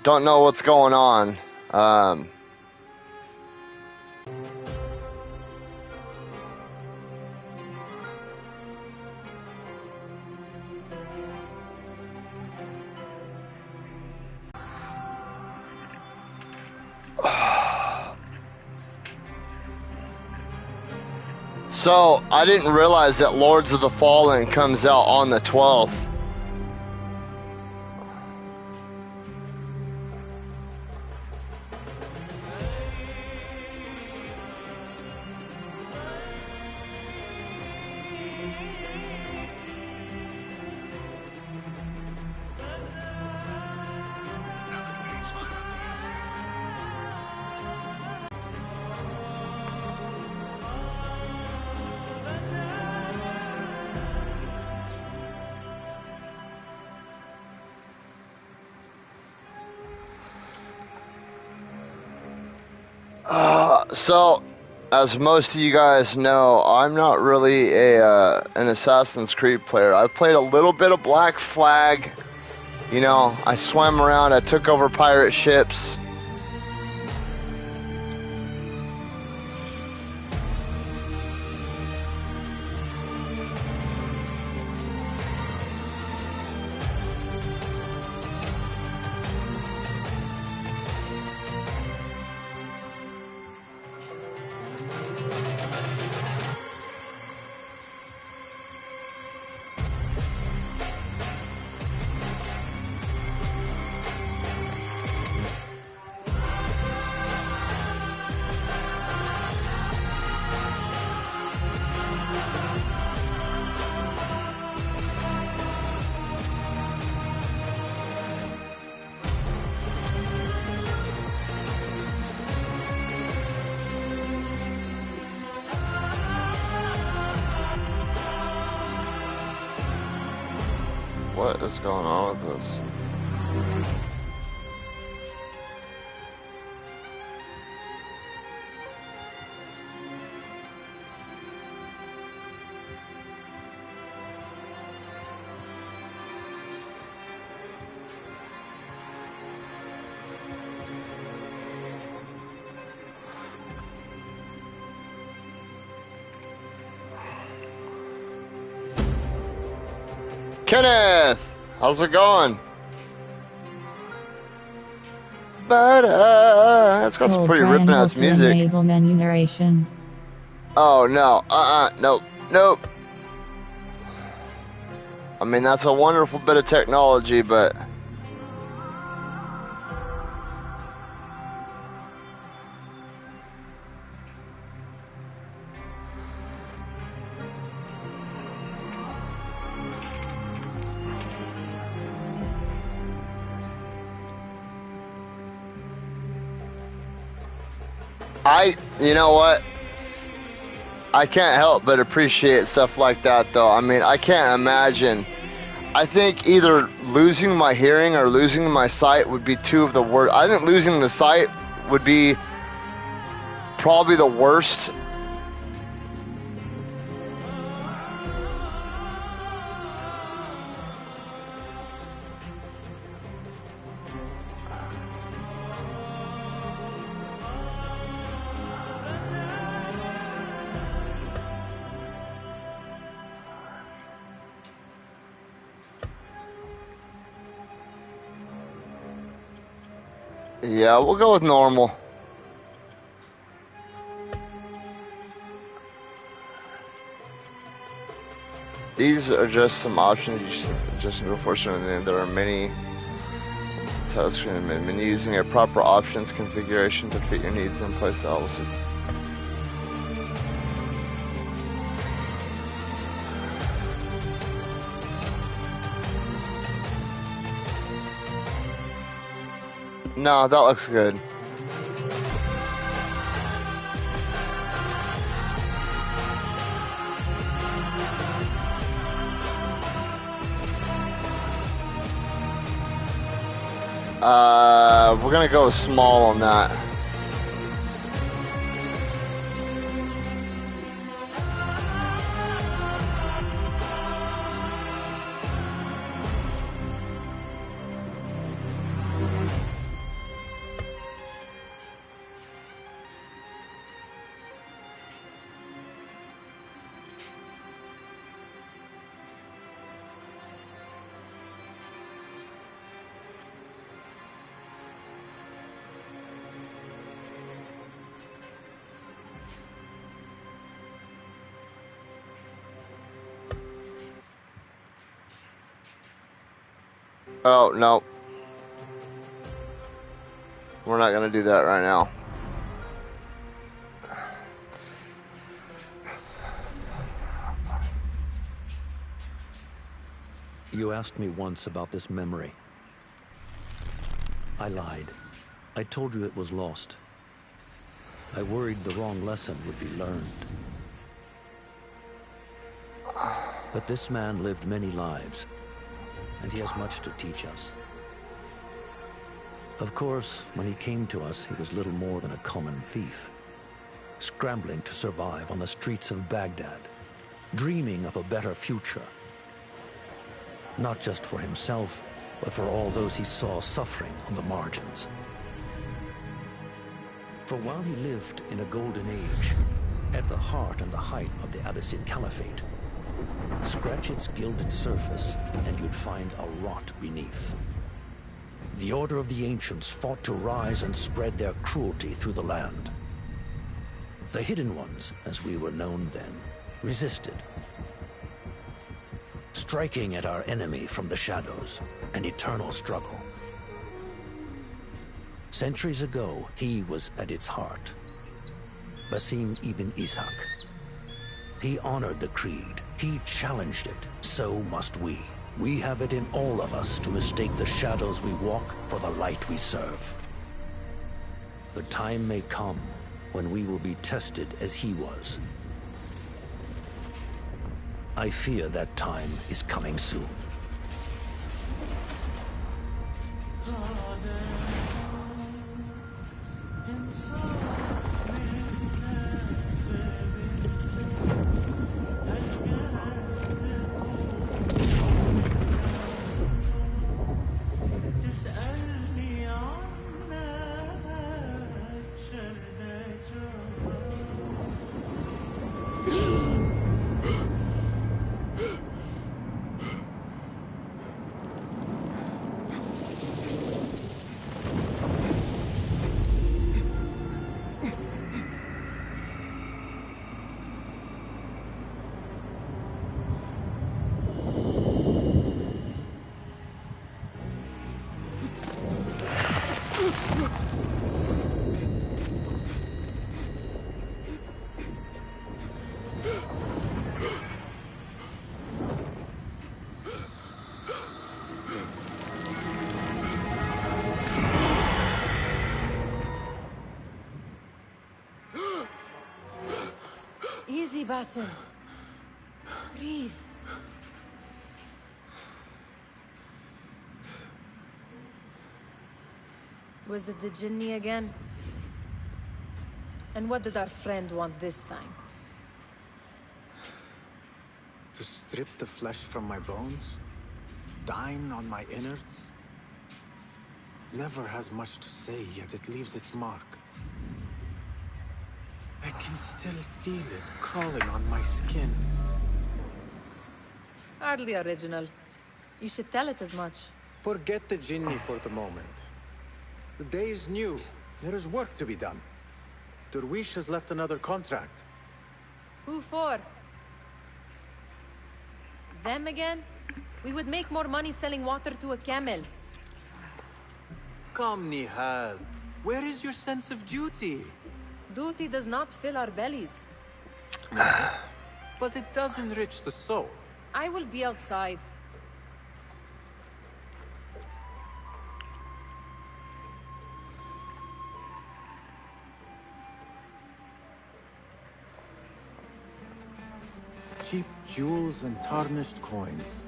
don't know what's going on. So, I didn't realize that Lords of the Fallen comes out on the 12th. So, as most of you guys know, I'm not really an Assassin's Creed player. I played a little bit of Black Flag. You know, I swam around, I took over pirate ships. What is going on with this? Kenneth, how's it going? But it's got some pretty ripping ass music. Enable menu narration. Oh no, nope. I mean, that's a wonderful bit of technology, but you know what? I can't help but appreciate stuff like that, though. I mean, I can't imagine. I think either losing my hearing or losing my sight would be two of the worst. I think losing the sight would be probably the worst. Yeah, we'll go with normal. These are just some options you should just go for. And there are many touchscreen menu using a proper options configuration to fit your needs and place the opposite. No, that looks good. We're gonna go small on that. Oh, no. We're not going to do that right now. You asked me once about this memory. I lied. I told you it was lost. I worried the wrong lesson would be learned. But this man lived many lives, and he has much to teach us. Of course, when he came to us, he was little more than a common thief, scrambling to survive on the streets of Baghdad, dreaming of a better future. Not just for himself, but for all those he saw suffering on the margins. For while he lived in a golden age, at the heart and the height of the Abbasid Caliphate, scratch its gilded surface and you'd find a rot beneath. The Order of the Ancients fought to rise and spread their cruelty through the land. The Hidden Ones, as we were known then, resisted, striking at our enemy from the shadows, an eternal struggle. Centuries ago, he was at its heart. Basim ibn Ishaq. He honored the creed. He challenged it. So must we. We have it in all of us to mistake the shadows we walk for the light we serve. The time may come when we will be tested as he was. I fear that time is coming soon. Easy, Basim. Breathe. Was it the Jinni again? And what did our friend want this time? To strip the flesh from my bones? Dine on my innards? Never has much to say, yet it leaves its mark. I can still feel it crawling on my skin. Hardly original. You should tell it as much. Forget the Jinni for the moment. The day is new. There is work to be done. Derwish has left another contract. Who for? Them again? We would make more money selling water to a camel. Come, Nihal. Where is your sense of duty? Duty does not fill our bellies. But it does enrich the soul. I will be outside. Cheap jewels and tarnished coins.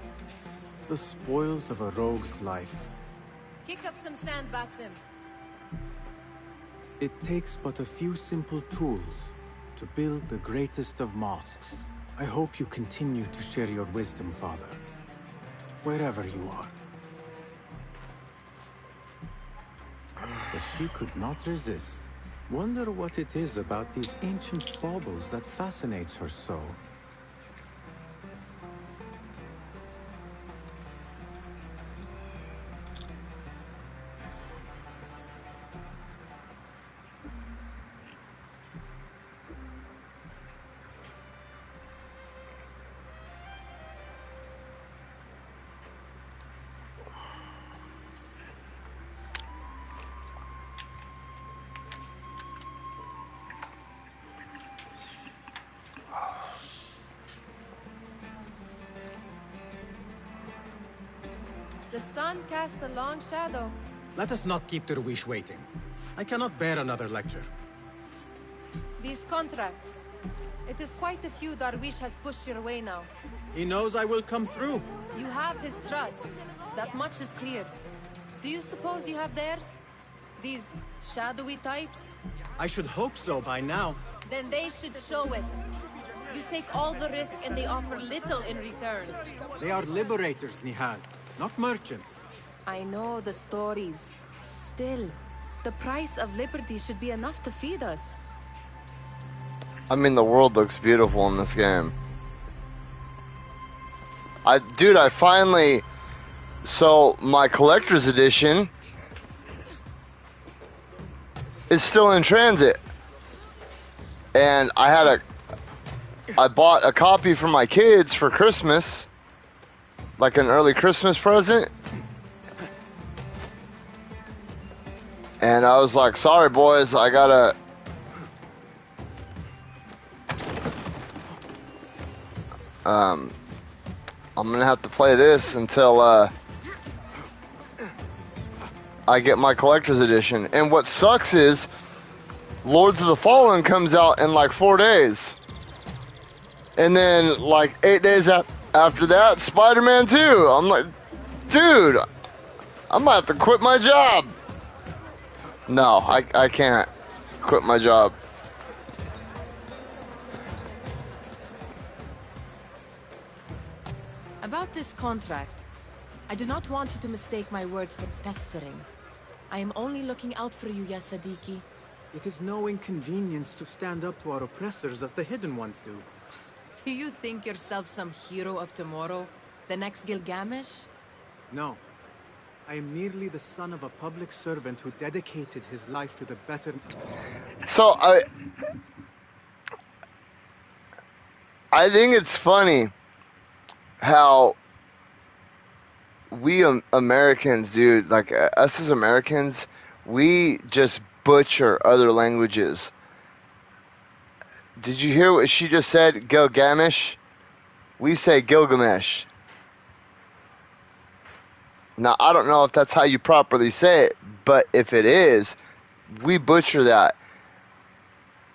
The spoils of a rogue's life. Kick up some sand, Basim. It takes but a few simple tools to build the greatest of mosques. I hope you continue to share your wisdom, Father, wherever you are. But she could not resist. Wonder what it is about these ancient baubles that fascinates her so. The sun casts a long shadow. Let us not keep Derwish waiting. I cannot bear another lecture. These contracts. It is quite a few Darwish has pushed your way now. He knows I will come through. You have his trust. That much is clear. Do you suppose you have theirs? These shadowy types? I should hope so by now. Then they should show it. You take all the risk and they offer little in return. They are liberators, Nihal, not merchants. I know the stories. Still, the price of liberty should be enough to feed us. I mean, the world looks beautiful in this game. Dude, I finally... So, my collector's edition is still in transit. And I bought a copy for my kids for Christmas. Like an early Christmas present. And I was like, sorry boys, I gotta... I'm gonna have to play this until I get my collector's edition. And what sucks is Lords of the Fallen comes out in like 4 days. And then like 8 days after that, Spider-Man 2. I'm like, dude, I might have to quit my job. No, I can't quit my job. About this contract, I do not want you to mistake my words for pestering. I am only looking out for you, ya Sadiki. It is no inconvenience to stand up to our oppressors as the Hidden Ones do. Do you think yourself some hero of tomorrow? The next Gilgamesh? No. I am merely the son of a public servant who dedicated his life to the better... So, I think it's funny how we Americans, dude, like us as Americans, we just butcher other languages. Did you hear what she just said? Gilgamesh? We say Gilgamesh. Now, I don't know if that's how you properly say it, but if it is, we butcher that.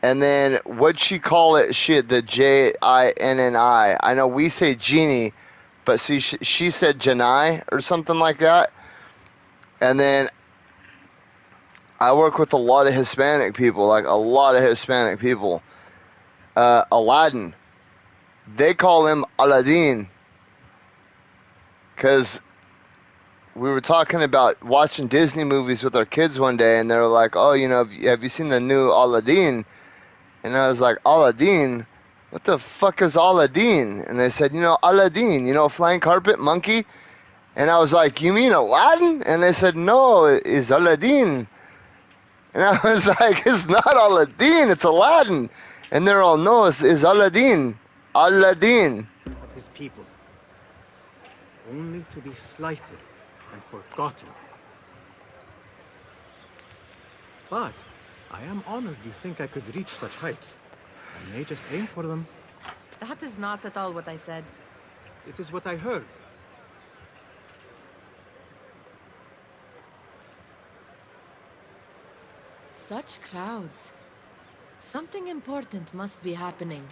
And then, what'd she call it? The Jinni. I know we say genie, but see, she said Janai or something like that. And then, I work with a lot of Hispanic people, Aladdin. They call him Aladdin. Because we were talking about watching Disney movies with our kids one day, and they were like, oh, you know, have you seen the new Aladdin? And I was like, Aladdin? What the fuck is Aladdin? And they said, you know, Aladdin, you know, flying carpet monkey? And I was like, you mean Aladdin? And they said, no, it's Aladdin. And I was like, it's not Aladdin, it's Aladdin. And they're all, no, it's Aladdin. Aladdin. His people. Only to be slighted and forgotten. But I am honored you think I could reach such heights. I may just aim for them. That is not at all what I said. It is what I heard. Such crowds. Something important must be happening.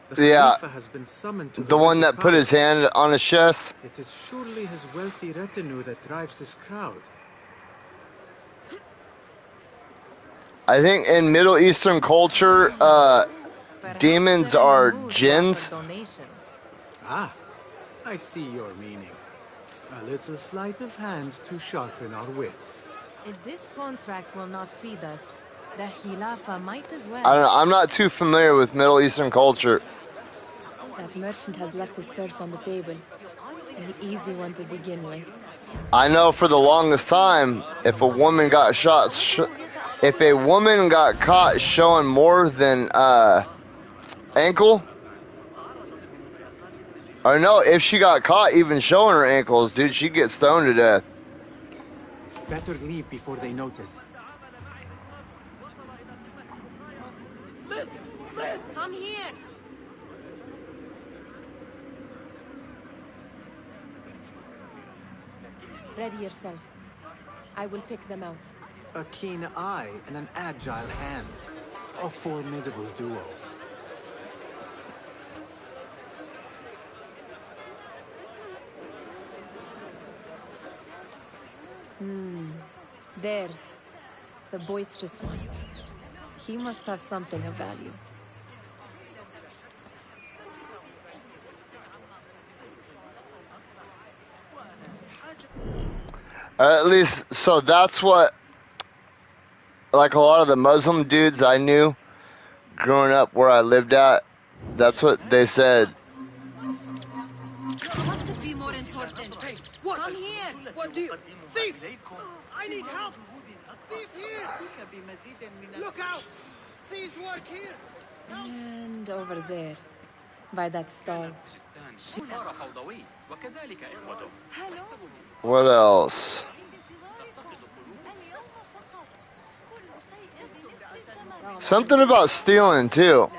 The Yeah, Khalifa has been summoned to the one Winter that put his Palace. hand on his chest. It is surely his wealthy retinue that drives this crowd. I think in Middle Eastern culture, Perhaps demons they're in are the mood to jinns. offer donations. Ah, I see your meaning. A little sleight of hand to sharpen our wits. If this contract will not feed us, the Khilafa might as well. I don't know. I'm not too familiar with Middle Eastern culture. That merchant has left his purse on the table. An easy one to begin with. I know for the longest time, if a woman got if a woman got caught showing more than ankle, or no, if she got caught even showing her ankles, dude, she'd get stoned to death. Better leave before they notice. Come here! Ready yourself. I will pick them out. A keen eye and an agile hand. A formidable duo. There. The boisterous one. He must have something of value. At least, so that's what, like a lot of the Muslim dudes I knew growing up where I lived at, that's what they said. What could be more important? Hey, what? Come here! What do you... Thief! I need help! Thief here! Look out! Thieves work here! And over there. By that stall. What else? Something about stealing too.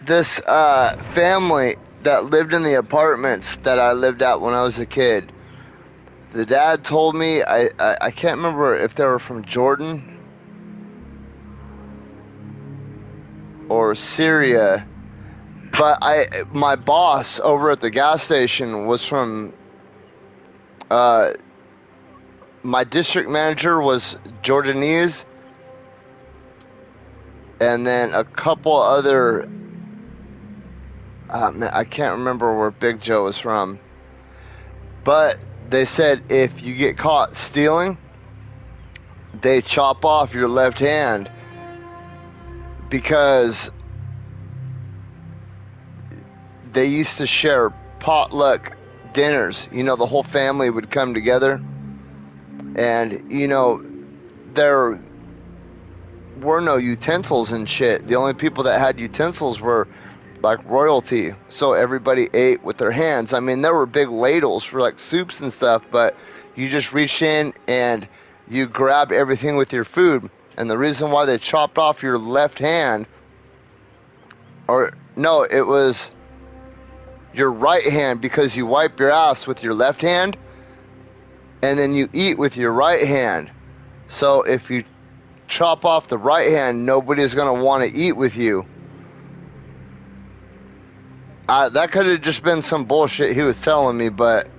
This family that lived in the apartments that I lived at when I was a kid, the dad told me, I can't remember if they were from Jordan or Syria, but my boss over at the gas station was from, my district manager was Jordanese, and then a couple other, I can't remember where Big Joe was from, but they said if you get caught stealing, they chop off your left hand, because they used to share potluck dinners. You know, the whole family would come together, and you know, there were no utensils and shit. The only people that had utensils were like royalty, so everybody ate with their hands. I mean, there were big ladles for like soups and stuff, but you just reach in and you grab everything with your food. And the reason why they chopped off your left hand, or no, it was your right hand, because you wipe your ass with your left hand and then you eat with your right hand. So if you chop off the right hand, nobody's going to want to eat with you. That could have just been some bullshit he was telling me, but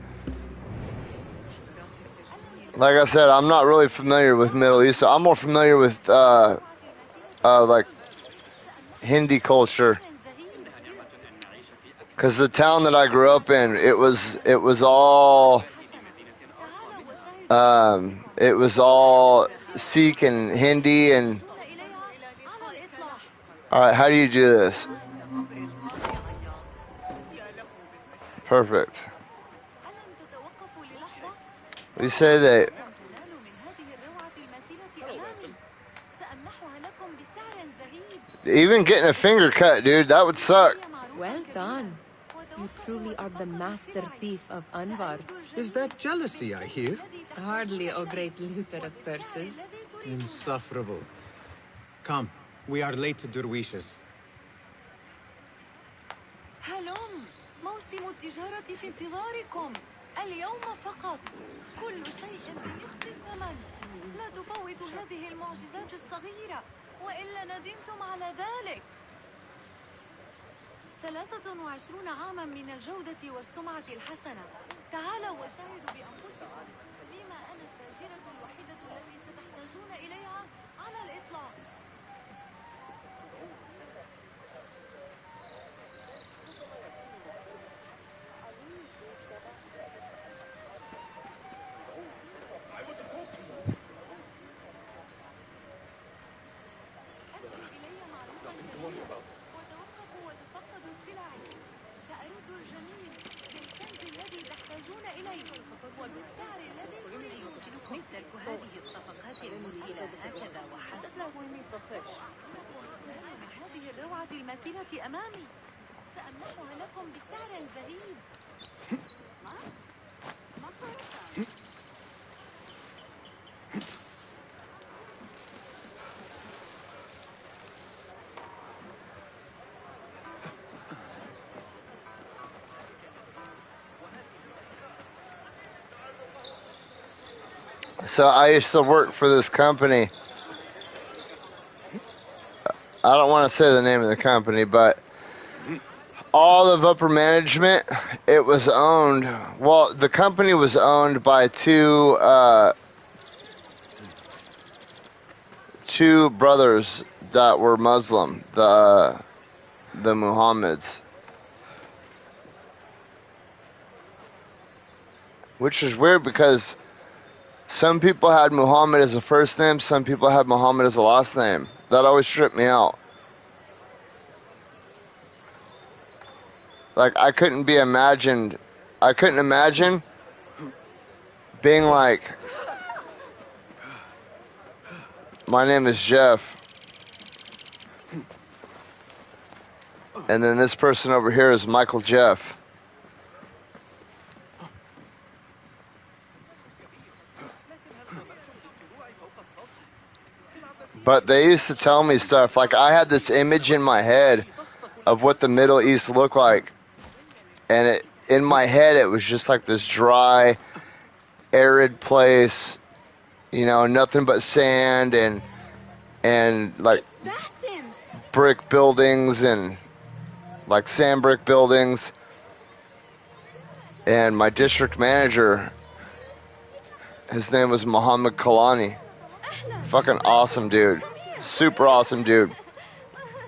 like I said, I'm not really familiar with Middle East. I'm more familiar with like Hindi culture, because the town that I grew up in, it was all Sikh and Hindi. And all right, how do you do this? Perfect. We say that. Even getting a finger cut, dude, that would suck. Well done. You truly are the master thief of Anvar. Is that jealousy I hear? Hardly a great looter of purses. Insufferable. Come, we are late to Derwishes. هلم موسم التجارة في انتظاركم اليوم فقط كل شيء بنصف الثمن لا تفوتوا هذه المعجزات الصغيرة وإلا ندمتم على ذلك 23 عاما من الجودة والسمعة الحسنة تعالوا وشاهدوا بأنفسكم بما أنا التاجرة الوحيدة التي ستحتاجون إليها على الإطلاق وتوقفوا وتفقدوا السلع سأرد الجميل بالكنز الذي تحتاجون إليه وبالسعر الذي تريدون يمكنكم ترك هذه الصفقات المذهلة هكذا وحسب هذه الروعة الماثلة أمامي سأمنحها لكم بسعر زهيد ما قلت So I used to work for this company. I don't want to say the name of the company, but all of upper management, it was owned. Well, the company was owned by two brothers that were Muslim, the Muhammads, which is weird because some people had Muhammad as a first name, some people had Muhammad as a last name. That always tripped me out. Like, I couldn't imagine being like, my name is Jeff, and then this person over here is Michael Jeff. But they used to tell me stuff, like I had this image in my head of what the Middle East looked like. And in my head, it was just like this dry, arid place, you know, nothing but sand and like brick buildings and like sand brick buildings. And my district manager, his name was Muhammad Kalani. Fucking awesome dude. Super awesome dude.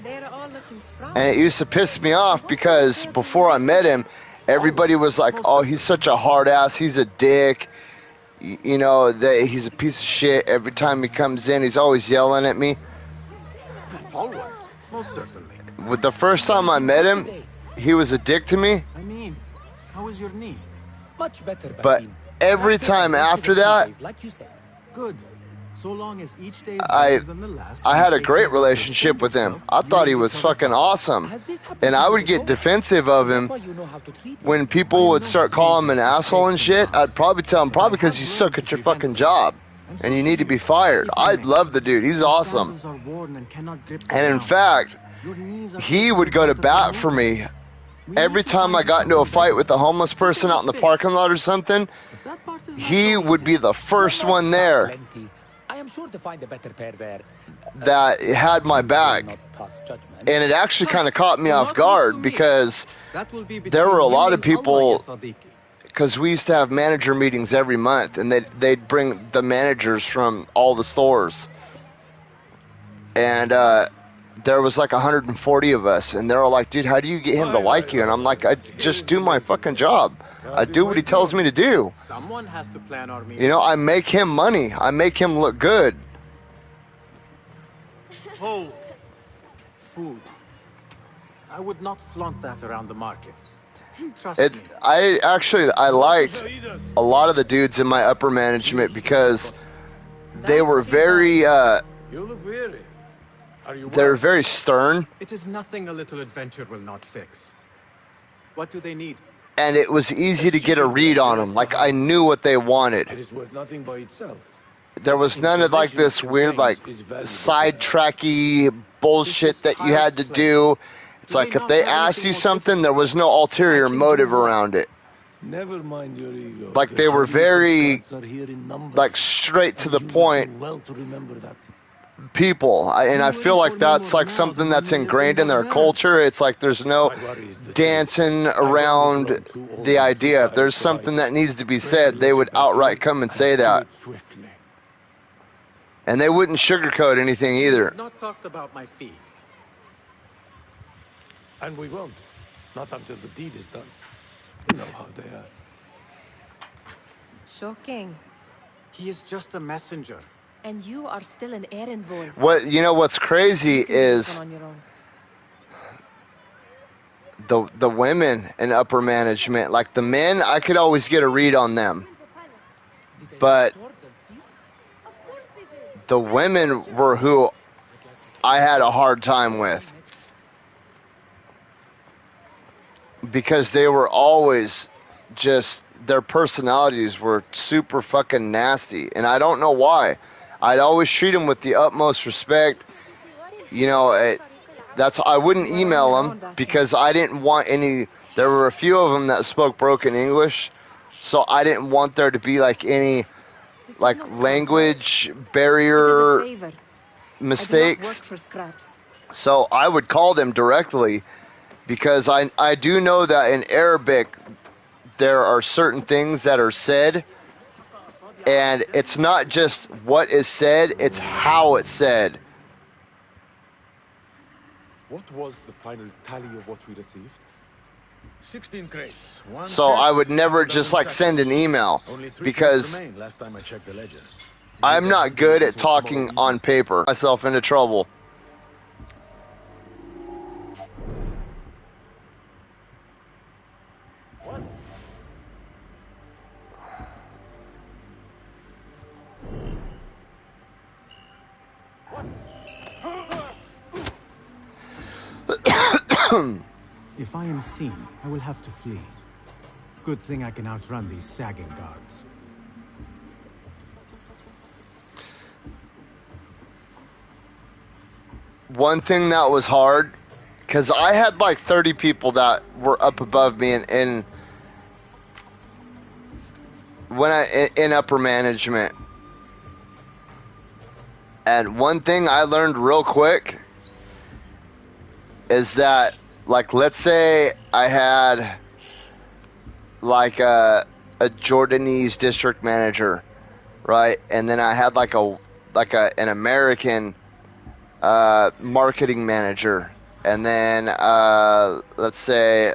And it used to piss me off because before I met him, everybody was like, oh, he's such a hard ass, he's a dick, you know, he's a piece of shit. Every time he comes in, he's always yelling at me. Always, most certainly. With the first time I met him, he was a dick to me. I mean, how is your knee? Much better, But every time after that, like you said. Good. So long as each day is I better than the last. had a great relationship with him. I thought he was fucking awesome. And I would get defensive of him when people would start calling him an asshole and shit. I'd probably tell him, probably because you suck at your fucking job and you need to be fired. I love the dude. He's awesome. And in fact, he would go to bat for me every time I got into a fight with a homeless person out in the parking lot or something. He would be the first one there I am sure to find a better pair there. that had my back. And it actually kind of caught me off guard because there were a lot of people, because we used to have manager meetings every month, and they'd bring the managers from all the stores. And there was like 140 of us, and they're all like, dude, how do you get him to like you? And I'm like, I just do my fucking job. I do what he tells me to do. Someone has to plan our meals. You know, I make him money. I make him look good. Oh, food. I would not flaunt that around the markets. Trust me. I liked a lot of the dudes in my upper management because they were very You look weary. Are you they were very stern, It is nothing a little adventure will not fix. What do they need? and it was easy to get a read on them. Like, I knew what they wanted. It is worth nothing by itself. There was none of like this weird like sidetracky bullshit that you had to do. It's like if they asked you something, there was no ulterior motive around it. Never mind your ego. Like, they were very like straight to the point Well to remember that. people. And I feel like that's like something that's ingrained in their culture. It's like there's no dancing around the idea. If there's something that needs to be said, they would outright come and say that. And they wouldn't sugarcoat anything either. Not talked about my fee. And we won't. Not until the deed is done. You know how they are. Shocking. He is just a messenger. And you are still an errand boy. What's crazy You can do this is one on your own. the women in upper management. Like, the men, I could always get a read on them. But the women were who I had a hard time with. Because they were always just, their personalities were super fucking nasty. And I don't know why. I'd always treat them with the utmost respect. You know, I wouldn't email them because I didn't want any, there were a few of them that spoke broken English. So I didn't want there to be like any This is like no language contract. It is a barrier favor. I do not mistakes. work for scraps. So I would call them directly because I do know that in Arabic there are certain things that are said, and it's not just what is said, it's how it's said. What was the final tally of what we received? 16 crates, one So I chest, would never half a just dozen like send an sections. email Only 3 crates because remain last time I checked the ledger. I'm get not handles good at until tomorrow talking evening. on paper. Myself into trouble. If I am seen, I will have to flee. Good thing I can outrun these sagging guards. One thing that was hard, because I had like 30 people that were up above me in upper management. And one thing I learned real quick is that, like, let's say I had like a Jordanese district manager, right? And then I had like an American marketing manager, and then let's say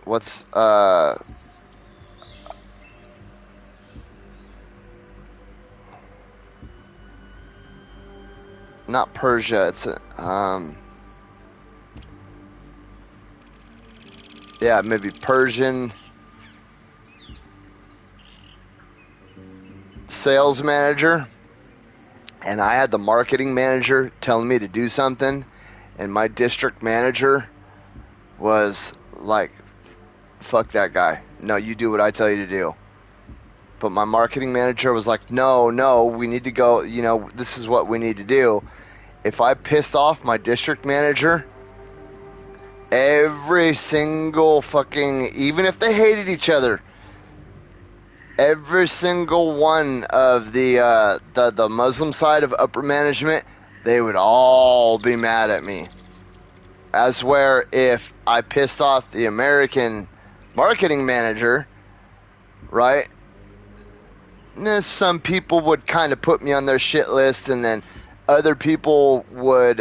what's not Persia, it's yeah, maybe Persian sales manager, and I had the marketing manager telling me to do something, and my district manager was like, fuck that guy. No, you do what I tell you to do. But my marketing manager was like, no, we need to go, this is what we need to do. If I pissed off my district manager, every single fucking, even if they hated each other, every single one of the Muslim side of upper management, they would all be mad at me. As where if I pissed off the American marketing manager, right, then some people would kind of put me on their shit list, and then other people would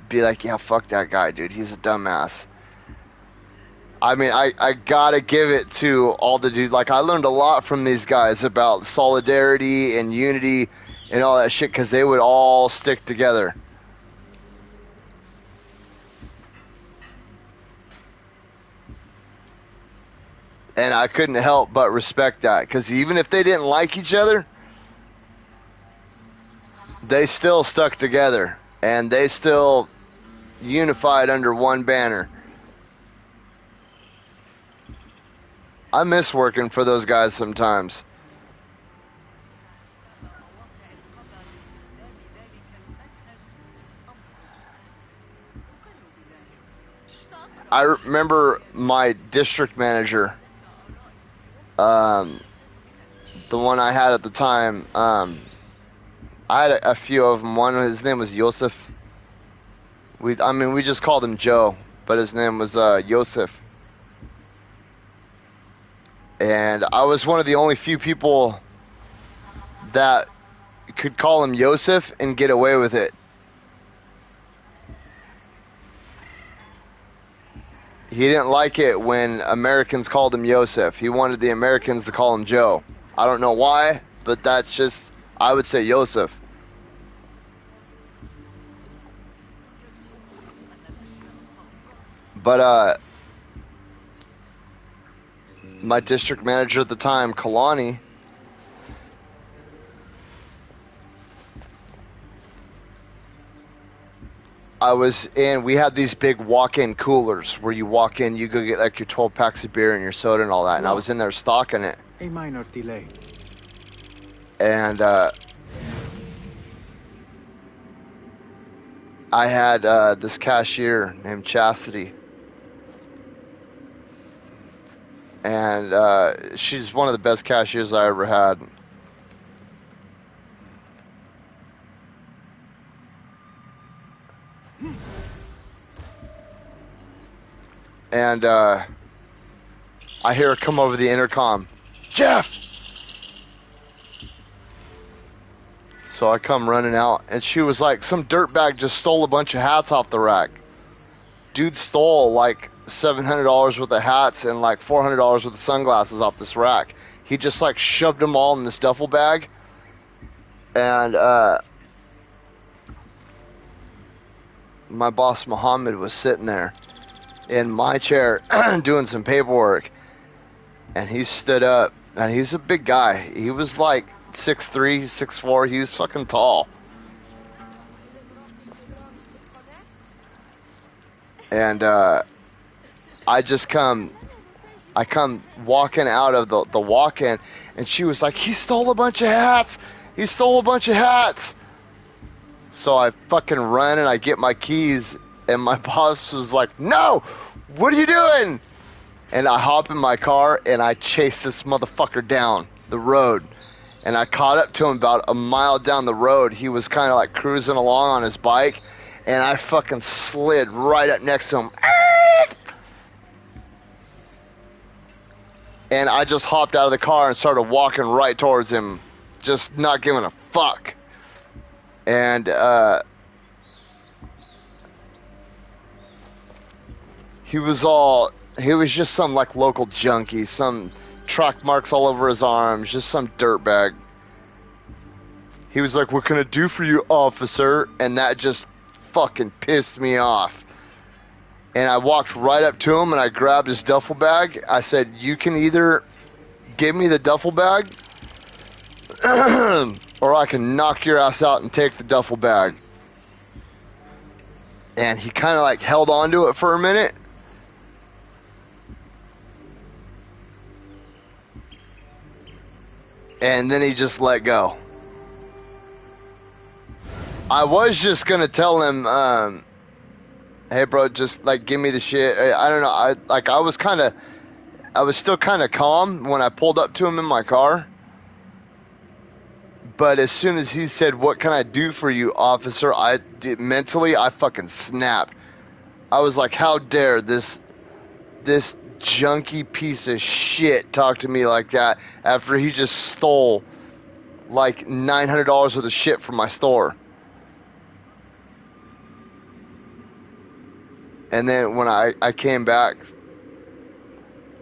be like, yeah, fuck that guy, dude, he's a dumbass. I mean, I gotta give it to all the dudes. Like, I learned a lot from these guys about solidarity and unity and all that shit, because they would all stick together. And I couldn't help but respect that, because even if they didn't like each other, they still stuck together, and they still unified under one banner. I miss working for those guys sometimes. I remember my district manager, the one I had at the time. I had a few of them. One, his name was Yosef. We just called him Joe, but his name was Yosef. And I was one of the only few people that could call him Yosef and get away with it. He didn't like it when Americans called him Yosef. He wanted the Americans to call him Joe. I don't know why, but that's just, I would say Yosef. But my district manager at the time, Kalani, we had these big walk-in coolers where you walk in, you go get like your 12 packs of beer and your soda and all that, and I was in there stocking it. A minor delay. And I had this cashier named Chastity. And she's one of the best cashiers I ever had. And I hear her come over the intercom. Jeff! So I come running out, and she was like, some dirtbag just stole a bunch of hats off the rack. Dude stole like $700 worth of hats and like $400 worth of sunglasses off this rack. He just like shoved them all in this duffel bag. And my boss Muhammad was sitting there in my chair doing some paperwork. And he stood up, and he's a big guy. He was like 6'3", 6'4". He was fucking tall. And I come walking out of the walk-in, and she was like, he stole a bunch of hats. He stole a bunch of hats. So I fucking run, and I get my keys, and my boss was like, no, what are you doing? And I hop in my car, and I chase this motherfucker down the road. And I caught up to him about a mile down the road. He was kind of like cruising along on his bike, and I fucking slid right up next to him. And I just hopped out of the car and started walking right towards him, just not giving a fuck. And he was just some like local junkie, some track marks all over his arms, just some dirtbag. He was like, what can I do for you, officer? And that just fucking pissed me off. And I walked right up to him, and I grabbed his duffel bag. I said, you can either give me the duffel bag or I can knock your ass out and take the duffel bag. And he kind of like held on to it for a minute. And then he just let go. I was just going to tell him, hey bro, just like give me the shit. I don't know. I was still kind of calm when I pulled up to him in my car. But as soon as he said, what can I do for you, officer? Mentally, I fucking snapped. I was like, how dare this junky piece of shit talk to me like that after he just stole like $900 worth of shit from my store. And then when I came back,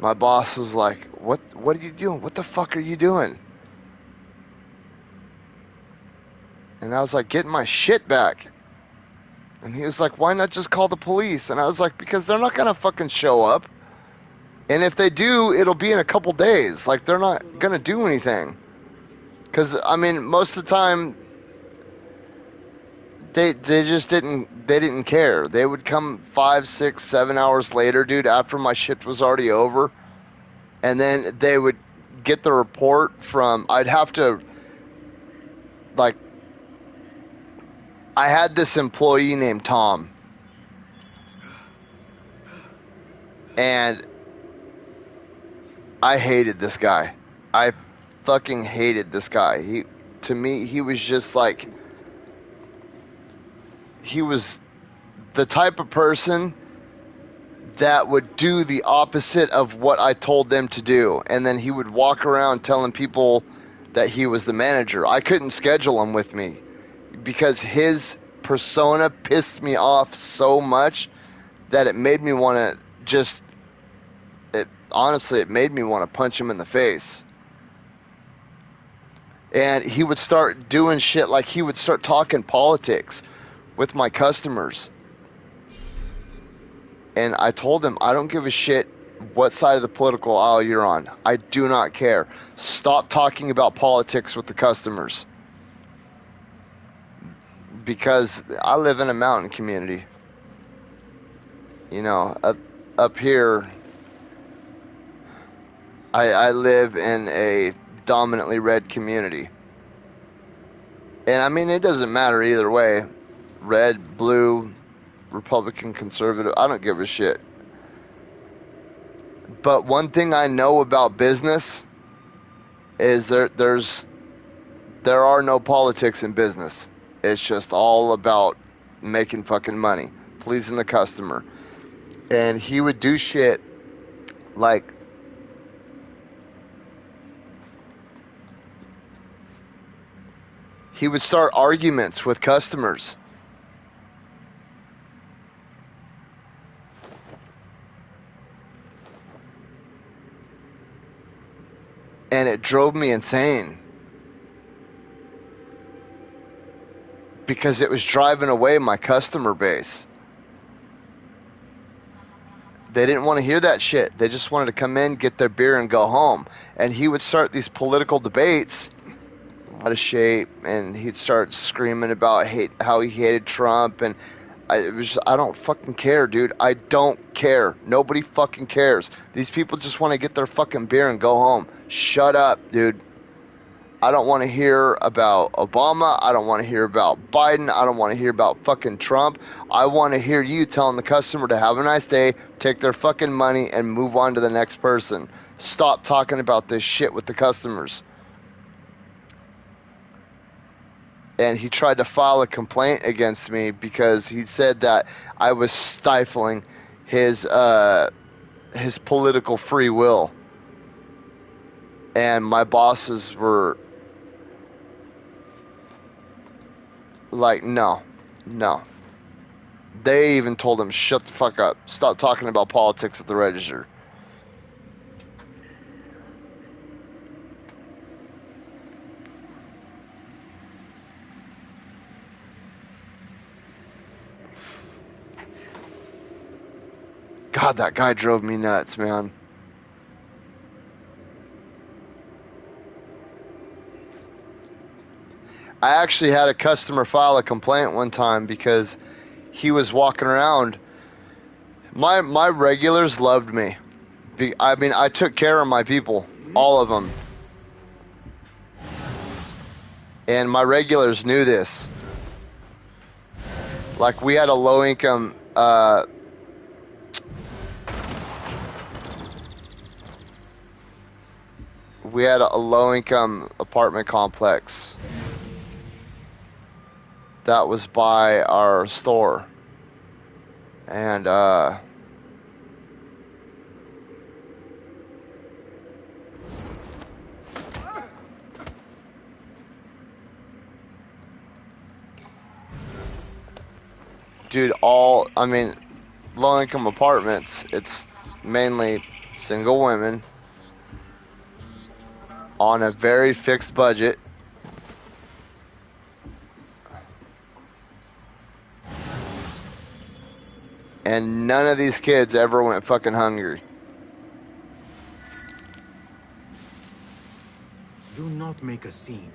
my boss was like, what are you doing? What the fuck are you doing? And I was like, getting my shit back. And he was like, why not just call the police? And I was like, because they're not gonna fucking show up. And if they do, it'll be in a couple days. Like, they're not gonna do anything. Because, I mean, most of the time, they just didn't care. They would come 5, 6, 7 hours later, dude, after my shift was already over. And then they would get the report from, I'd have to, like, I had this employee named Tom. And I hated this guy. I fucking hated this guy. To me, he was just like, he was the type of person that would do the opposite of what I told them to do. And then he would walk around telling people that he was the manager. I couldn't schedule him with me because his persona pissed me off so much that it made me want to just, honestly, it made me want to punch him in the face. And he would start doing shit like he would start talking politics with my customers. And I told him, I don't give a shit what side of the political aisle you're on. I do not care. Stop talking about politics with the customers. Because I live in a mountain community. You know, up here, I live in a dominantly red community. And I mean, it doesn't matter either way. Red, blue, Republican, conservative, I don't give a shit. But one thing I know about business is there are no politics in business. It's just all about making fucking money, pleasing the customer. And he would do shit like he would start arguments with customers. And it drove me insane. Because it was driving away my customer base. They didn't want to hear that shit. They just wanted to come in, get their beer, and go home. And he would start these political debates out of shape, and he'd start screaming about how he hated Trump, and I don't fucking care, dude. I don't care. Nobody fucking cares. These people just want to get their fucking beer and go home. Shut up, dude. I don't want to hear about Obama. I don't want to hear about Biden. I don't want to hear about fucking Trump. I want to hear you telling the customer to have a nice day, take their fucking money, and move on to the next person. Stop talking about this shit with the customers. And he tried to file a complaint against me because he said that I was stifling his political free will. And my bosses were like, no. They even told him, shut the fuck up. Stop talking about politics at the register. God, that guy drove me nuts, man. I actually had a customer file a complaint one time because he was walking around. My regulars loved me. I mean, I took care of my people, all of them. And my regulars knew this. Like, we had a low-income apartment complex that was by our store. And dude, low-income apartments, it's mainly single women on a very fixed budget. And none of these kids ever went fucking hungry. Do not make a scene.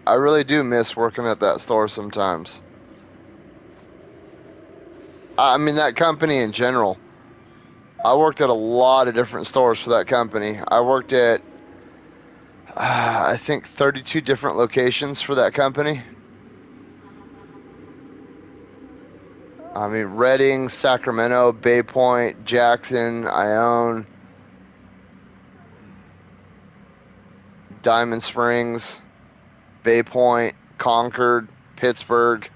I really do miss working at that store sometimes. I mean, that company in general. I worked at a lot of different stores for that company. I worked at, I think, 32 different locations for that company. I mean, Redding, Sacramento, Bay Point, Jackson, Ione, Diamond Springs, Bay Point, Concord, Pittsburgh,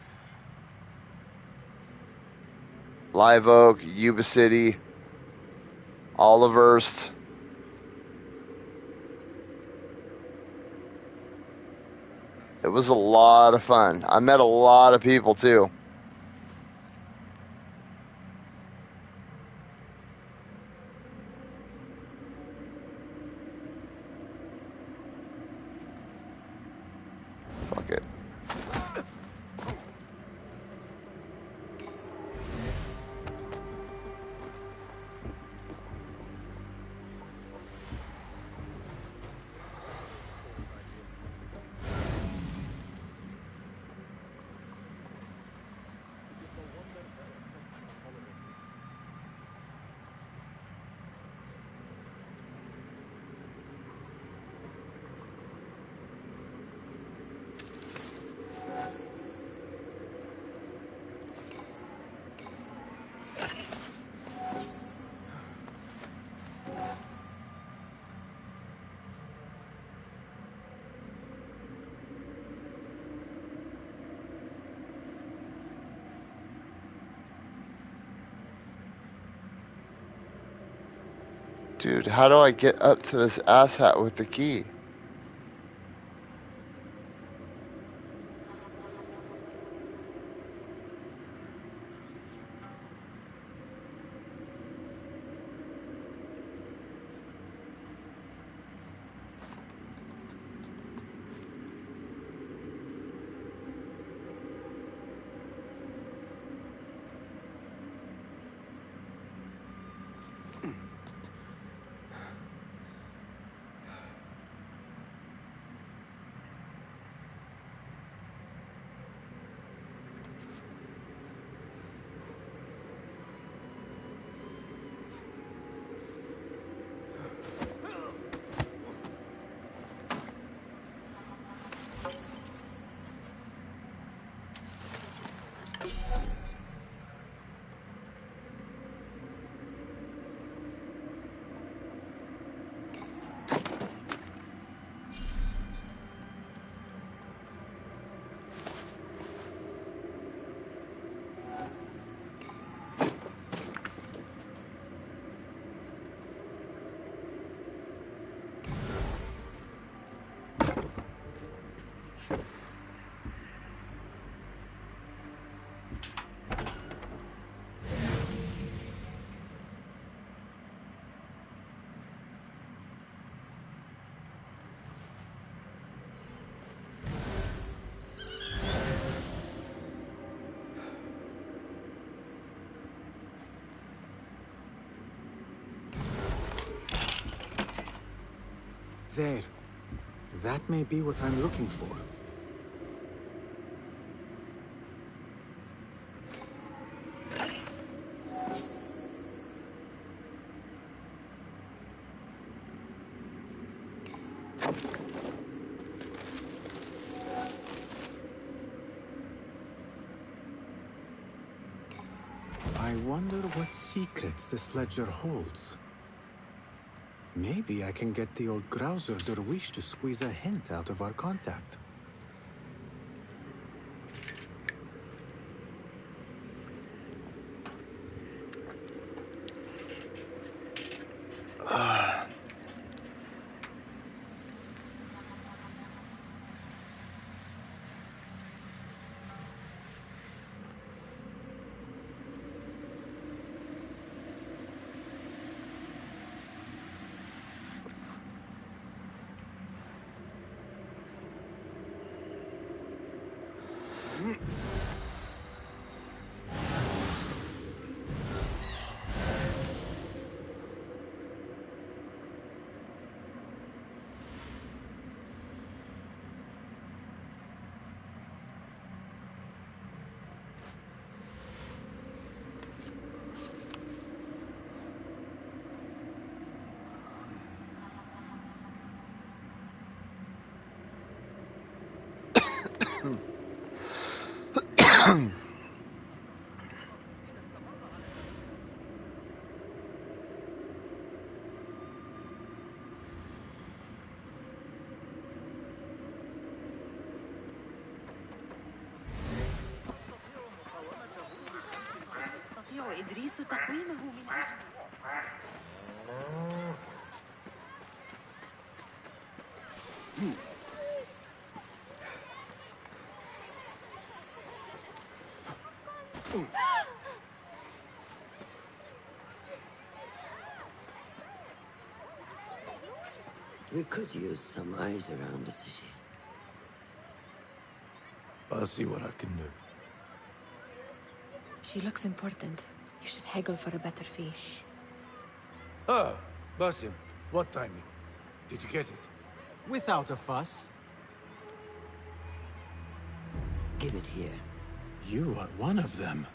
Live Oak, Yuba City, Olivehurst. It was a lot of fun. I met a lot of people too. Fuck it. Dude, how do I get up to this asshat with the key? There. That may be what I'm looking for. I wonder what secrets this ledger holds. Maybe I can get the old grouser Derwish to squeeze a hint out of our contact. يستطيع إدريس تقويمه من أجل We could use some eyes around the city. I'll see what I can do. She looks important. You should haggle for a better fee. Ah, Basim, what timing? Did you get it? Without a fuss. Give it here. You are one of them.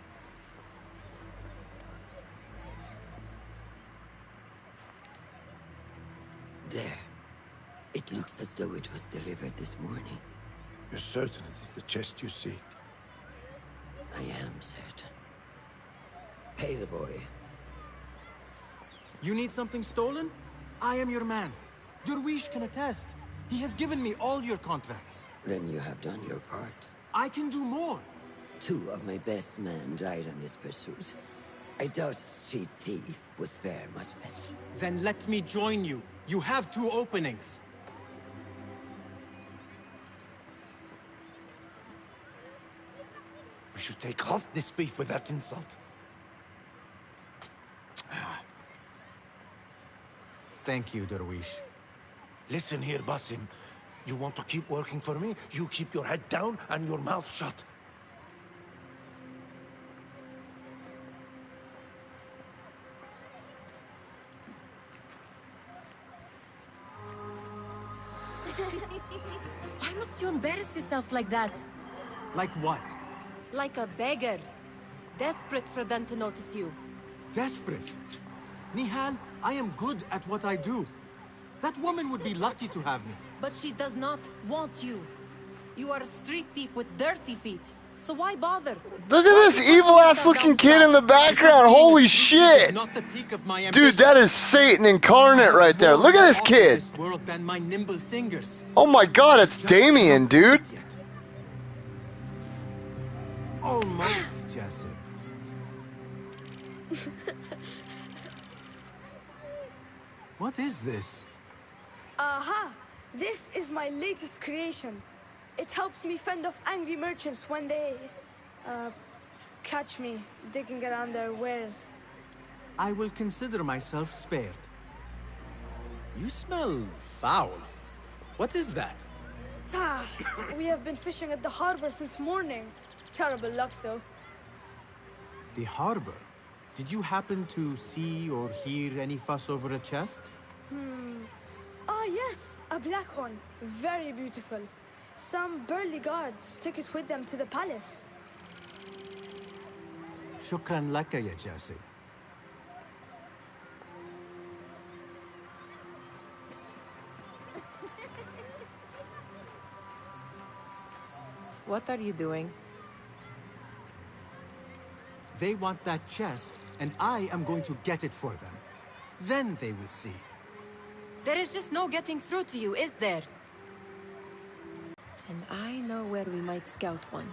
There. It looks as though it was delivered this morning. You're certain it is the chest you seek? I am certain. Pay the boy. You need something stolen? I am your man. Derwish can attest. He has given me all your contracts. Then you have done your part. I can do more. 2 of my best men died on this pursuit. I doubt a street thief would fare much better. Then let me join you. You have 2 openings. We should take half this beef without insult. Thank you, Darwish. Listen here, Basim. You want to keep working for me? You keep your head down and your mouth shut. Why must you embarrass yourself like that? Like what? Like a beggar. Desperate for them to notice you. Desperate? Nihal, I am good at what I do. That woman would be lucky to have me. But she does not want you. You are a street thief with dirty feet. So why bother? Look at this evil-ass looking kid in the background. Holy shit. Not the peak of my Dude, that is Satan incarnate right there. Look at this kid. This world than my nimble fingers. Oh my god, it's Damien, dude. Almost, Jessup. What is this? Aha! This is my latest creation. It helps me fend off angry merchants when they... catch me digging around their wares. I will consider myself spared. You smell foul. What is that? We have been fishing at the harbor since morning. Terrible luck, though. The harbor? Did you happen to see or hear any fuss over a chest? Ah, yes, a black one. Very beautiful. Some burly guards took it with them to the palace. Shukran laka, ya Jasib. What are you doing? They want that chest, and I am going to get it for them. Then they will see. There is just no getting through to you, is there? And I know where we might scout one.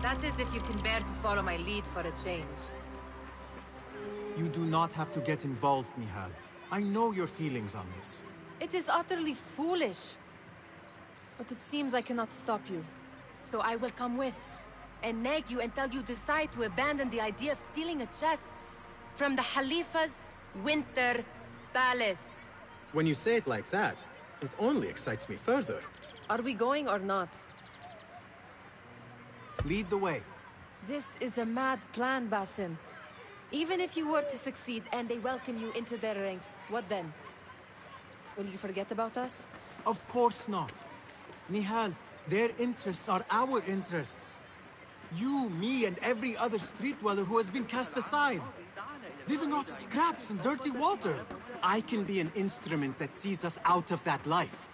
That is if you can bear to follow my lead for a change. You do not have to get involved, Mihal. I know your feelings on this. It is utterly foolish. But it seems I cannot stop you. So I will come with, and nag you until you decide to abandon the idea of stealing a chest from the Khalifa's winter palace. When you say it like that, it only excites me further. Are we going or not? Lead the way. This is a mad plan, Basim. Even if you were to succeed and they welcome you into their ranks, what then? Will you forget about us? Of course not. Nihal, their interests are our interests. You, me, and every other street dweller who has been cast aside. Living off scraps and dirty water. I can be an instrument that sees us out of that life.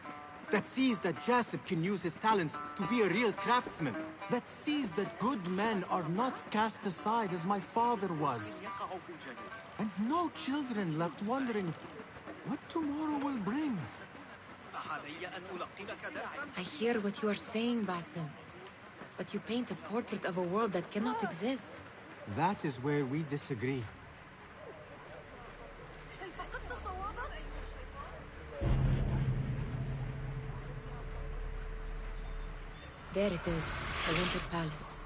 That sees that Jasip can use his talents to be a real craftsman. That sees that good men are not cast aside as my father was. And no children left wondering what tomorrow will bring. I hear what you are saying, Basim. But you paint a portrait of a world that cannot exist. That is where we disagree. There it is, the Winter Palace.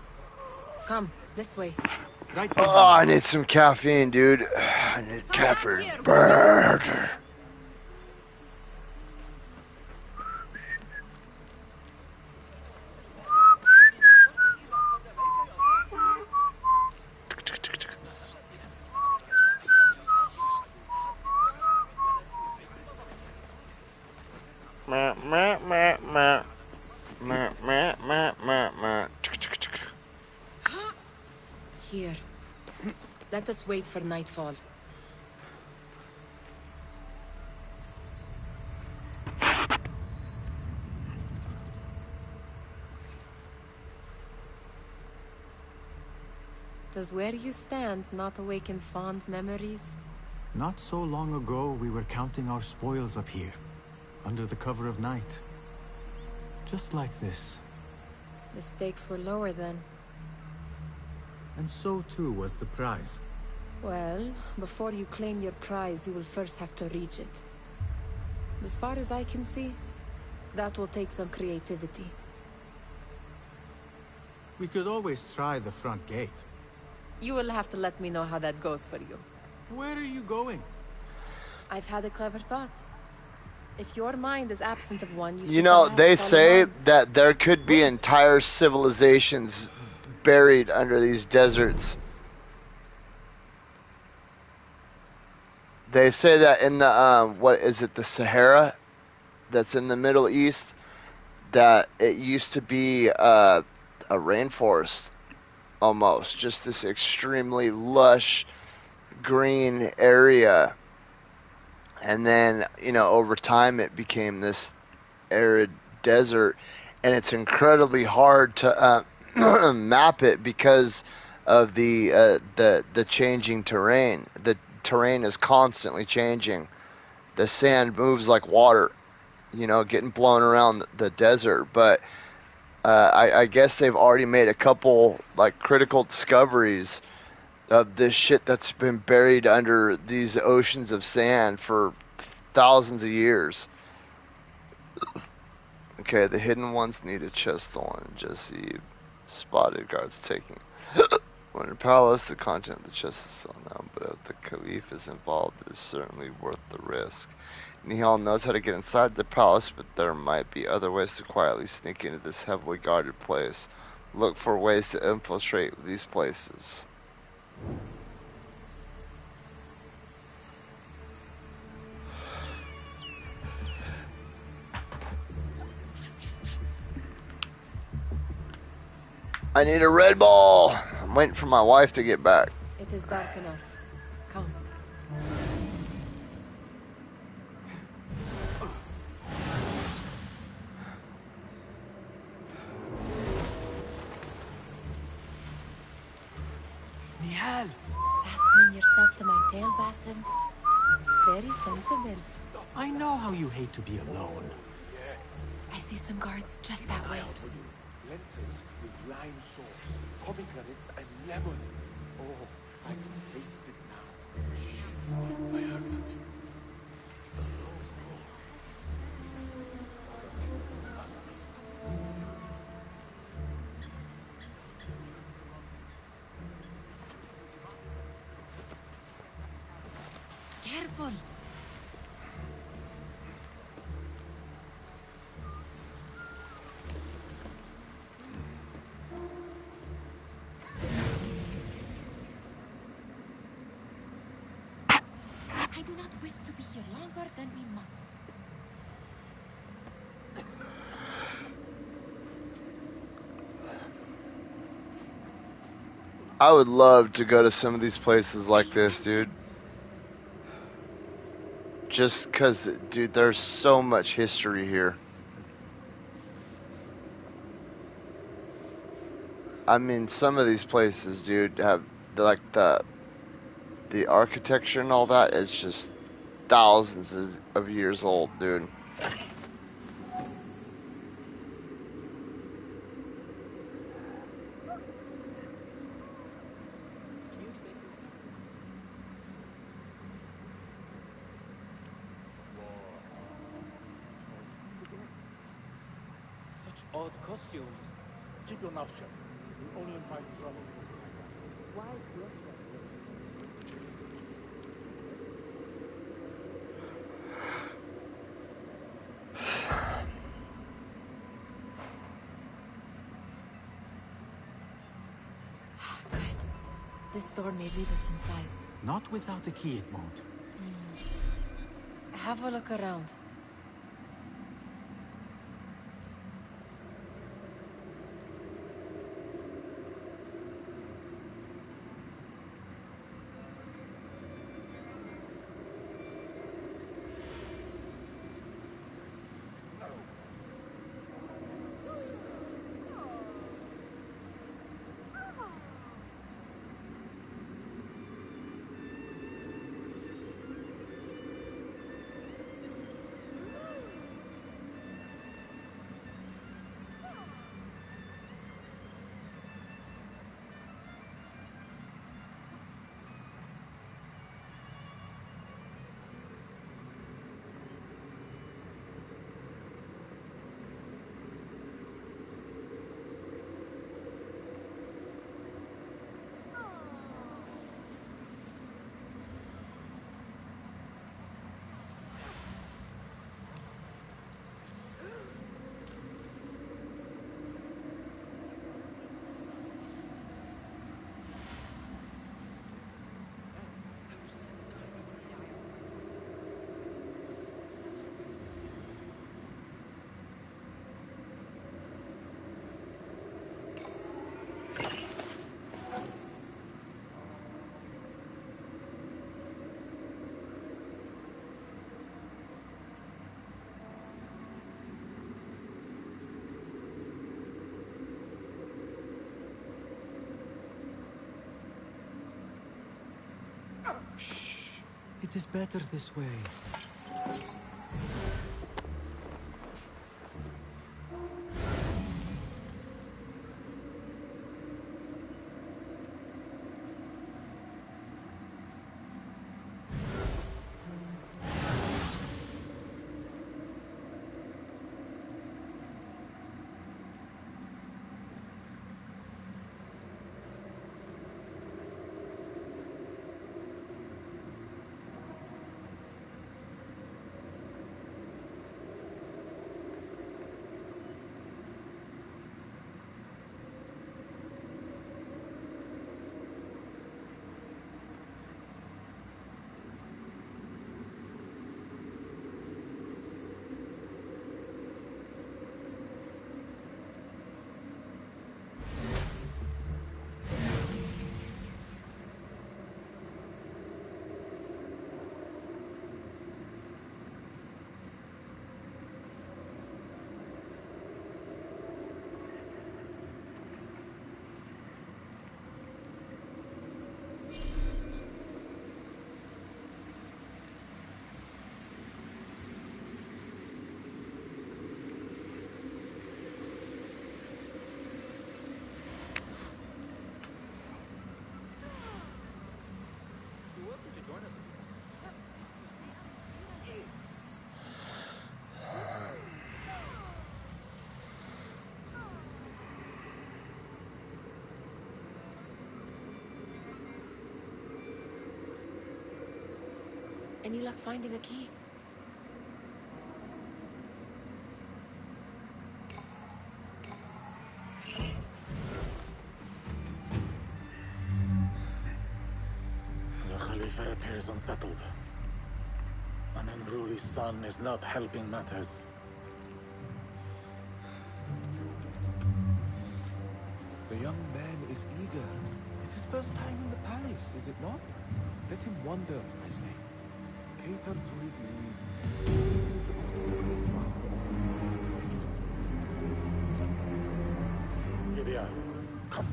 Come, this way. Right. Oh, I need some caffeine, dude. I need caffeine. Burger. Here. Let us wait for nightfall. Does where you stand not awaken fond memories? Not so long ago, we were counting our spoils up here, under the cover of night. Just like this. The stakes were lower then. And so too was the prize. Well, before you claim your prize, you will first have to reach it. As far as I can see, that will take some creativity. We could always try the front gate. You will have to let me know how that goes for you. Where are you going? I've had a clever thought. If your mind is absent of one, you should You know, perhaps they follow say mine. that there could be entire civilizations buried under these deserts. They say that in the what is it, the Sahara, that's in the Middle East, that it used to be a rainforest almost, just this extremely lush green area, and then over time it became this arid desert, and it's incredibly hard to map it because of the changing terrain. The terrain is constantly changing. The sand moves like water, getting blown around the desert. But I guess they've already made a couple like critical discoveries of this shit that's been buried under these oceans of sand for thousands of years. Okay, the hidden ones need a chest on. Jesse spotted guards taking. When in palace, the content of the chest is still known, but if the Caliph is involved, it is certainly worth the risk. Nihal knows how to get inside the palace, but there might be other ways to quietly sneak into this heavily guarded place. Look for ways to infiltrate these places. I need a Red Bull. I'm waiting for my wife to get back. It is dark enough. Come. Nihal! Fastening yourself to my tail, Basim. Very sensible. I know how you hate to be alone. I see some guards just that way. Lentils with lime sauce, pomegranates and lemon. Oh, I can taste it now. Shh. I heard something. Careful. I do not wish to be here longer than we must. I would love to go to some of these places like this, dude. Just because, dude, there's so much history here. I mean, some of these places, dude, have like the architecture and all that is just thousands of years old, dude. Such odd costumes. Keep your mouth shut. You'll only invite trouble. Good. This door may lead us inside. Not without a key, it won't. Have a look around. Shh. It is better this way. Any luck finding a key? The Khalifa appears unsettled. An unruly son is not helping matters. The young man is eager. It's his first time in the palace, is it not? Let him wander, I say. Cater to his needs. Lydia, come.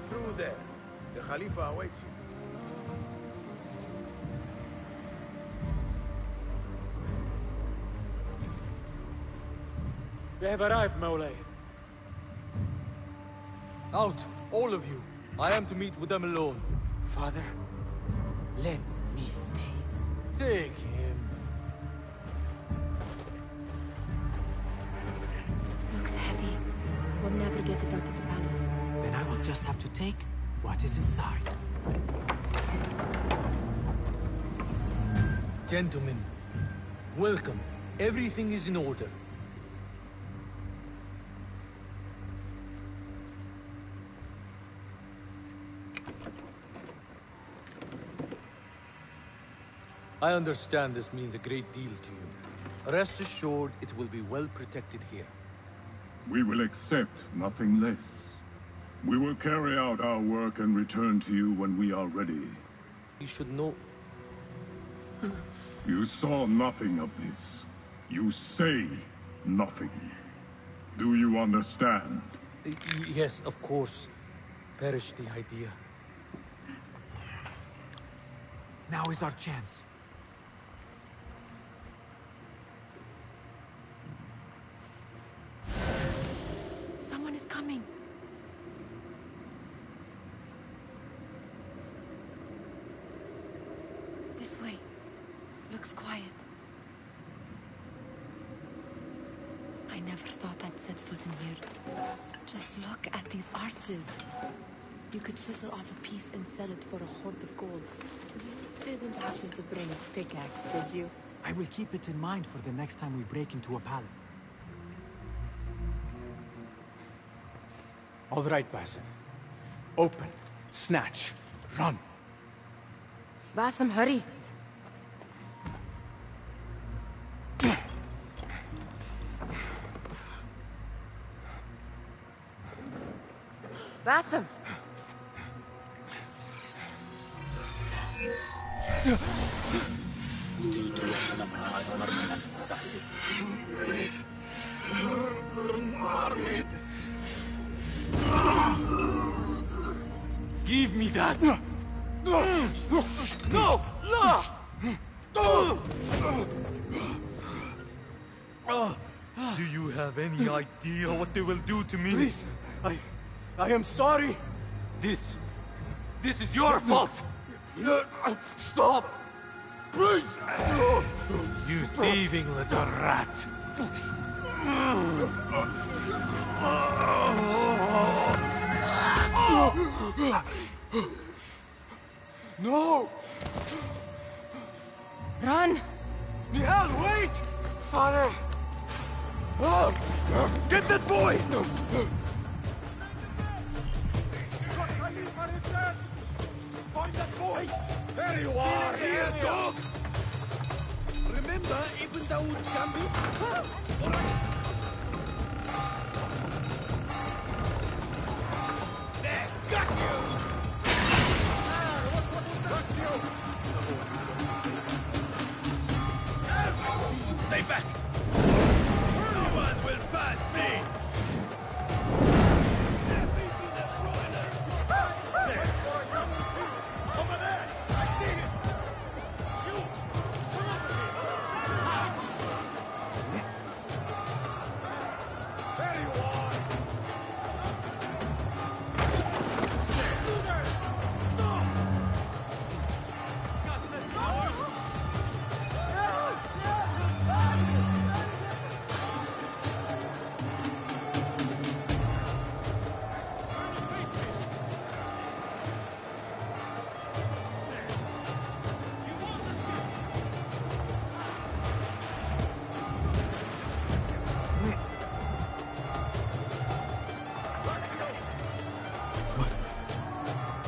Through there. The Khalifa awaits you. We have arrived, Mawlay. Out, all of you. I am to meet with them alone. Father, let me stay. Take him. Looks heavy. We'll never get it out of the palace. Then I will just have to take what is inside. Gentlemen, welcome. Everything is in order. I understand this means a great deal to you. Rest assured, it will be well protected here. We will accept nothing less. We will carry out our work and return to you when we are ready. You should know... You saw nothing of this. You say nothing. Do you understand? Yes, of course. Perish the idea. Now is our chance. Someone is coming. This way. Looks quiet. I never thought I'd set foot in here. Just look at these arches. You could chisel off a piece and sell it for a hoard of gold. You didn't happen to bring a pickaxe, did you? I will keep it in mind for the next time we break into a palace. All right, Basim. Open, snatch, run. Basim, hurry. Basim! Give me that! No! No! Do you have any idea what they will do to me? Please, I am sorry. This is your fault! Stop! Please! You thieving little rat! No! Run! Nihal, wait! Father! Get that boy! Find that boy! There you are! Here, dog! Remember Ibn Dawood Gambit? There! Got you! Got you! Stay back! No one will pass me! Over there! I see him! You! Come over here! There you are! Stop!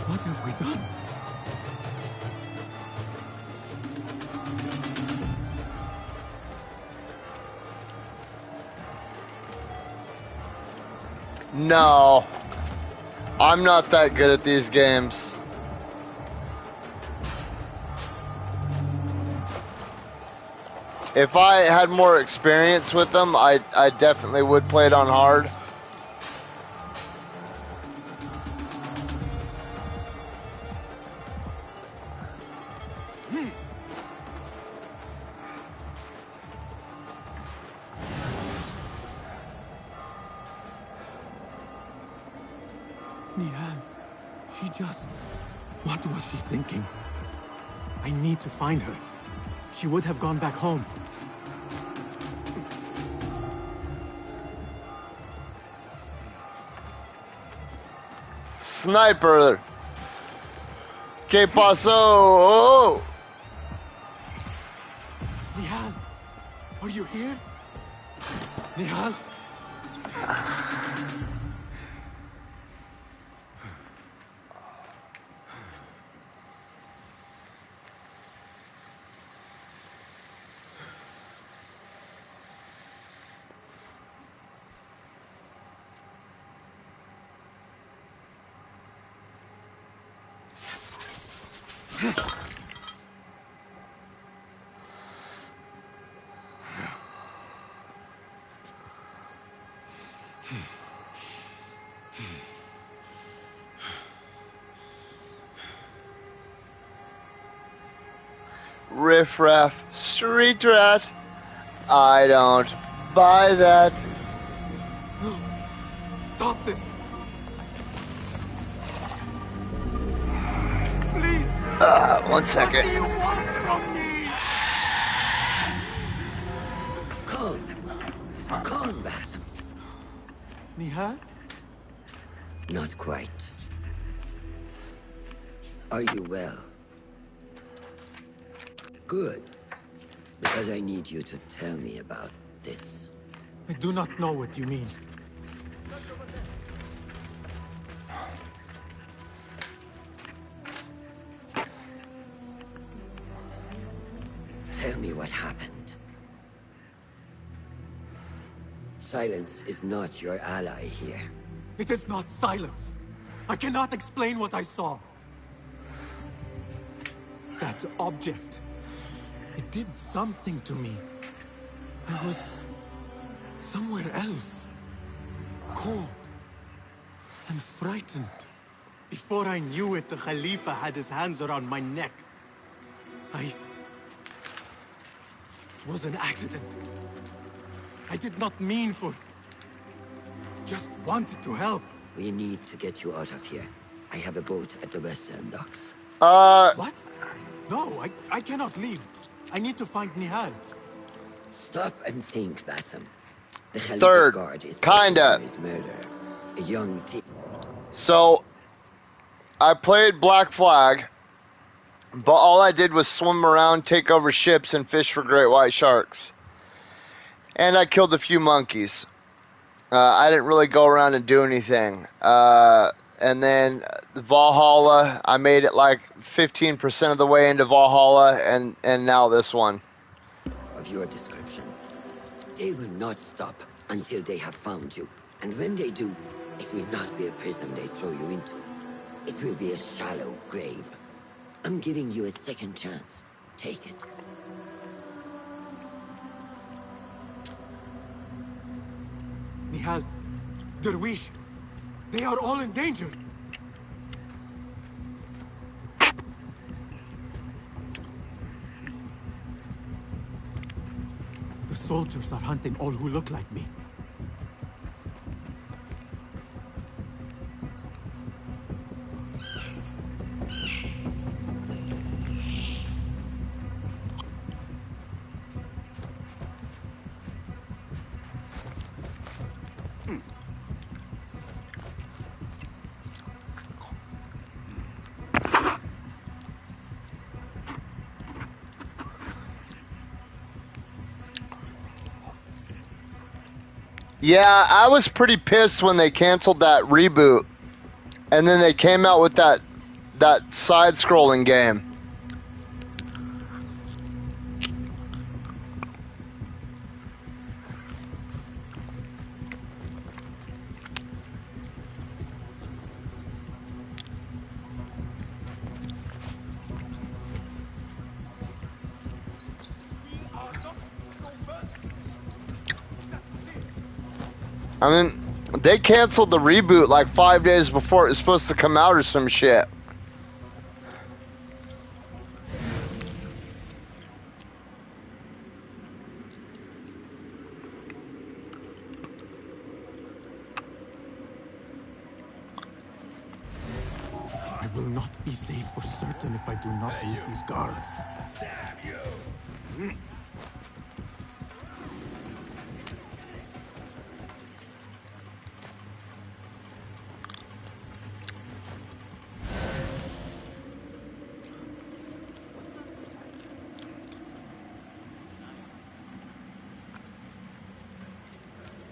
What have we done? No. I'm not that good at these games. If I had more experience with them, I definitely would play it on hard. Nihal, she just... What was she thinking? I need to find her. She would have gone back home. Sniper! ¿Qué pasó? Nihal, are you here? Nihal? Riff raff, street rat. I don't buy that. No! Stop this! Please! 1 second. What do you want from me? Calm, Basim. Nihal? Not quite. Are you well? Good. Because I need you to tell me about this. I do not know what you mean. Tell me what happened. Silence is not your ally here. It is not silence. I cannot explain what I saw. That object. It did something to me. I was somewhere else. Cold and frightened. Before I knew it, the Khalifa had his hands around my neck. It was an accident. I did not mean for... Just wanted to help. We need to get you out of here. I have a boat at the western docks. What? No, I cannot leave. I need to find Nihal. Stop and think, Basim. The Khalifa's Third, guard is kinda. his murder. A young thief. So, I played Black Flag, but all I did was swim around, take over ships, and fish for great white sharks. And I killed a few monkeys. I didn't really go around and do anything. And then Valhalla, I made it like 15% of the way into Valhalla, and now this one. Of your description. They will not stop until they have found you. And when they do, it will not be a prison they throw you into. It will be a shallow grave. I'm giving you a second chance. Take it. Nihal, Derwish, they are all in danger. The soldiers are hunting all who look like me. Yeah, I was pretty pissed when they canceled that reboot, and then they came out with that side-scrolling game. I mean, they canceled the reboot like 5 days before it was supposed to come out or some shit. I will not be safe for certain if I do not lose these guards.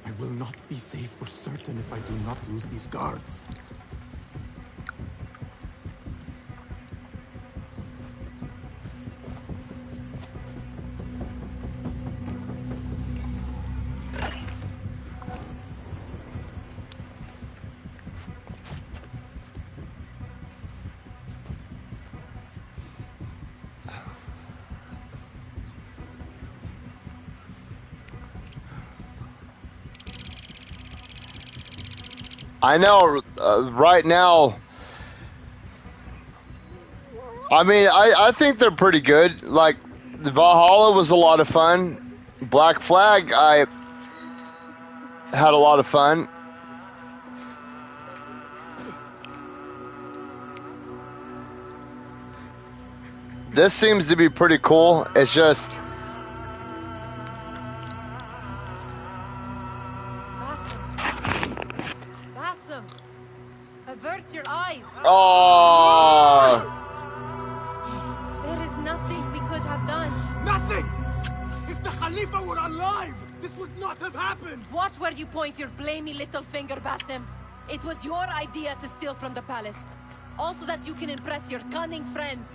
I will not be safe for certain if I do not lose these guards. I know, right now, I mean, I think they're pretty good. Like, the Valhalla was a lot of fun. Black Flag, I had a lot of fun. This seems to be pretty cool. It's just... Avert your eyes. Oh. There is nothing we could have done. Nothing! If the Khalifa were alive, this would not have happened! Watch where you point your blamey little finger, Basim. It was your idea to steal from the palace. Also that you can impress your cunning friends.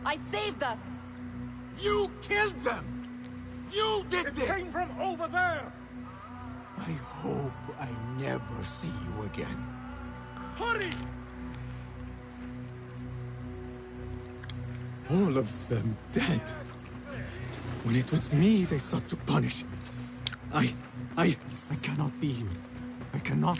I saved us. You killed them! You did this! It came from over there! I hope I never see you again. Hurry! All of them dead. When it was me they sought to punish. I cannot be here. I cannot.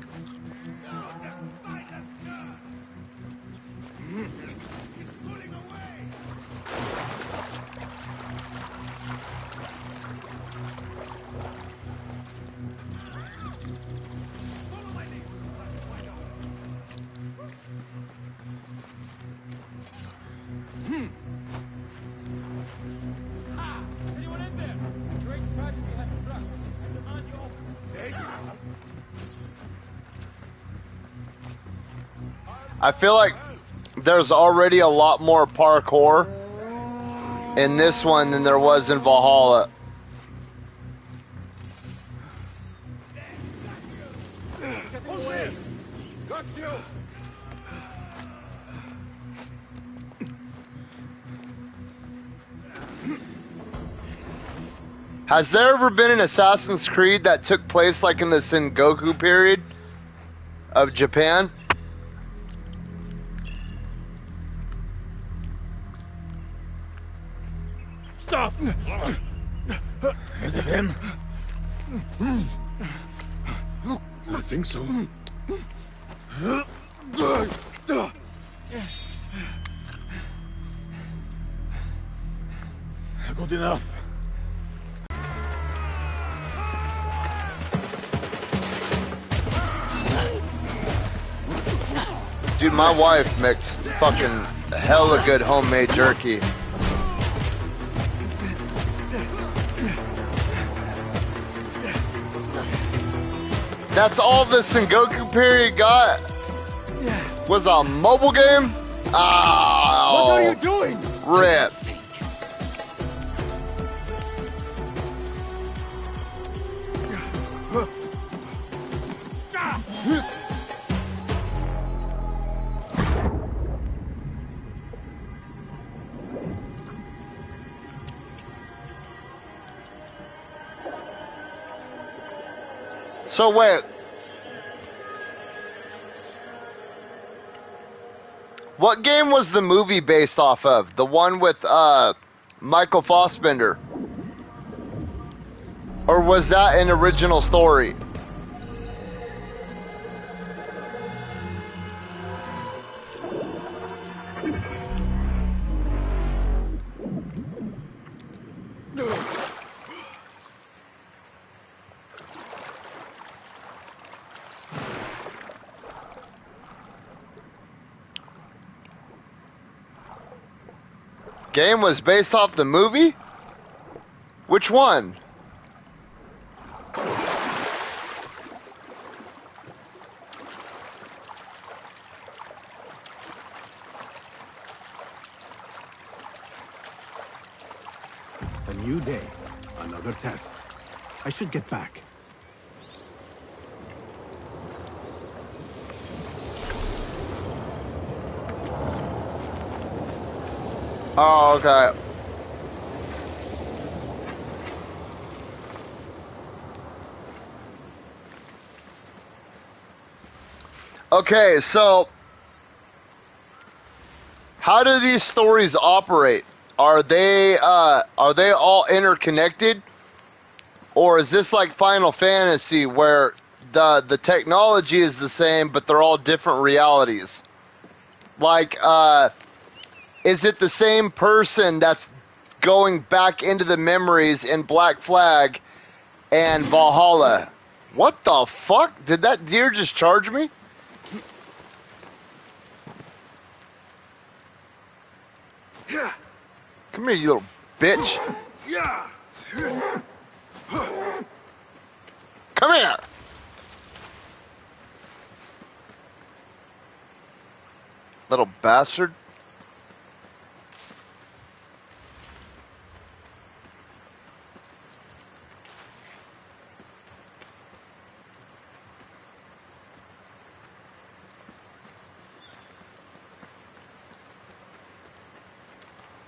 Anyone in there? Great tragedy has struck. I demand you open. I feel like there's already a lot more parkour in this one than there was in Valhalla. Got you! Has there ever been an Assassin's Creed that took place like in the Sengoku period of Japan? Stop! Is it him? I think so. Good enough. Dude, my wife makes fucking hella good homemade jerky. That's all the Sengoku period got? Was a mobile game? Oh, What are you doing? Rip. So wait. What game was the movie based off of? The one with Michael Fassbender? Or was that an original story? Game was based off the movie? Which one? A new day, another test. I should get back. Oh, okay. Okay, so how do these stories operate? Are they all interconnected? Or is this like Final Fantasy where the technology is the same but they're all different realities? Like is it the same person that's going back into the memories in Black Flag and Valhalla? What the fuck? Did that deer just charge me? Come here, you little bitch. Come here. Little bastard.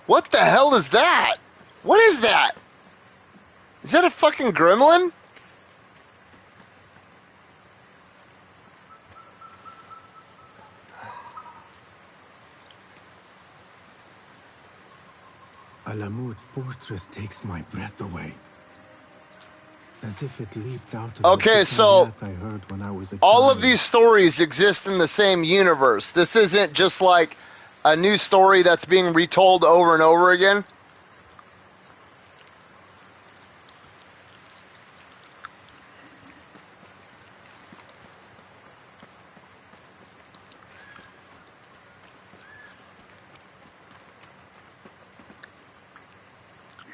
What the hell is that? What is that? Is that a fucking gremlin? Alamut Fortress takes my breath away. As if it leaped out of Okay, the so I heard when I was a all child. of these stories exist in the same universe. This isn't just like a new story that's being retold over and over again.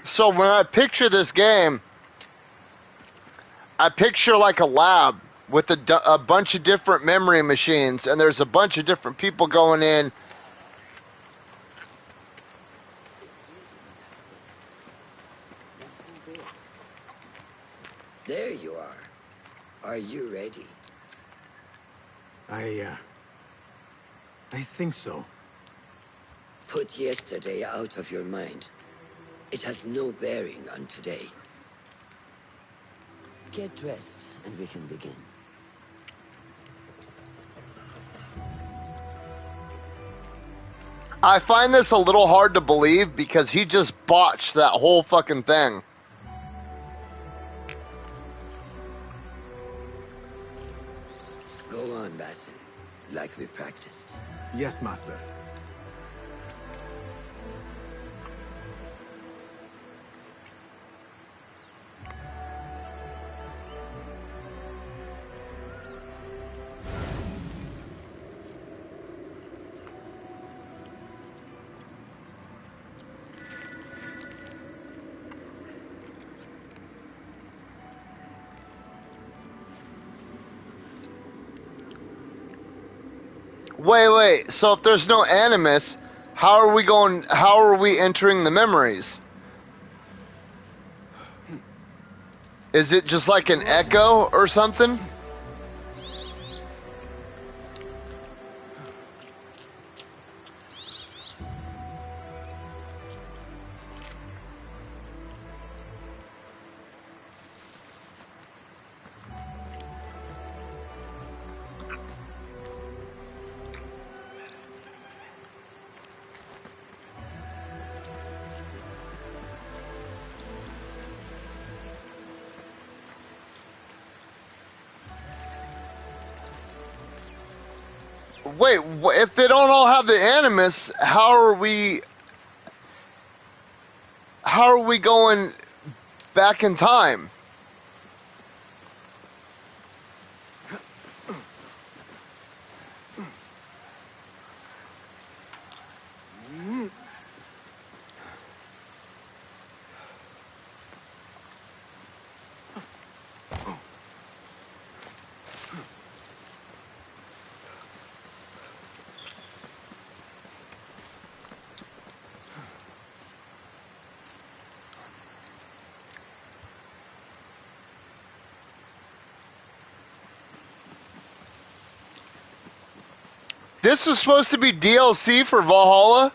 So when I picture this game, I picture like a lab with a bunch of different memory machines, and there's a bunch of different people going in. There you are. Are you ready? I think so. Put yesterday out of your mind. It has no bearing on today. Get dressed, and we can begin. I find this a little hard to believe because he just botched that whole fucking thing. Go on, Basim, like we practiced. Yes, Master. Wait. So if there's no animus, how are we entering the memories? Is it just like an echo or something? Wait, if they don't all have the animus, how are we going back in time? This was supposed to be DLC for Valhalla?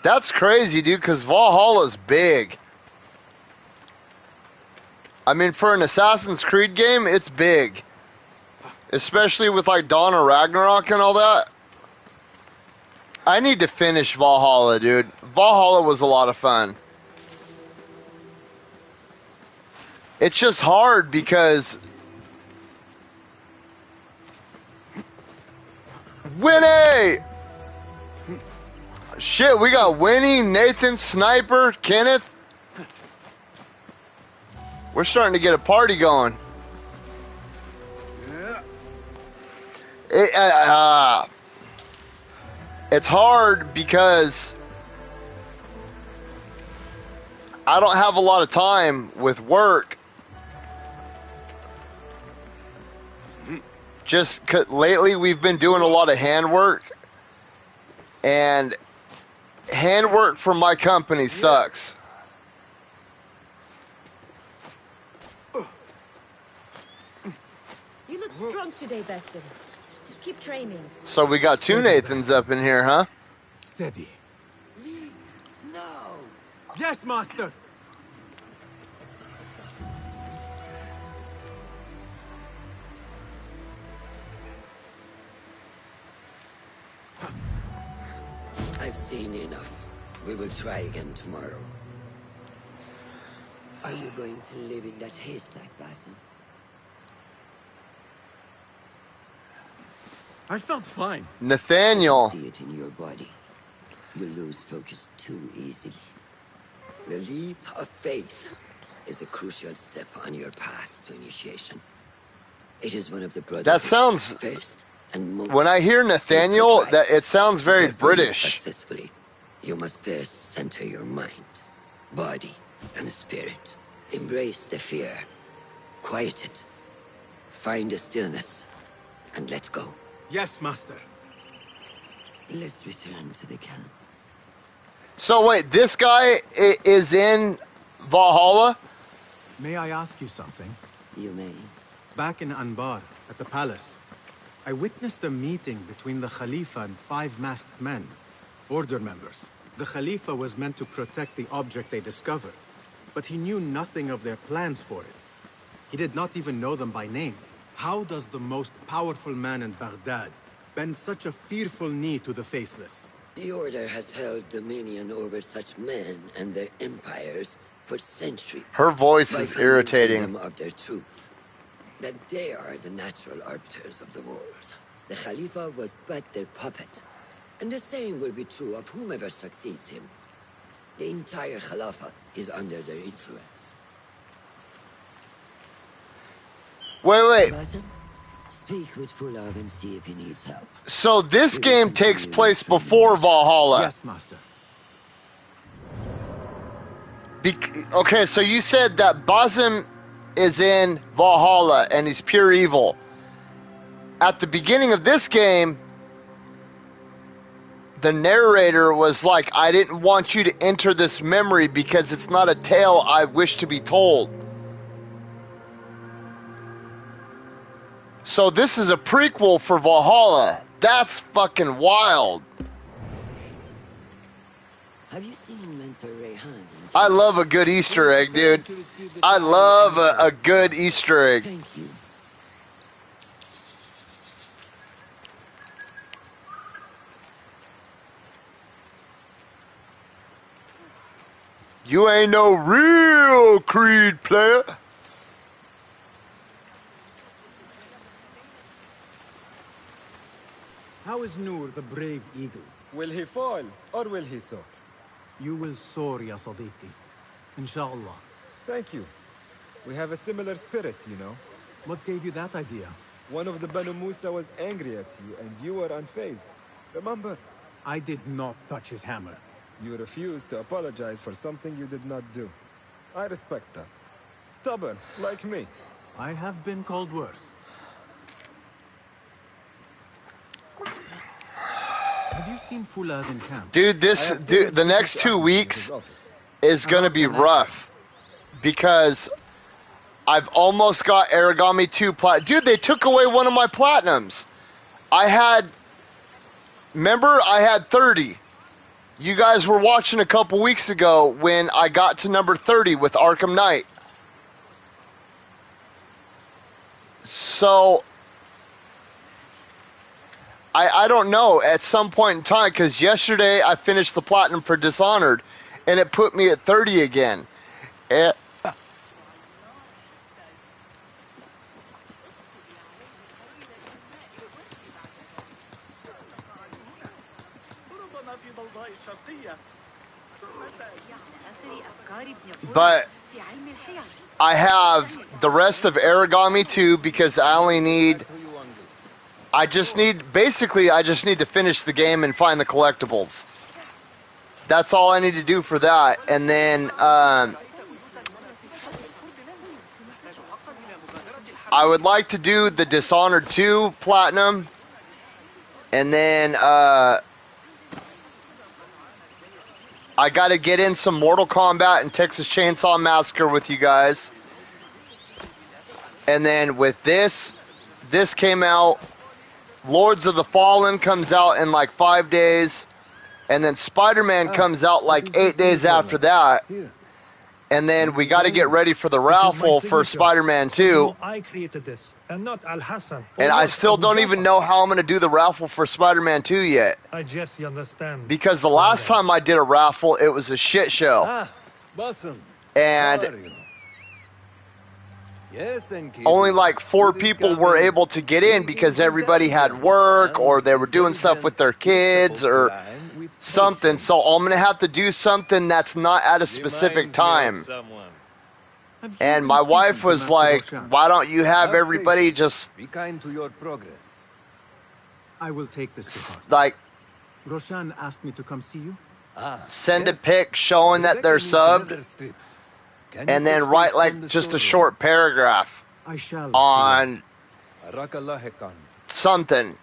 That's crazy, dude, because Valhalla's big. I mean, for an Assassin's Creed game, it's big. Especially with, like, Dawn of Ragnarok and all that. I need to finish Valhalla, dude. Valhalla was a lot of fun. It's just hard because... Winnie! Shit, we got Winnie, Nathan, Sniper, Kenneth. We're starting to get a party going. It's hard because I don't have a lot of time with work. Just 'cause lately we've been doing a lot of handwork, and handwork for my company sucks. You look strong today, Basim. Keep training. So we got two Nathans up in here, huh? Steady. No. Yes, Master. I've seen enough. We will try again tomorrow. Are you going to live in that haystack, Basim? I felt fine. Nathaniel. I can see it in your body. You lose focus too easily. The leap of faith is a crucial step on your path to initiation. It is one of the That sounds. first and most When I hear Nathaniel, that it sounds very British. Successfully, you must first center your mind, body, and spirit. Embrace the fear. Quiet it. Find the stillness. And let go. Yes, Master. Let's return to the camp. So wait, this guy is in Valhalla? May I ask you something? You may. Back in Anbar, at the palace, I witnessed a meeting between the Khalifa and 5 masked men, order members. The Khalifa was meant to protect the object they discovered, but he knew nothing of their plans for it. He did not even know them by name. How does the most powerful man in Baghdad bend such a fearful knee to the faceless? The Order has held dominion over such men and their empires for centuries. Her voice is irritating. Them of their truth, that they are the natural arbiters of the world. The Khalifa was but their puppet, and the same will be true of whomever succeeds him. The entire Khalifa is under their influence. Wait. Basim, speak with Fulav and see if he needs help. So this game takes place before Valhalla. Yes, Master. Okay, so you said that Basim is in Valhalla and he's pure evil. At the beginning of this game, the narrator was like, I didn't want you to enter this memory because it's not a tale I wish to be told. So this is a prequel for Valhalla. That's fucking wild. Have you seen Mentor Rayhan? I love a good Easter egg, dude. I love a good Easter egg. Thank you. You ain't no real Creed player. How is Noor, the brave eagle? Will he fall, or will he soar? You will soar, ya Sadiqi. Inshallah. Thank you. We have a similar spirit, you know. What gave you that idea? One of the Banu Musa was angry at you, and you were unfazed. Remember? I did not touch his hammer. You refused to apologize for something you did not do. I respect that. Stubborn, like me. I have been called worse. Have you seen Fulav in camp? Dude, the next 2 weeks is going to be rough. Because I've almost got Origami 2 Dude, they took away one of my platinums. Remember, I had 30. You guys were watching a couple weeks ago when I got to number 30 with Arkham Knight. So I don't know at some point in time, because yesterday I finished the platinum for Dishonored and it put me at 30 again. But I have the rest of Origami 2 because I just need to finish the game and find the collectibles. That's all I need to do for that. And then I would like to do the Dishonored 2 Platinum. And then I got to get in some Mortal Kombat and Texas Chainsaw Massacre with you guys. And then with this came out. Lords of the Fallen comes out in like 5 days. And then Spider-Man comes out like 8 days after that. And then we got to get ready for the raffle for Spider-Man 2. I created this, and not Al-Hassan. And I still don't even know how I'm going to do the raffle for Spider-Man 2 yet. I guess you understand. Because the last time I did a raffle, it was a shit show. Basim. And Yes, and only like 4 people were able to get in because everybody had work or they were doing stuff with their kids or something. So I'm going to have to do something that's not at a specific time. And my wife was like, why don't you have everybody just... Be kind to your progress. I will take this to heart. Like... Roshan asked me to come see you. Send a pic showing that they're subbed. And then write like just a short paragraph on something.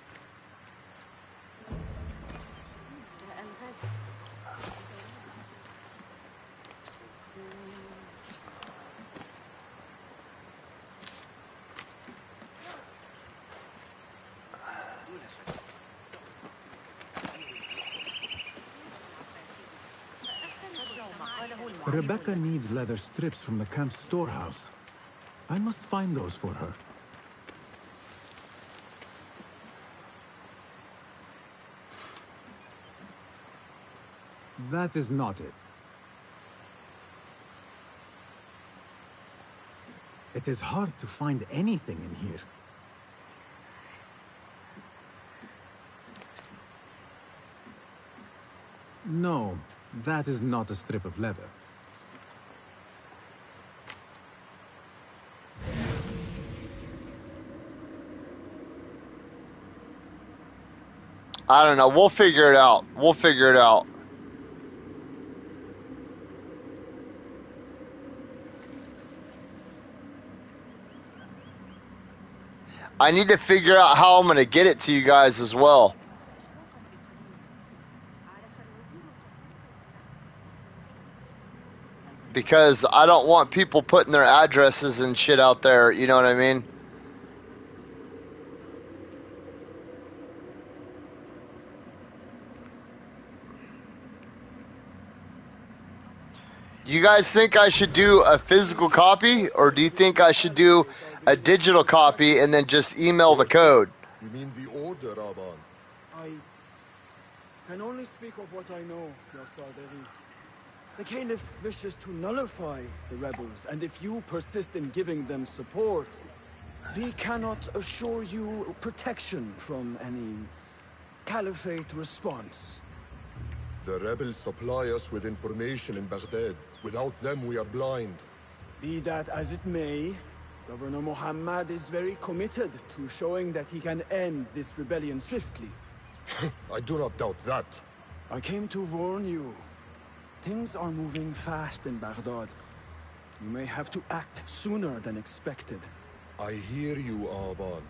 Rebecca needs leather strips from the camp's storehouse. I must find those for her. That is not it. It is hard to find anything in here. No, that is not a strip of leather. I don't know. We'll figure it out. We'll figure it out. I need to figure out how I'm going to get it to you guys as well. Because I don't want people putting their addresses and shit out there, you know what I mean? You guys think I should do a physical copy, or do you think I should do a digital copy and then just email the code? You mean the order, Aban? I can only speak of what I know, Your Sarderi. The Caliph wishes to nullify the rebels, and if you persist in giving them support, we cannot assure you protection from any Caliphate response. The rebels supply us with information in Baghdad. Without them, we are blind. Be that as it may, Governor Muhammad is very committed to showing that he can end this rebellion swiftly. I do not doubt that. I came to warn you. Things are moving fast in Baghdad. You may have to act sooner than expected. I hear you, Aban.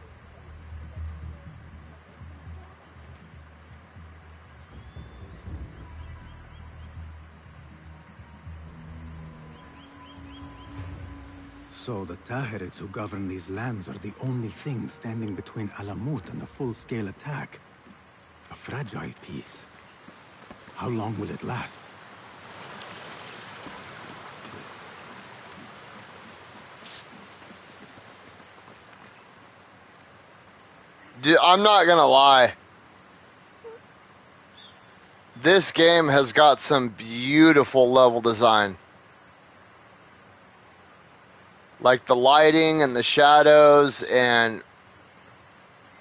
So the Tahirids who govern these lands are the only thing standing between Alamut and a full-scale attack. A fragile peace. How long will it last? Dude, I'm not gonna lie. This game has got some beautiful level design. Like the lighting and the shadows and,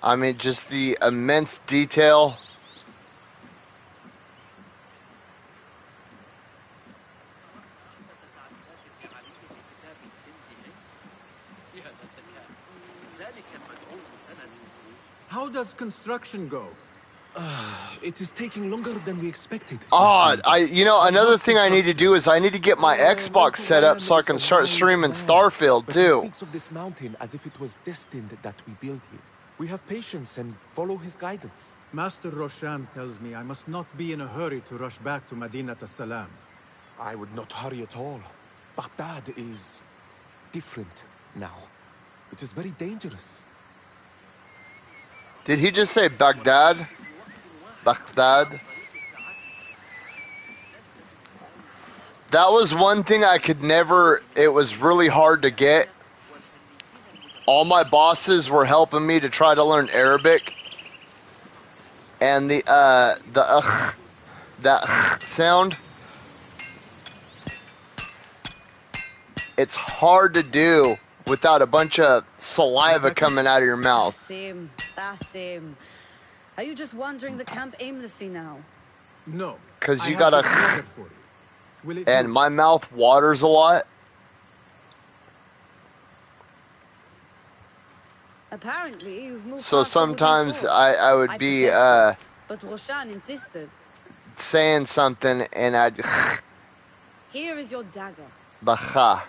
I mean, just the immense detail. How does construction go? It is taking longer than we expected. You know, another thing I need to do is I need to get my Xbox set up so I can start streaming Starfield too. He speaks of this mountain as if it was destined that we build here. We have patience and follow his guidance. Master Roshan tells me I must not be in a hurry to rush back to Madinat as-Salam. I would not hurry at all. Baghdad is different now. It is very dangerous. Did he just say Baghdad? Baghdad? That was one thing I could never. It was really hard to get. All my bosses were helping me to try to learn Arabic, and that sound. It's hard to do without a bunch of saliva coming out of your mouth. Same. That's same. Are you just wandering the camp aimlessly now? No. Because I you have gotta. this letter for you. Will it And do? my mouth waters a lot. Apparently, you've moved So faster with your sometimes sword. I would be protested, but Roshan insisted. saying something and I'd Here is your dagger. bacha,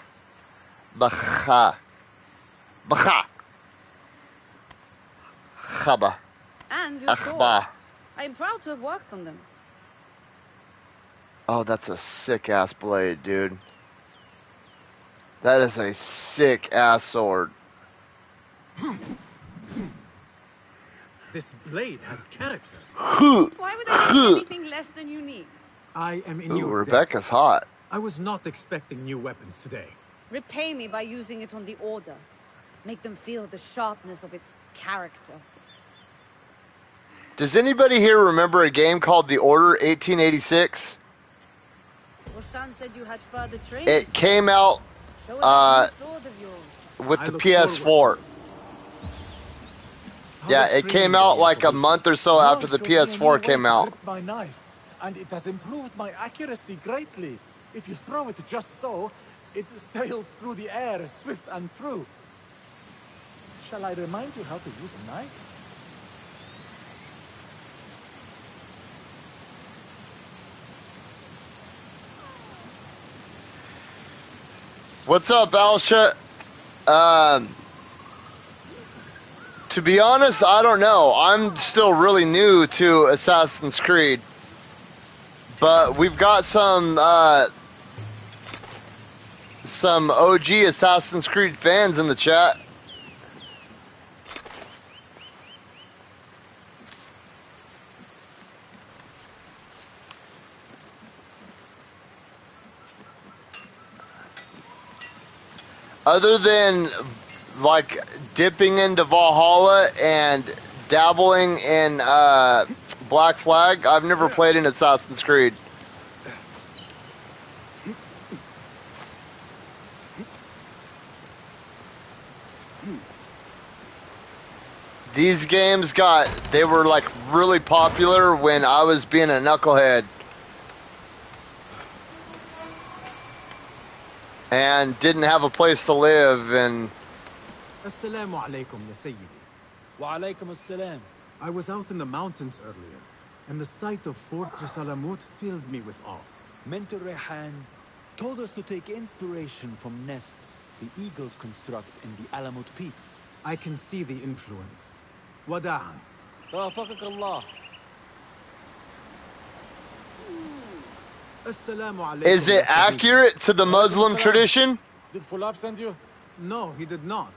bacha, bacha, chaba, And your sword. achba. I am proud to have worked on them. Oh, that's a sick ass blade, dude. That is a sick ass sword. This blade has character. Why would I make anything less than unique? I am in Ooh, your Rebecca's debt. hot. I was not expecting new weapons today. Repay me by using it on the Order. Make them feel the sharpness of its character. Does anybody here remember a game called The Order 1886? Roshan said you had further training. It came out Show that new sword of yours. with the PS4. Yeah, it came out like a month or so after the PS4 came out. My knife, and it has improved my accuracy greatly. If you throw it just so, it sails through the air, swift and true. Shall I remind you how to use a knife? What's up, Alsha? To be honest, I don't know. I'm still really new to Assassin's Creed. But we've got some OG Assassin's Creed fans in the chat. Other than like dipping into Valhalla and dabbling in Black Flag, I've never played an Assassin's Creed. These games they were like really popular when I was being a knucklehead. And didn't have a place to live, and Assalamu alaikum, ya Sayyidi. Wa alaikum assalam. I was out in the mountains earlier, and the sight of Fortress Alamut filled me with awe. Mentor Rehan told us to take inspiration from nests the eagles construct in the Alamut Peaks. I can see the influence. Wada'an. Rafaqak Allah. Assalamu alaikum. Is it accurate to the Muslim tradition? Did Fulaf send you? No, he did not.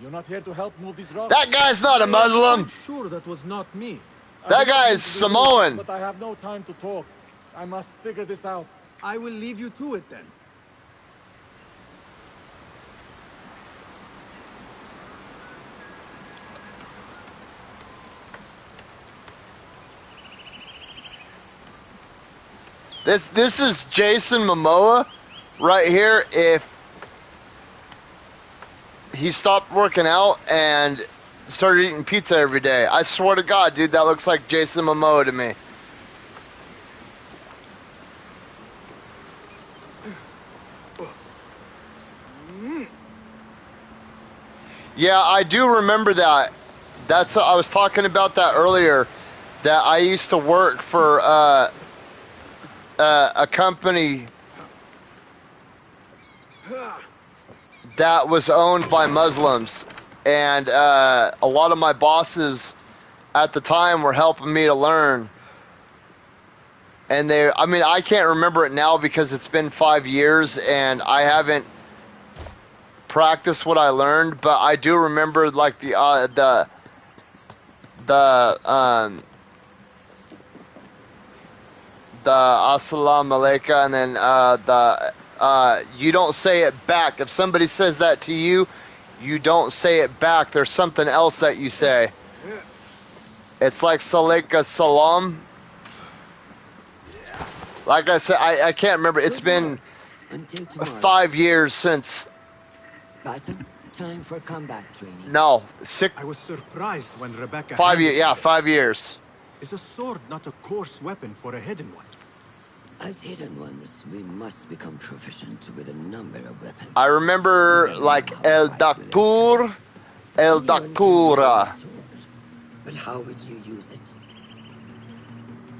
You're not here to help move these rocks? That guy's not a Muslim. I'm sure that was not me. That guy's Samoan. But I have no time to talk. I must figure this out. I will leave you to it then. This is Jason Momoa right here. If he stopped working out and started eating pizza every day, I swear to God, dude, that looks like Jason Momoa to me. Yeah, I do remember that. I was talking about that earlier. That I used to work for a company that was owned by Muslims, and a lot of my bosses at the time were helping me to learn. And I can't remember it now because it's been 5 years and I haven't practiced what I learned, but I do remember like the Assalamu alaikum, and then you don't say it back. If somebody says that to you, you don't say it back. There's something else that you say. It's like Salika Salam. Like I said, I can't remember. It's been 5 years since. Basim, time for combat training. No, 6. I was surprised when Rebecca. 5 years. Yeah, 5 years. Is a sword not a coarse weapon for a hidden one? As hidden ones, we must become proficient with a number of weapons. I remember like El Dakur, El Dakura. But how would you use it?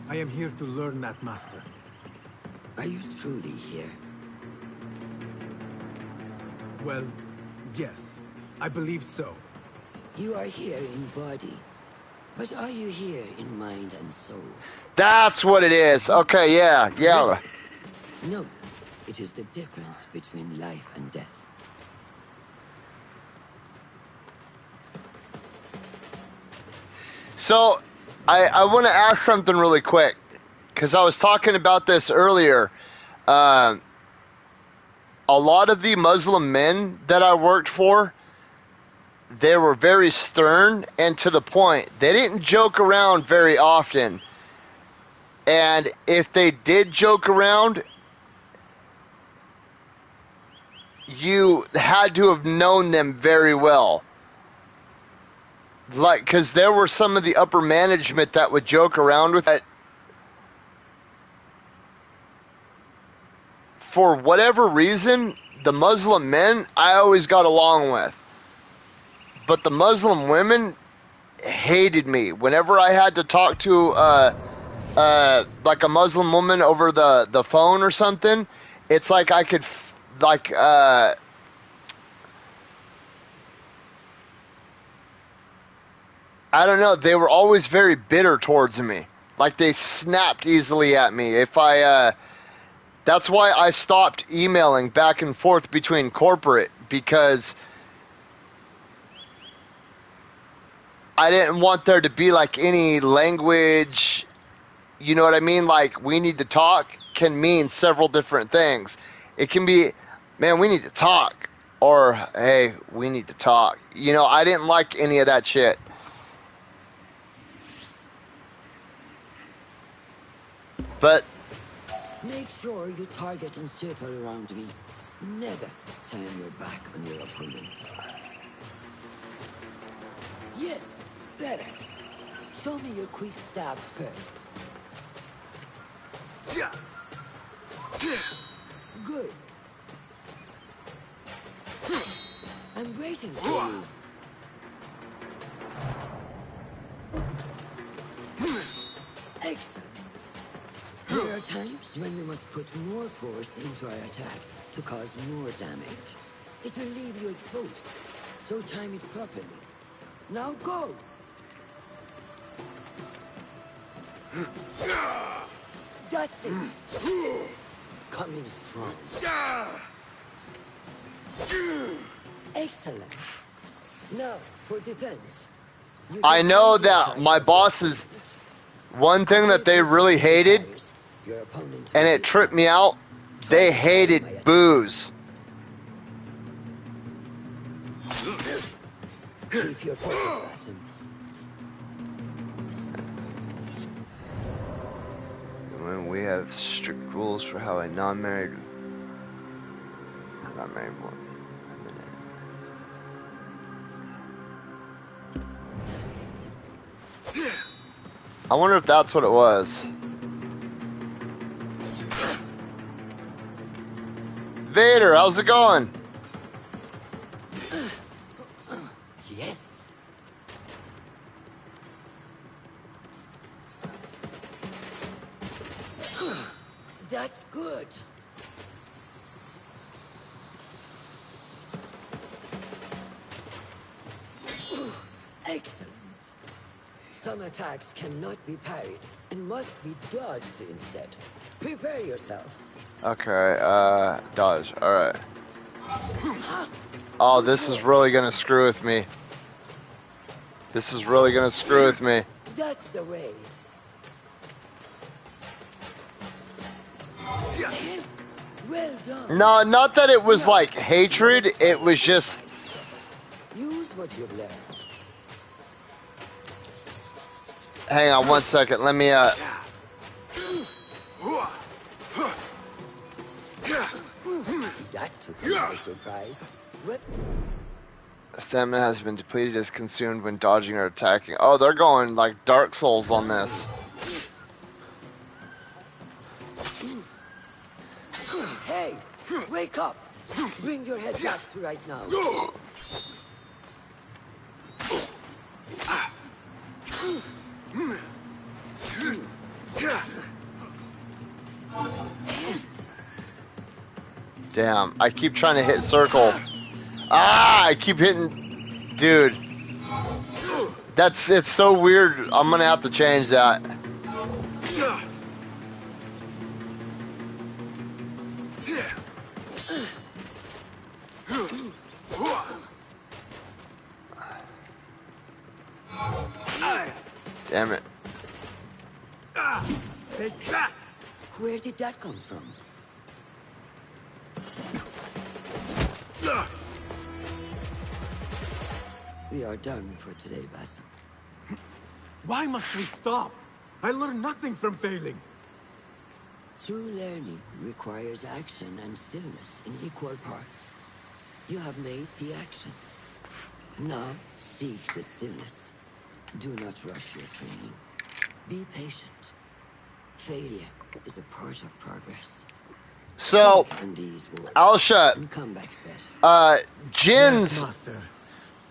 I am here to learn that, Master. Are you truly here? Well, yes. I believe so. You are here in body. But are you here in mind and soul? That's what it is. Okay, yeah. No, it is the difference between life and death. So, I want to ask something really quick, because I was talking about this earlier. A lot of the Muslim men that I worked for, they were very stern and to the point. They didn't joke around very often. And if they did joke around, you had to have known them very well. Like, because there were some of the upper management that would joke around with it. For whatever reason, the Muslim men I always got along with. But the Muslim women hated me. Whenever I had to talk to like a Muslim woman over the phone or something, it's like I could I don't know, they were always very bitter towards me. Like they snapped easily at me. If that's why I stopped emailing back and forth between corporate, because I didn't want there to be like any language, you know what I mean? Like, we need to talk can mean several different things. It can be, man, we need to talk, or hey, we need to talk. You know, I didn't like any of that shit. But make sure you target and circle around me. Never turn your back on your opponent. Yes, better. Show me your quick stab first. Good. I'm waiting for you. Excellent. There are times when we must put more force into our attack to cause more damage. It will leave you exposed, so time it properly. Now go! That's it! Come in strong. Excellent. Now, for defense. I know that my bosses, one thing that they really hated, and it tripped me out, they hated booze. Keep your focus, Basim. When we have strict rules for how a non-married woman. I wonder if that's what it was. Vader, how's it going? Yes. That's good. Excellent. Some attacks cannot be parried and must be dodged instead. Prepare yourself. Okay, dodge. Alright. Oh, this is really gonna screw with me. This is really gonna screw with me. That's the way. Well done. No, not that it was like hatred. It was just. Use what you've learned. Hang on 1 second. Let me. That took me by surprise. What? Stamina has been depleted as consumed when dodging or attacking. Oh, they're going like Dark Souls on this. Hey, wake up! Bring your head back to right now. Damn, I keep trying to hit circle. Ah, I keep hitting. Dude. It's so weird. I'm gonna have to change that. Damn it. Take that! Where did that come from? We are done for today, Basim. Why must we stop? I learned nothing from failing. True learning requires action and stillness in equal parts. You have made the action. Now, seek the stillness. Do not rush your training. Be patient. Failure is a part of progress. So, Alsha, Jinns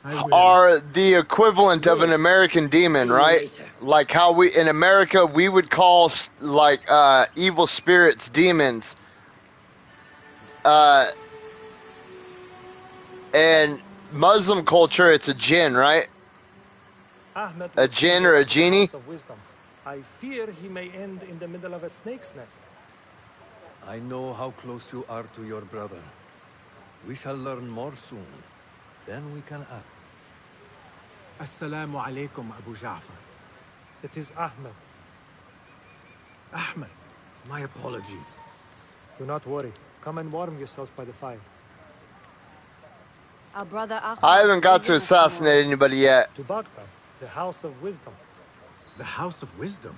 are the equivalent of an American demon, right? Like how we, in America, we would call, like, evil spirits demons. And Muslim culture, it's a jinn, right? Ahmed, A jinn or a genie? Of wisdom. I fear he may end in the middle of a snake's nest. I know how close you are to your brother. We shall learn more soon. Then we can act. Assalamu alaikum, Abu Ja'far. It is Ahmed. Ahmed, my apologies. Do not worry. Come and warm yourself by the fire. Our brother Ahmed. I haven't got to assassinate anybody yet. To Baghdad, the House of Wisdom. The House of Wisdom?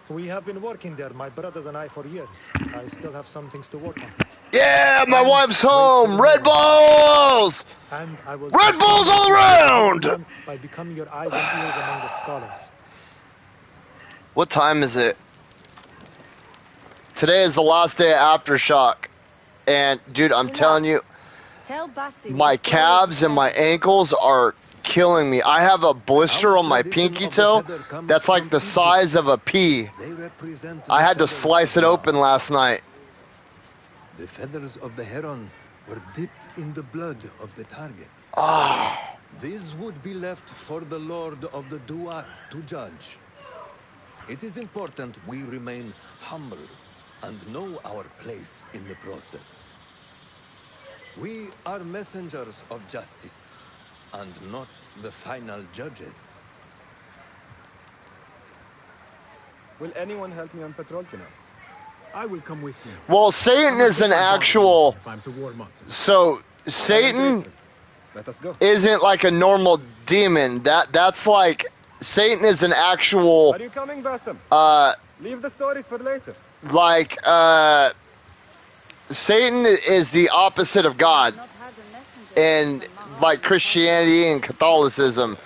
We have been working there, my brothers and I, for years. I still have some things to work on. Yeah, my wife's home! Red Bulls! And I will Red Bulls all around! By becoming your eyes and ears among the scholars. What time is it? Today is the last day of Aftershock. And, dude, I'm telling you, my calves and my ankles are killing me. I have a blister on my pinky toe that's like the size of a pea. I had to slice it open last night. The feathers of the heron were dipped in the blood of the targets. Ah. This would be left for the Lord of the Duat to judge. It is important we remain humble and know our place in the process. We are messengers of justice, and not the final judges. Will anyone help me on patrol tonight? I will come with you. Well, Satan is an actual... If I'm to warm up. So, Satan Let us go. isn't like a normal demon. That's like... Satan is an actual... Are you coming, Basim? Leave the stories for later. Like, Satan is the opposite of God in, like, Christianity and Catholicism.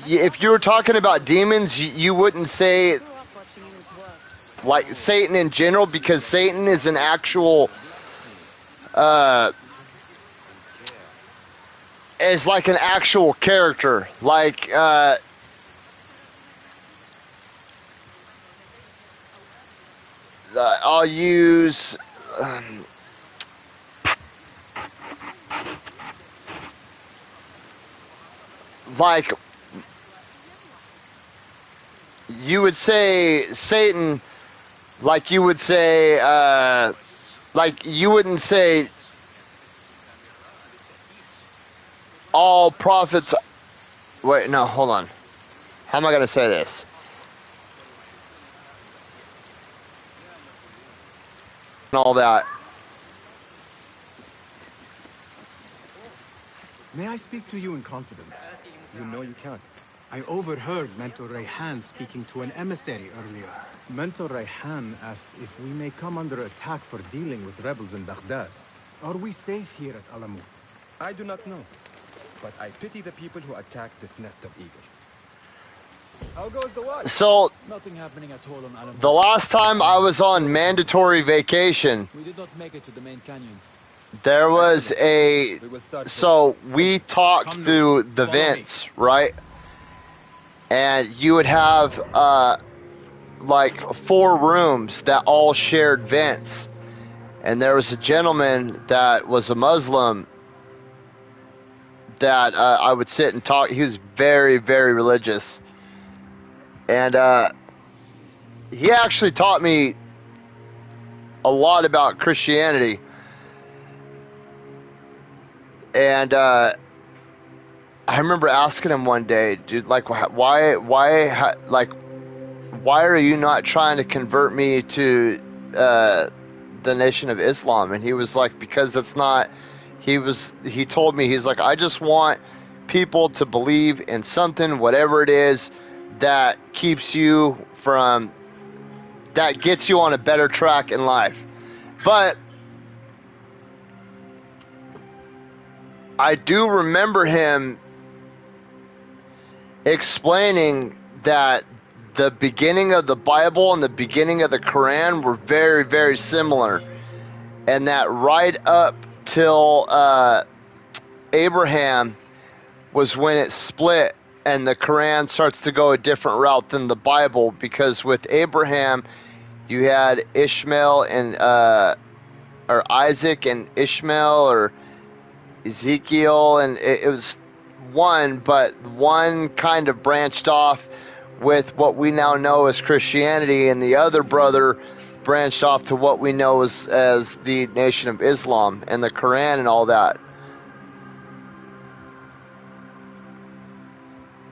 If you were talking about demons, you wouldn't say, like, Satan in general, because Satan is an actual, is like an actual character. Like, I'll use like you would say Satan, like you would say like you wouldn't say all prophets. Wait, no, hold on. How am I gonna say this? all that. May I speak to you in confidence? You know you can't. I overheard Mentor Rayhan speaking to an emissary earlier. Mentor Rayhan asked if we may come under attack for dealing with rebels in Baghdad. Are we safe here at Alamut? I do not know, but I pity the people who attack this nest of eagles. How goes the watch? So, Nothing happening at all on Alamut. the last time I was on mandatory vacation, We did not make it to the main canyon. there was so we talked through the vents, right? And you would have like 4 rooms that all shared vents. And there was a gentleman that was a Muslim that I would sit and talk. He was very, very religious. And he actually taught me a lot about Christianity. And I remember asking him one day, dude, like, why are you not trying to convert me to the Nation of Islam? And he was like, because that's not. He told me, he's like, I just want people to believe in something, whatever it is, that keeps you from, that gets you on a better track in life. But I do remember him explaining that the beginning of the Bible and the beginning of the Quran were very, very similar. And that right up till Abraham was when it split and the Quran starts to go a different route than the Bible, because with Abraham you had Ishmael and or Isaac and Ishmael or Ezekiel, and it was one, but one kind of branched off with what we now know as Christianity, and the other brother branched off to what we know as the Nation of Islam and the Quran and all that.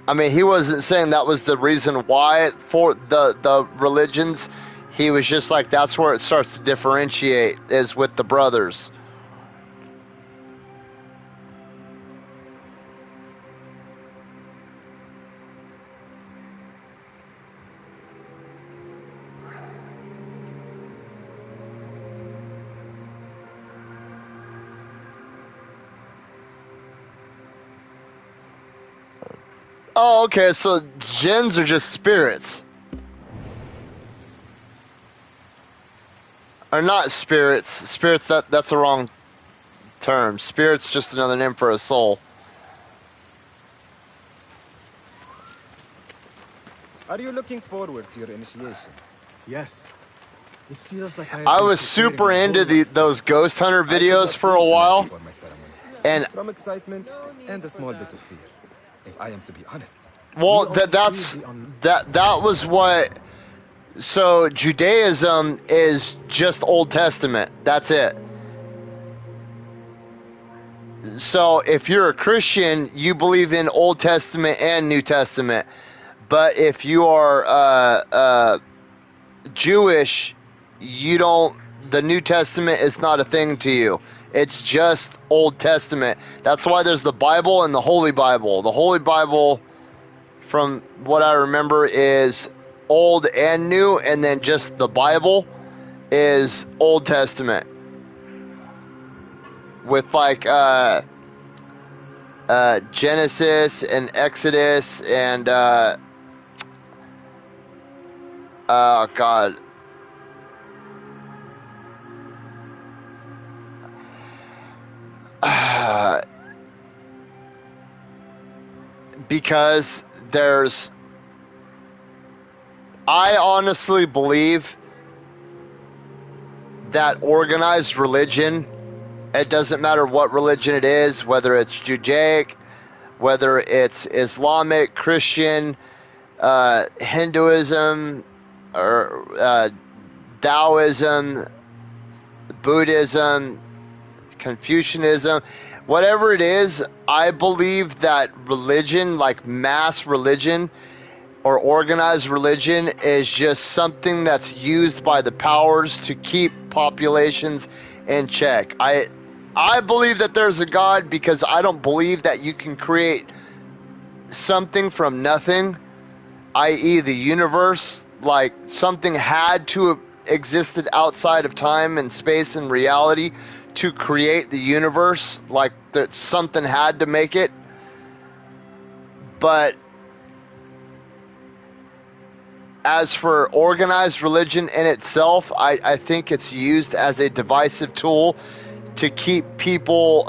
I mean, he wasn't saying that was the reason why for the religions. He was just like, that's where it starts to differentiate, is with the brothers. Oh, okay, so jinns are just spirits. Or not spirits. Spirits, that's a wrong term. Spirit's just another name for a soul. Are you looking forward to your initiation? Yes. It feels like I was super into those ghost hunter videos for a while. And from excitement and a small bit of fear, if I am to be honest. Well, that was what. So Judaism is just Old Testament. That's it. So if you're a Christian, you believe in Old Testament and New Testament. But if you are Jewish, you don't. The New Testament is not a thing to you. It's just Old Testament. That's why there's the Bible and the Holy Bible. The Holy Bible, from what I remember, is Old and New, and then just the Bible is Old Testament. With like Genesis and Exodus and oh God. Because I honestly believe that organized religion, it doesn't matter what religion it is, whether it's Judaic, whether it's Islamic, Christian, Hinduism, or Taoism, Buddhism, Confucianism, whatever it is, I believe that religion, like mass religion or organized religion, is just something that's used by the powers to keep populations in check. I believe that there's a God because I don't believe that you can create something from nothing, i.e. the universe. Like, something had to have existed outside of time and space and reality to create the universe. Like, that something had to make it. But as for organized religion in itself, I think it's used as a divisive tool to keep people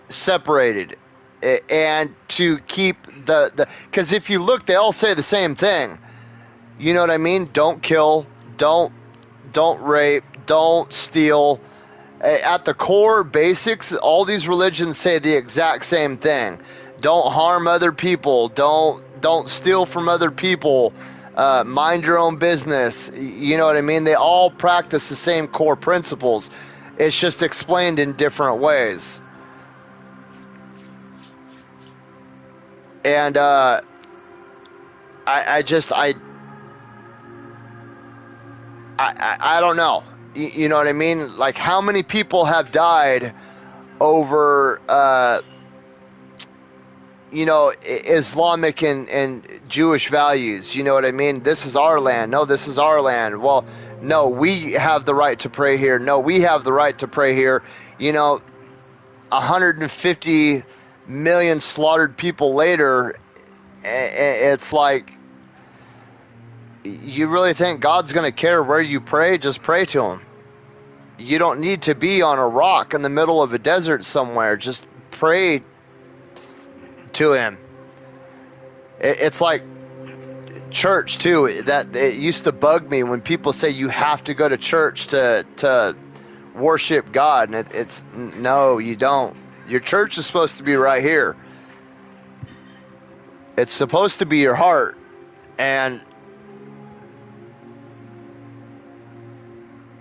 separated, and to keep the because if you look, they all say the same thing. You know what I mean? Don't kill, don't rape, don't steal. At the core basics, all these religions say the exact same thing. Don't harm other people. Don't steal from other people. Mind your own business. You know what I mean? They all practice the same core principles. It's just explained in different ways. And I don't know. You know what I mean? Like, how many people have died over Islamic and Jewish values? You know what I mean? This is our land. No, this is our land. Well, no, we have the right to pray here. No, we have the right to pray here. 150 million slaughtered people later, it's like, you really think God's going to care where you pray? Just pray to him. You don't need to be on a rock in the middle of a desert somewhere. Just pray to him. It's like church too. That it used to bug me when people say you have to go to church to worship God, and it's no, you don't. Your church is supposed to be right here. It's supposed to be your heart. And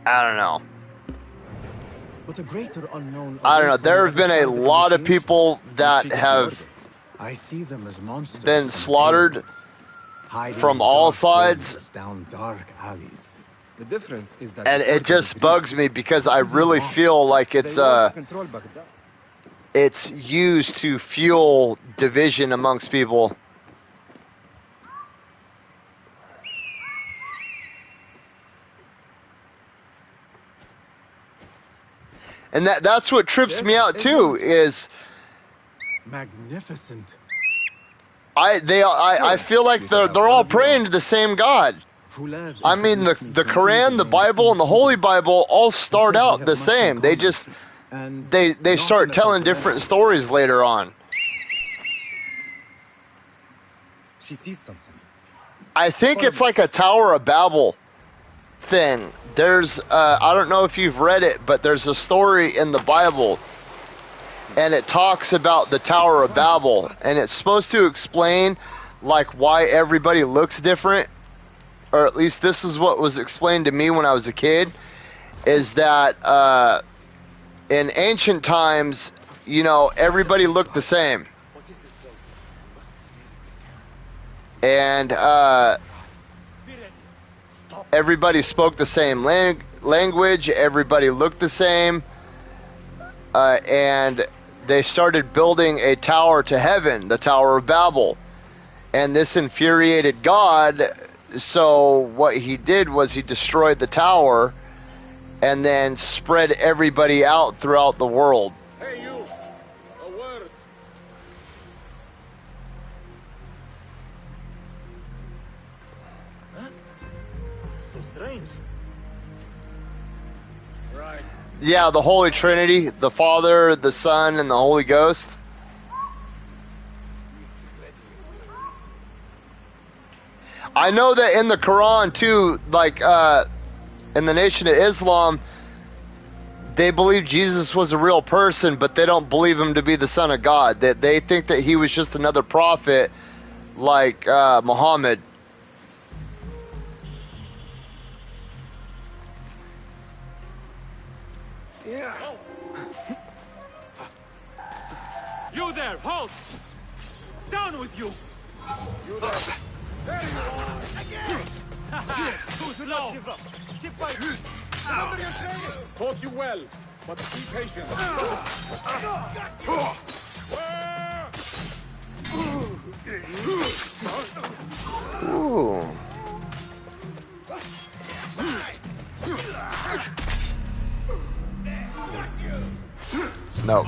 I don't know. But a greater unknown. I don't know. There have been a lot of people that have been slaughtered from all sides. Down dark alleys. The difference is that, and it just bugs me because I really feel like it's used to fuel division amongst people. And that's what trips me out too, is magnificent. I feel like they're all praying to the same God. I mean, the Quran, the Bible, and the Holy Bible all start out the same. They just they start telling different stories later on. She sees something. I think it's like a Tower of Babel thing. There's I don't know if you've read it, but there's a story in the Bible, and it talks about the Tower of Babel, and it's supposed to explain like why everybody looks different, or at least this is what was explained to me when I was a kid, is that in ancient times, everybody looked the same. And everybody spoke the same language, everybody looked the same, and they started building a tower to heaven, the Tower of Babel. And this infuriated God, so what he did was he destroyed the tower and then spread everybody out throughout the world. Hey, you! A word! Huh? So strange. Right. Yeah, the Holy Trinity, the Father, the Son, and the Holy Ghost. I know that in the Quran too, like in the Nation of Islam, they believe Jesus was a real person, but they don't believe him to be the Son of God. That they think that he was just another prophet, like Muhammad. Yeah. You there, halt! Down with you! You there. Do not give up. Keep fighting. Remember your training. Taught you well, but be patient. Ooh. No.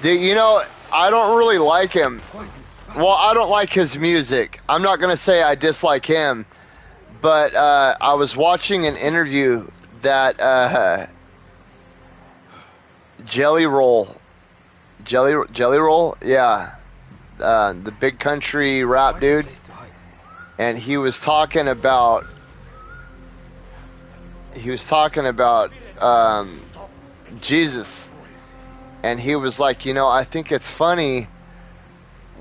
You know, I don't really like him. Well, I don't like his music. I'm not going to say I dislike him, but I was watching an interview that Jelly Roll, yeah, the big country rap dude, and he was talking about Jesus. And he was like, you know, I think it's funny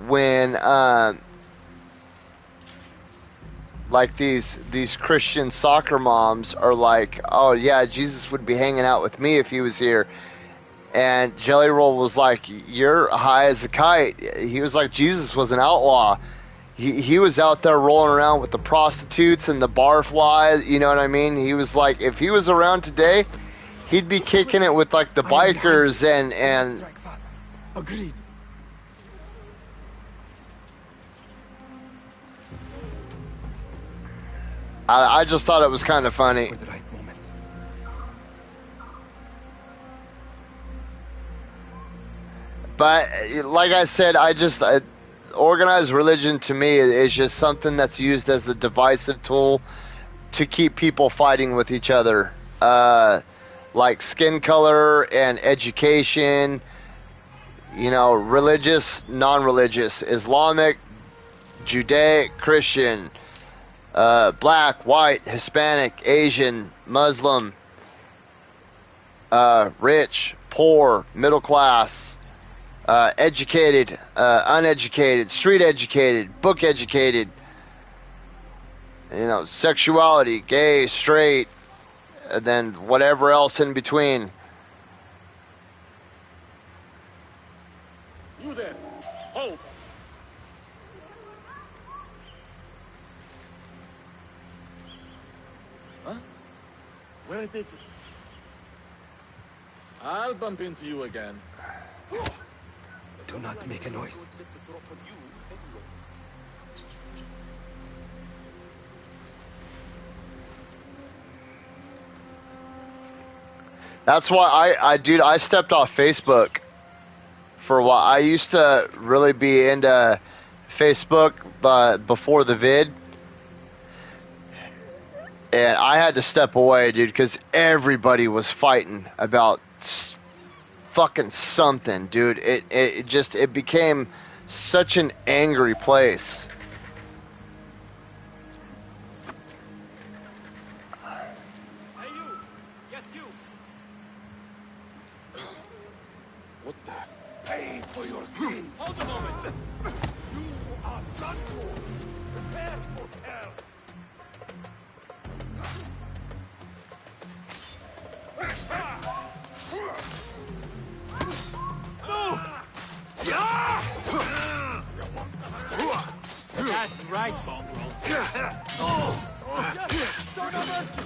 when, like these Christian soccer moms are like, oh yeah, Jesus would be hanging out with me if he was here. And Jelly Roll was like, you're high as a kite. He was like, Jesus was an outlaw. He was out there rolling around with the prostitutes and the barflies. You know what I mean? He was like, if he was around today, he'd be kicking it with like the bikers and Agreed. I just thought it was kind of funny. But like I said, organized religion to me is just something that's used as a divisive tool to keep people fighting with each other. Like skin color and education, you know, religious, non-religious, Islamic, Judaic, Christian, black, white, Hispanic, Asian, Muslim, rich, poor, middle class, educated, uneducated, street educated, book educated, you know, sexuality, gay, straight, and then whatever else in between. You there. Hold. Huh? Where did... I'll bump into you again. Do not make a noise. That's why I stepped off Facebook for a while. I used to really be into Facebook before the vid. And I had to step away, dude, because everybody was fighting about fucking something, dude. It became such an angry place. What the? Pay for your sin! Hold a moment! You are done for! Prepare for hell! That's right, Mongrel. Oh! Yes! Don't have mercy!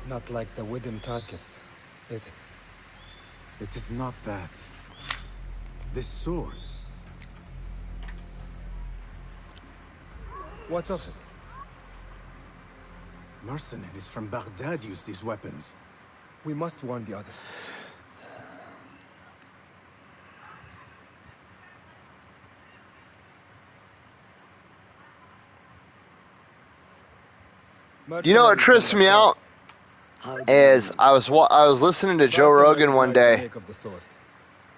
Not like the wooden targets, is it? It is not that. This sword. What of it? Mercenaries from Baghdad use these weapons. We must warn the others. You know what trips me out is I was listening to Joe Rogan one day,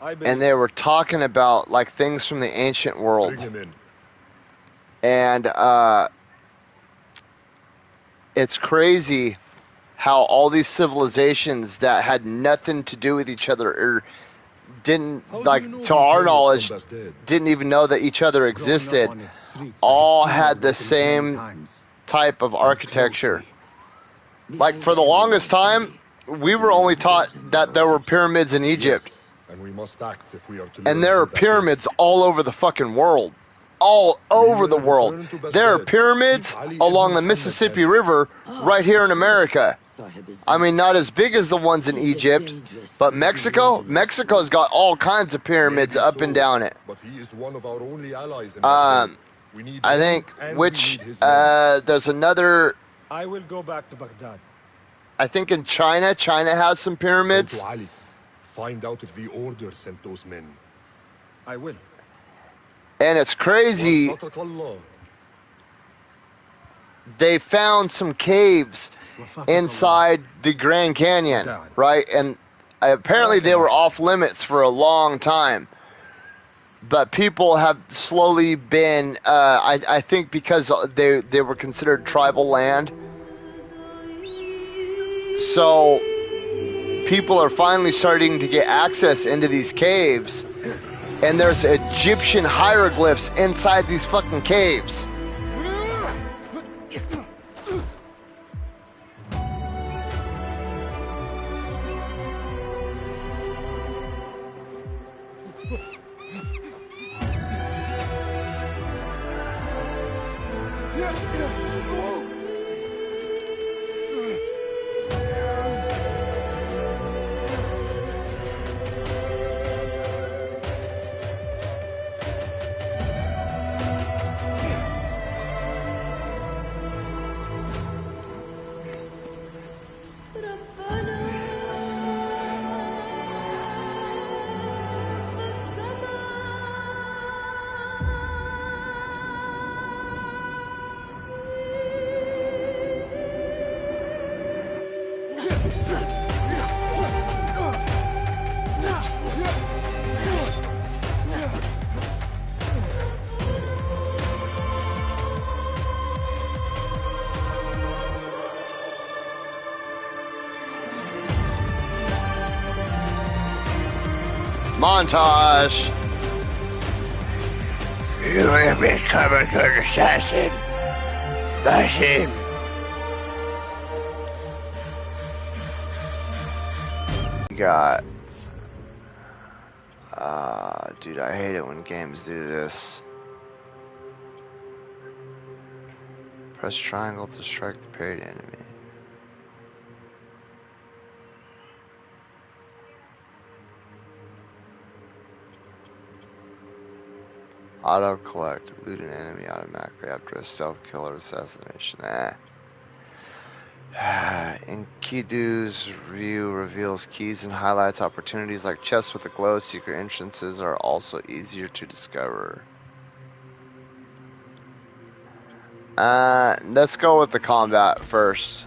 and they were talking about like things from the ancient world. Bring him in. And it's crazy how all these civilizations that had nothing to do with each other, or didn't, like, to our knowledge, didn't even know that each other existed, all had the same type of architecture. Like, for the longest time, we were only taught that there were pyramids in Egypt. Yes, and we must act if we are to And learn there are who that pyramids is. all over the fucking world. All over the will world. return to There are Baghdad. pyramids Seek Ali along ibn the Muhammad Mississippi and- River right here in America. I mean, not as big as the ones in Egypt, but Mexico's got all kinds of pyramids Maybe up and so, down it. But he is one of our only allies in Baghdad. We need I him think, and we which, need his men. there's another, I will go back to Baghdad. I think in China has some Go pyramids. to Ali. Find out if the Order sent those men. I will. And it's crazy, Waffaqakallah. they found some caves inside the Grand Canyon, right? And apparently they were off limits for a long time. But people have slowly been, I think because they were considered tribal land. So people are finally starting to get access into these caves. And there's Egyptian hieroglyphs inside these fucking caves. Montage. You have become a good assassin. Basim. Got. Dude, I hate it when games do this. Press triangle to strike the parried enemy. Auto collect, loot an enemy automatically after a stealth kill or assassination. Enkidu's view reveals keys and highlights opportunities like chests with a glow. Secret entrances are also easier to discover. Let's go with the combat first.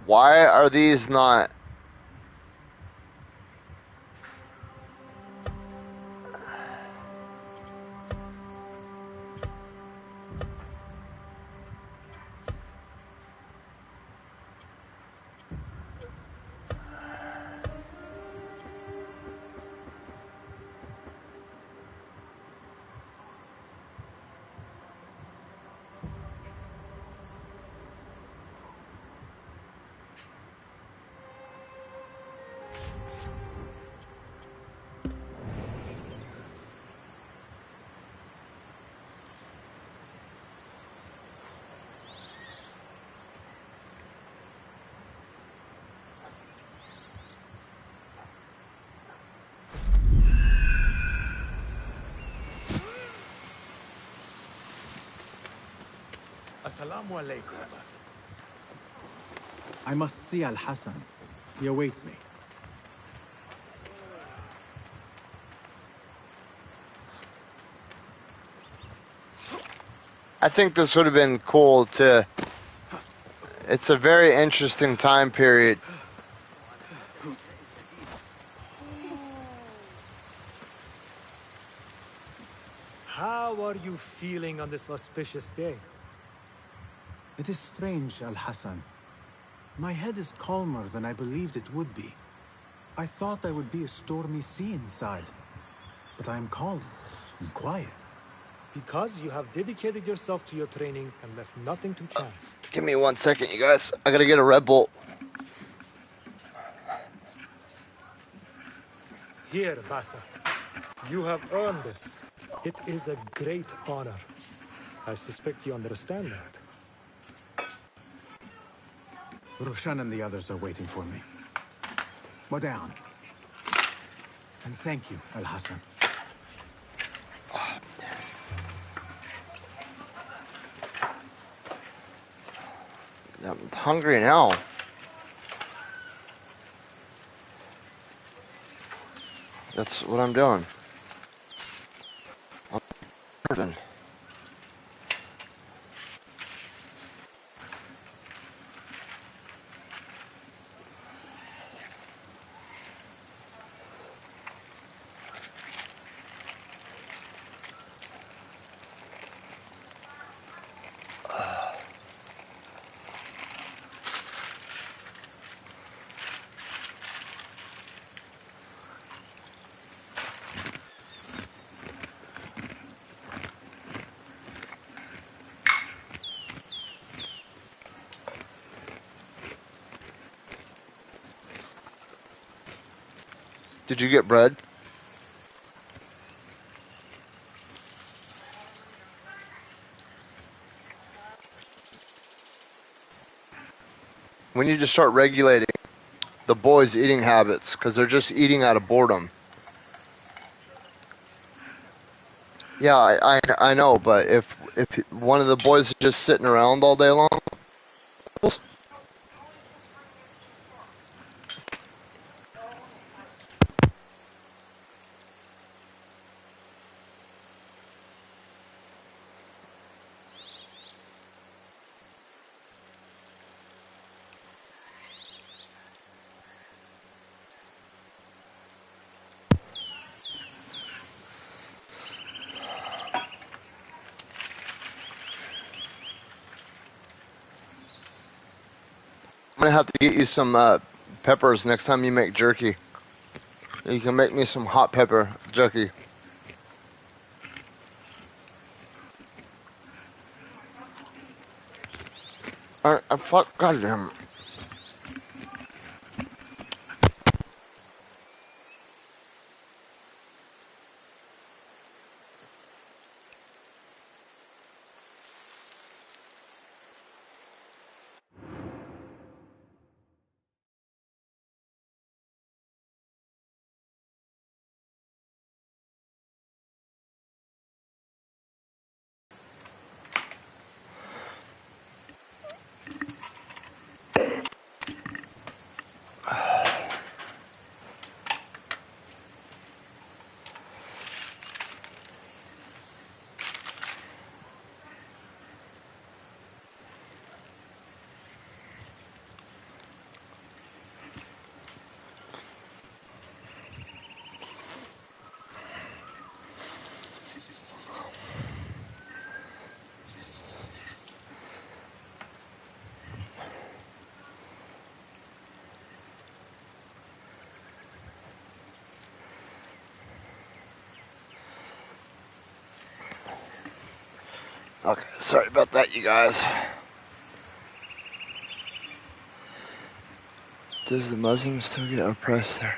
Why are these not? Assalamu alaikum, Abbas. I must see Al-Hassan. He awaits me. I think this would have been cool to... It's a very interesting time period. How are you feeling on this auspicious day? It is strange, Al-Hassan. My head is calmer than I believed it would be. I thought I would be a stormy sea inside. But I am calm and quiet. Because you have dedicated yourself to your training and left nothing to chance. Give me 1 second, you guys. I gotta get a Red Bull. Here, Bassa. You have earned this. It is a great honor. I suspect you understand that. Roshan and the others are waiting for me. Down. And thank you, Al-Hassan. I'm hungry now. That's what I'm doing. I'm starving. Did you get bread? We need to start regulating the boys' eating habits because they're just eating out of boredom. Yeah, I know, but if one of the boys is just sitting around all day long, I'm gonna have to get you some peppers next time you make jerky. You can make me some hot pepper jerky. Fuck, goddamn. Okay, sorry about that, you guys. Does the Muslim still get oppressed there?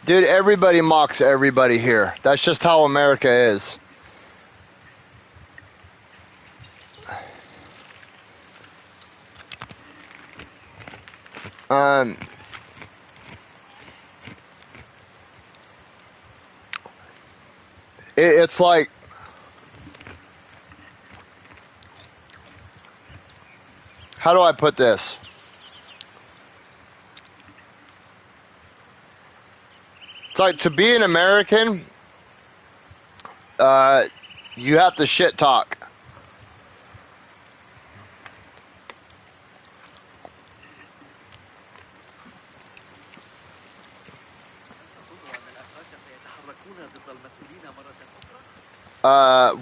Dude, everybody mocks everybody here. That's just how America is. It's like, how do I put this? It's like, to be an American, you have to shit talk.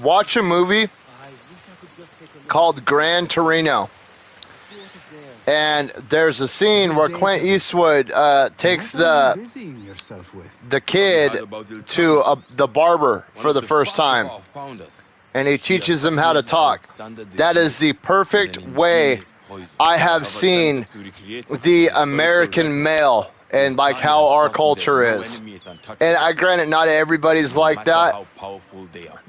Watch a movie called Gran Torino. And there's a scene where Clint Eastwood takes the kid to the barber for the first time. And he teaches him how to talk. That is the perfect way I have seen the American male and like how our culture is. And granted, not everybody's like that.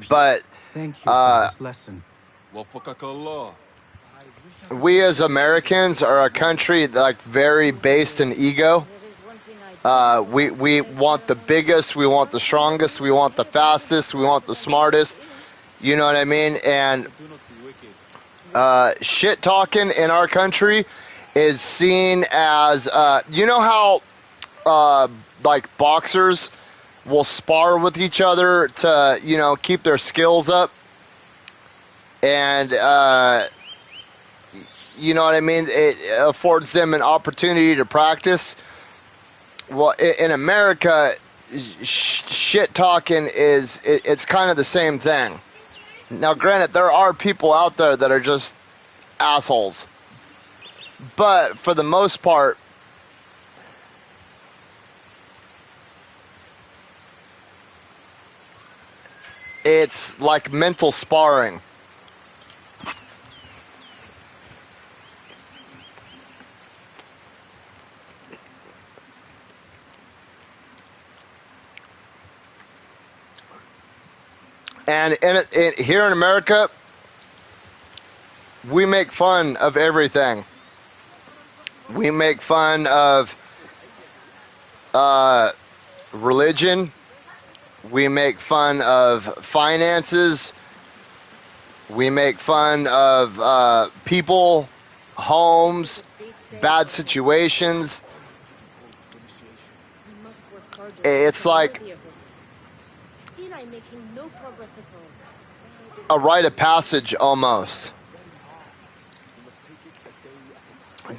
But thank you for this lesson. We as Americans are a country like very based in ego. We want the biggest, we want the strongest, we want the fastest, we want the smartest. You know what I mean? And shit talking in our country is seen as you know how like boxers will spar with each other to, you know, keep their skills up. And you know what I mean? It affords them an opportunity to practice. Well, in America, shit talking it's kind of the same thing. Now, granted, there are people out there that are just assholes. But for the most part, it's like mental sparring. And here in America, we make fun of everything. We make fun of religion. We make fun of finances. We make fun of people, homes, bad situations. It's like a rite of passage almost.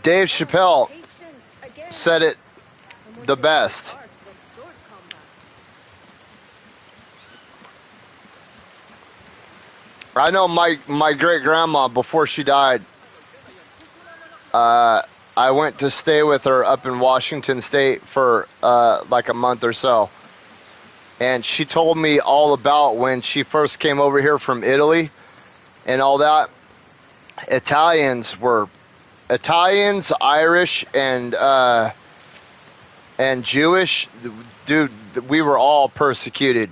Dave Chappelle said it the best. I know my great grandma, before she died, I went to stay with her up in Washington State for like a month or so. And she told me all about when she first came over here from Italy and all that. Italians, Irish, and Jewish. Dude, we were all persecuted.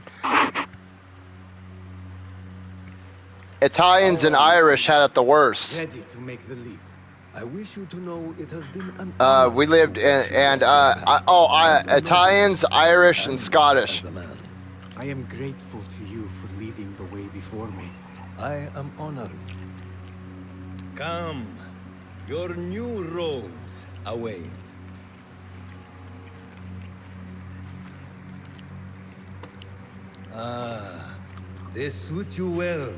Italians and Irish had it the worst. Ready to make the leap. I wish you to know it has been an we lived in Italians, Irish, and Scottish. I am grateful to you for leading the way before me. I am honored. Come, your new robes await. Ah, they suit you well.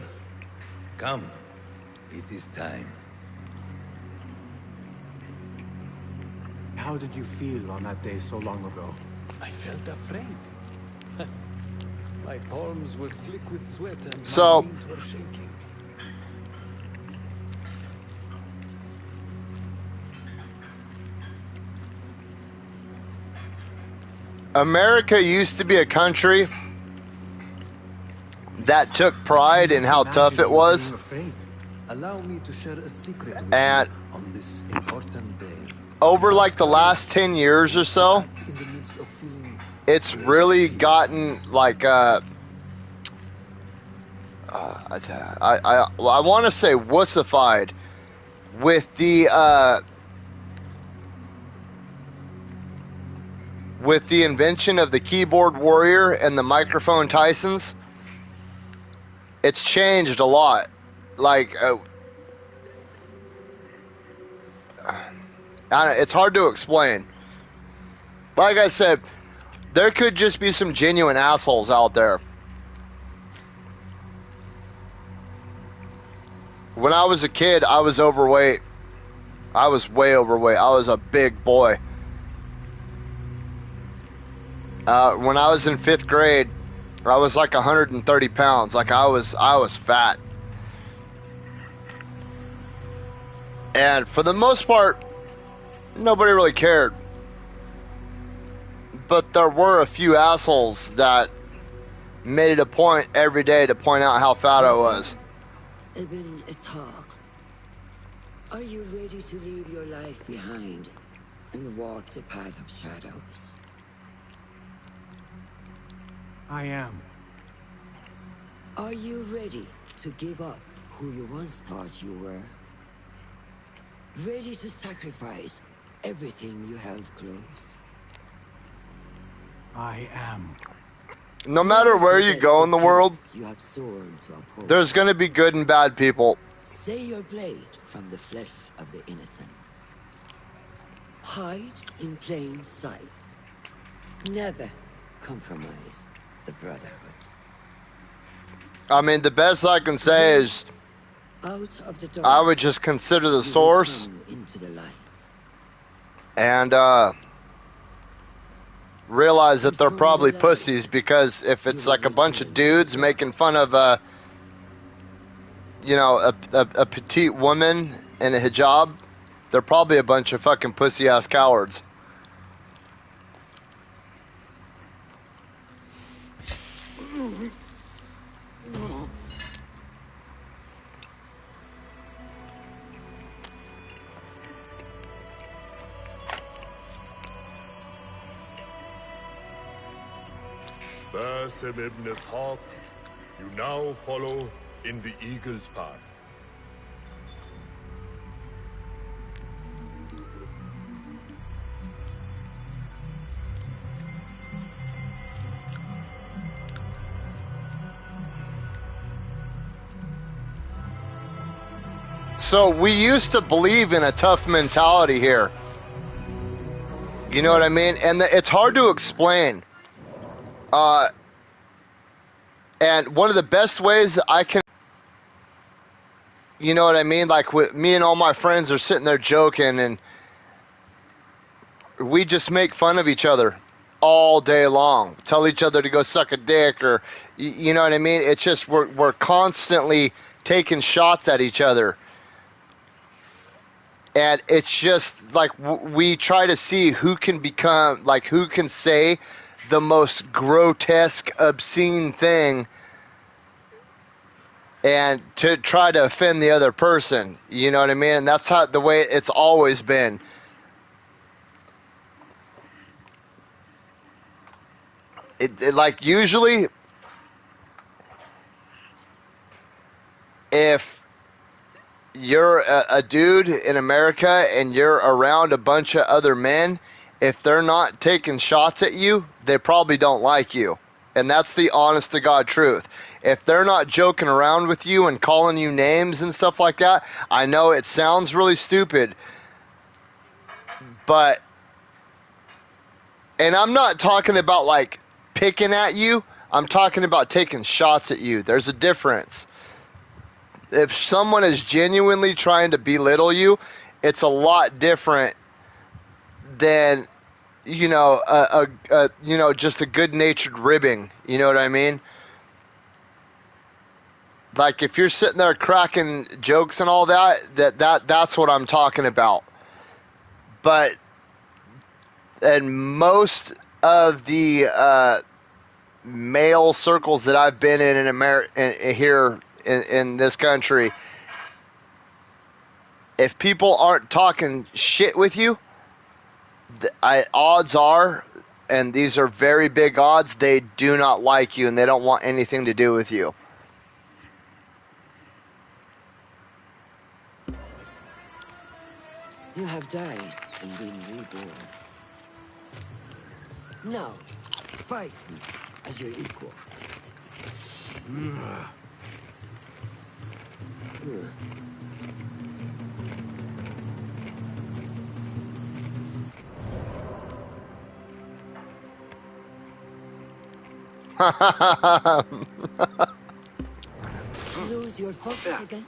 Come, it is time. How did you feel on that day so long ago? I felt afraid. My palms were slick with sweat and my knees were shaking. America used to be a country that took pride in how tough it was. Allow me to share a secret with and you on this important day. Over like the last 10 years or so, In the midst of feeling it's really gotten like I want to say wussified with the with the invention of the keyboard warrior and the microphone Tysons, it's changed a lot. Like, it's hard to explain. Like I said, there could just be some genuine assholes out there. When I was a kid, I was overweight. I was way overweight. I was a big boy. When I was in 5th grade, I was like 130 pounds. Like I was fat. And for the most part, nobody really cared. But there were a few assholes that made it a point every day to point out how fat I was. Ibn Ishaq, are you ready to leave your life behind and walk the path of shadows? I am. Are you ready to give up who you once thought you were? Ready to sacrifice everything you held close? I am. No matter where you go in the world, You have sworn to uphold. there's going to be good and bad people. Stay your blade from the flesh of the innocent. Hide in plain sight. Never compromise the Brotherhood. I mean, the best I can say is Out of the dark, I would just consider the source come into the light. and realize that they're probably pussies, because if it's like a bunch of dudes making fun of a petite woman in a hijab, they're probably a bunch of fucking pussy-ass cowards. Basim ibn Ishaq, you now follow in the Eagle's path. So we used to believe in a tough mentality here. You know what I mean? And it's hard to explain. And one of the best ways I can, you know what I mean? Like, me and all my friends are sitting there joking, and we just make fun of each other all day long. Tell each other to go suck a dick, or, you know what I mean? It's just, we're constantly taking shots at each other. And it's just like we try to see who can become, like, who can say the most grotesque, obscene thing and to try to offend the other person. You know what I mean? And that's how the way it's always been. It like, usually if you're a dude in America and you're around a bunch of other men, if they're not taking shots at you, they probably don't like you. And that's the honest to God truth. If they're not joking around with you and calling you names and stuff like that, I know it sounds really stupid, but, and I'm not talking about like picking at you, I'm talking about taking shots at you. There's a difference. If someone is genuinely trying to belittle you, it's a lot different than, just a good-natured ribbing. You know what I mean? Like, if you're sitting there cracking jokes and all that's what I'm talking about. But in most of the male circles that I've been in America, here in this country, if people aren't talking shit with you, odds are, and these are very big odds, they do not like you and they don't want anything to do with you. You have died and been reborn. Now, fight me as your equal. Lose your focus again?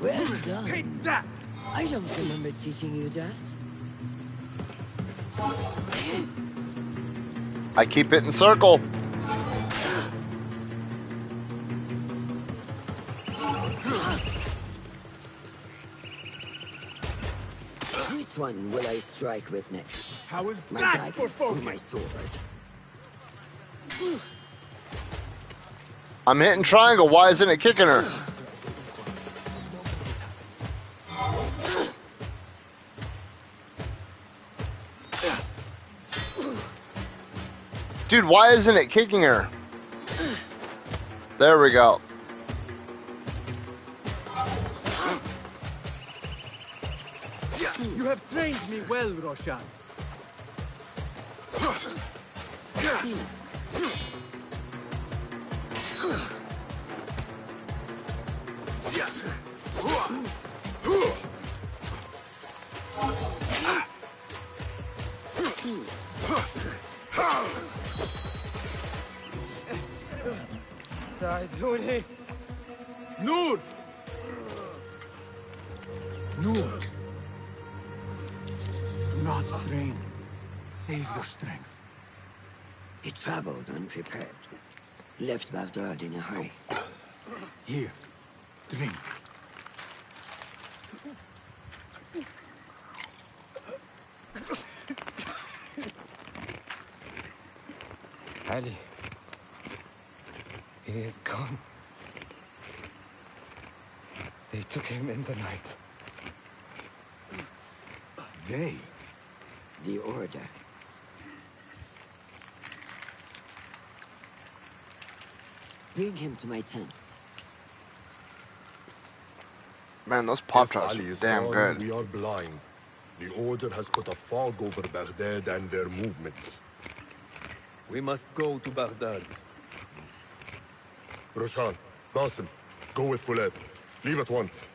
Well done. Take that! I don't remember teaching you that. I keep hitting circle. Which one will I strike with next? How is My that dagger for or focus? my sword? I'm hitting triangle. Why isn't it kicking her? Dude, why isn't it kicking her? There we go. You have trained me well, Roshan. ساعدوني. نور. Noor. Do not strain. Save your strength. He traveled unprepared. Left Baghdad in a hurry. Here, drink. Ali. He is gone. They took him in the night. They? The Order. Bring him to my tent. Man, those pop If tarts Ali are is damn gone, good. we are blind. The Order has put a fog over Baghdad and their movements. We must go to Baghdad. Roshan, Qasim, go with Fulev. Leave at once.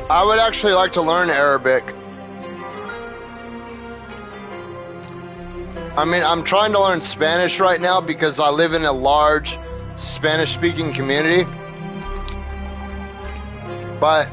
I would actually like to learn Arabic. I mean, I'm trying to learn Spanish right now because I live in a large Spanish-speaking community. But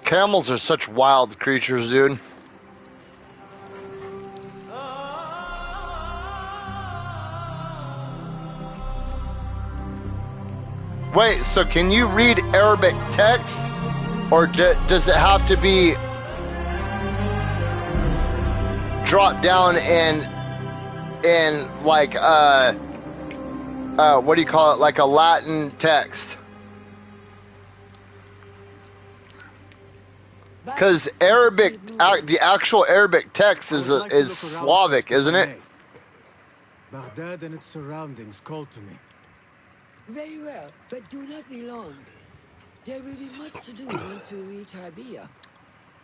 camels are such wild creatures, dude. Wait, so can you read Arabic text? Or does it have to be dropped down in like, what do you call it? Like a Latin text? Because Arabic, the actual Arabic text is Slavic, isn't it? Baghdad and its surroundings call to me. Very well, but do not be long. There will be much to do once we reach Harbiya.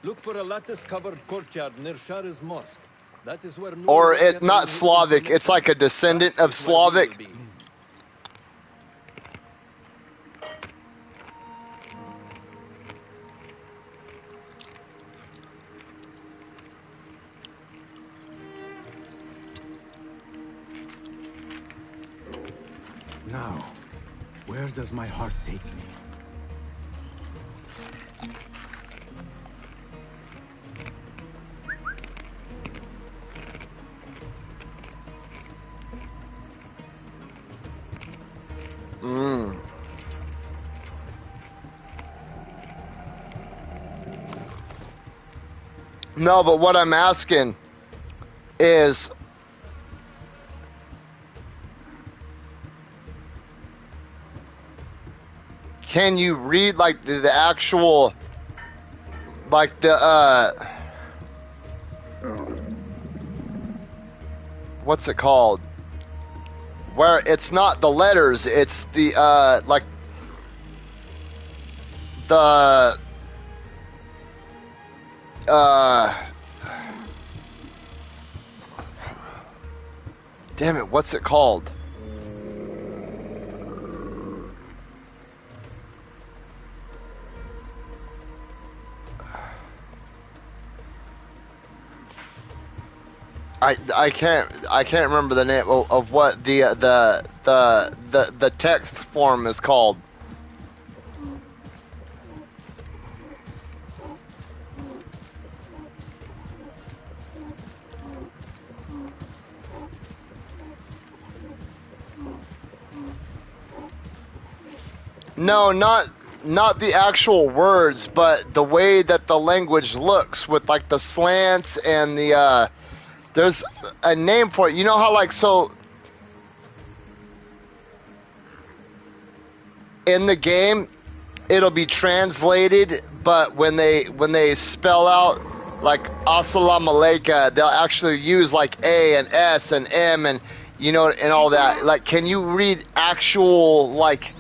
Look for a lattice-covered courtyard near Shah's mosque. That is where... Or it not Slavic, it's like a descendant of Slavic. Now, where does my heart take me? No, but what I'm asking is, can you read like the actual, like the what's it called? Where it's not the letters, it's the like the damn it, what's it called? I can't remember the name of what the text form is called. No, not the actual words, but the way that the language looks with like the slants and the there's a name for it. You know how like so in the game it'll be translated, but when they spell out like Assalamu Alaikum, they'll actually use like A and S and M and you know and all that. Like, can you read actual like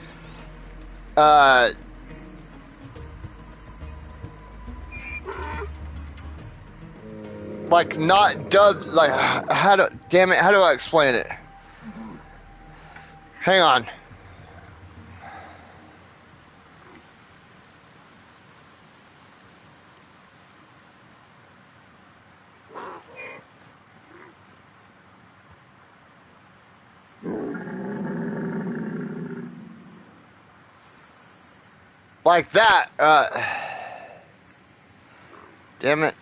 like not dubbed, like how do I explain it? Hang on. Like that, damn it.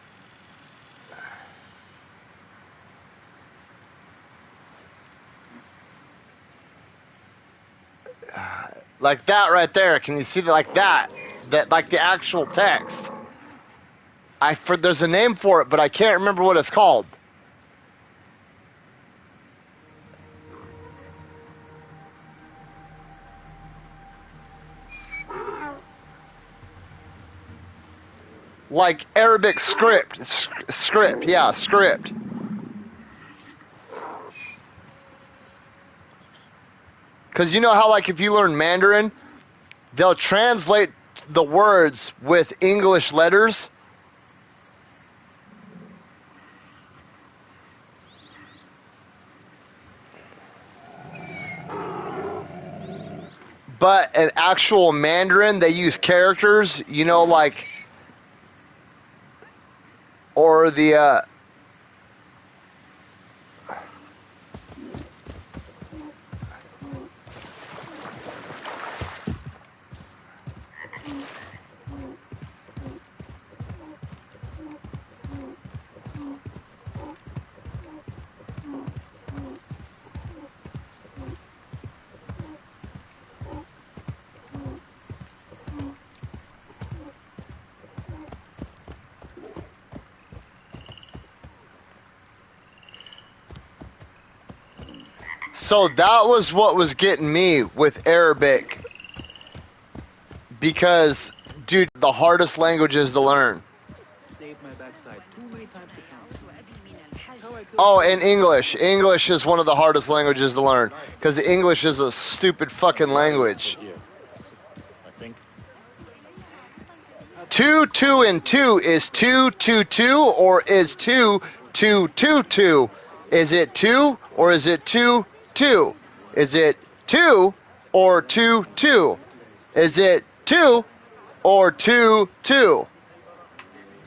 Like that right there. Can you see that? Like that like the actual text. There's a name for it, but I can't remember what it's called. Like Arabic script. Script, yeah, script. Because you know how, like, if you learn Mandarin, they'll translate the words with English letters. But an actual Mandarin, they use characters, you know, like, or the, so that was what was getting me with Arabic. Because, dude, the hardest languages to learn. Oh, and English. English is one of the hardest languages to learn. Because English is a stupid fucking language. 2, 2, and 2 is 2, 2, 2, or is 2, 2, 2, 2? Is it 2, or is it 2, 2? Is it 2, or 2, 2? Is it 2, or 2, 2?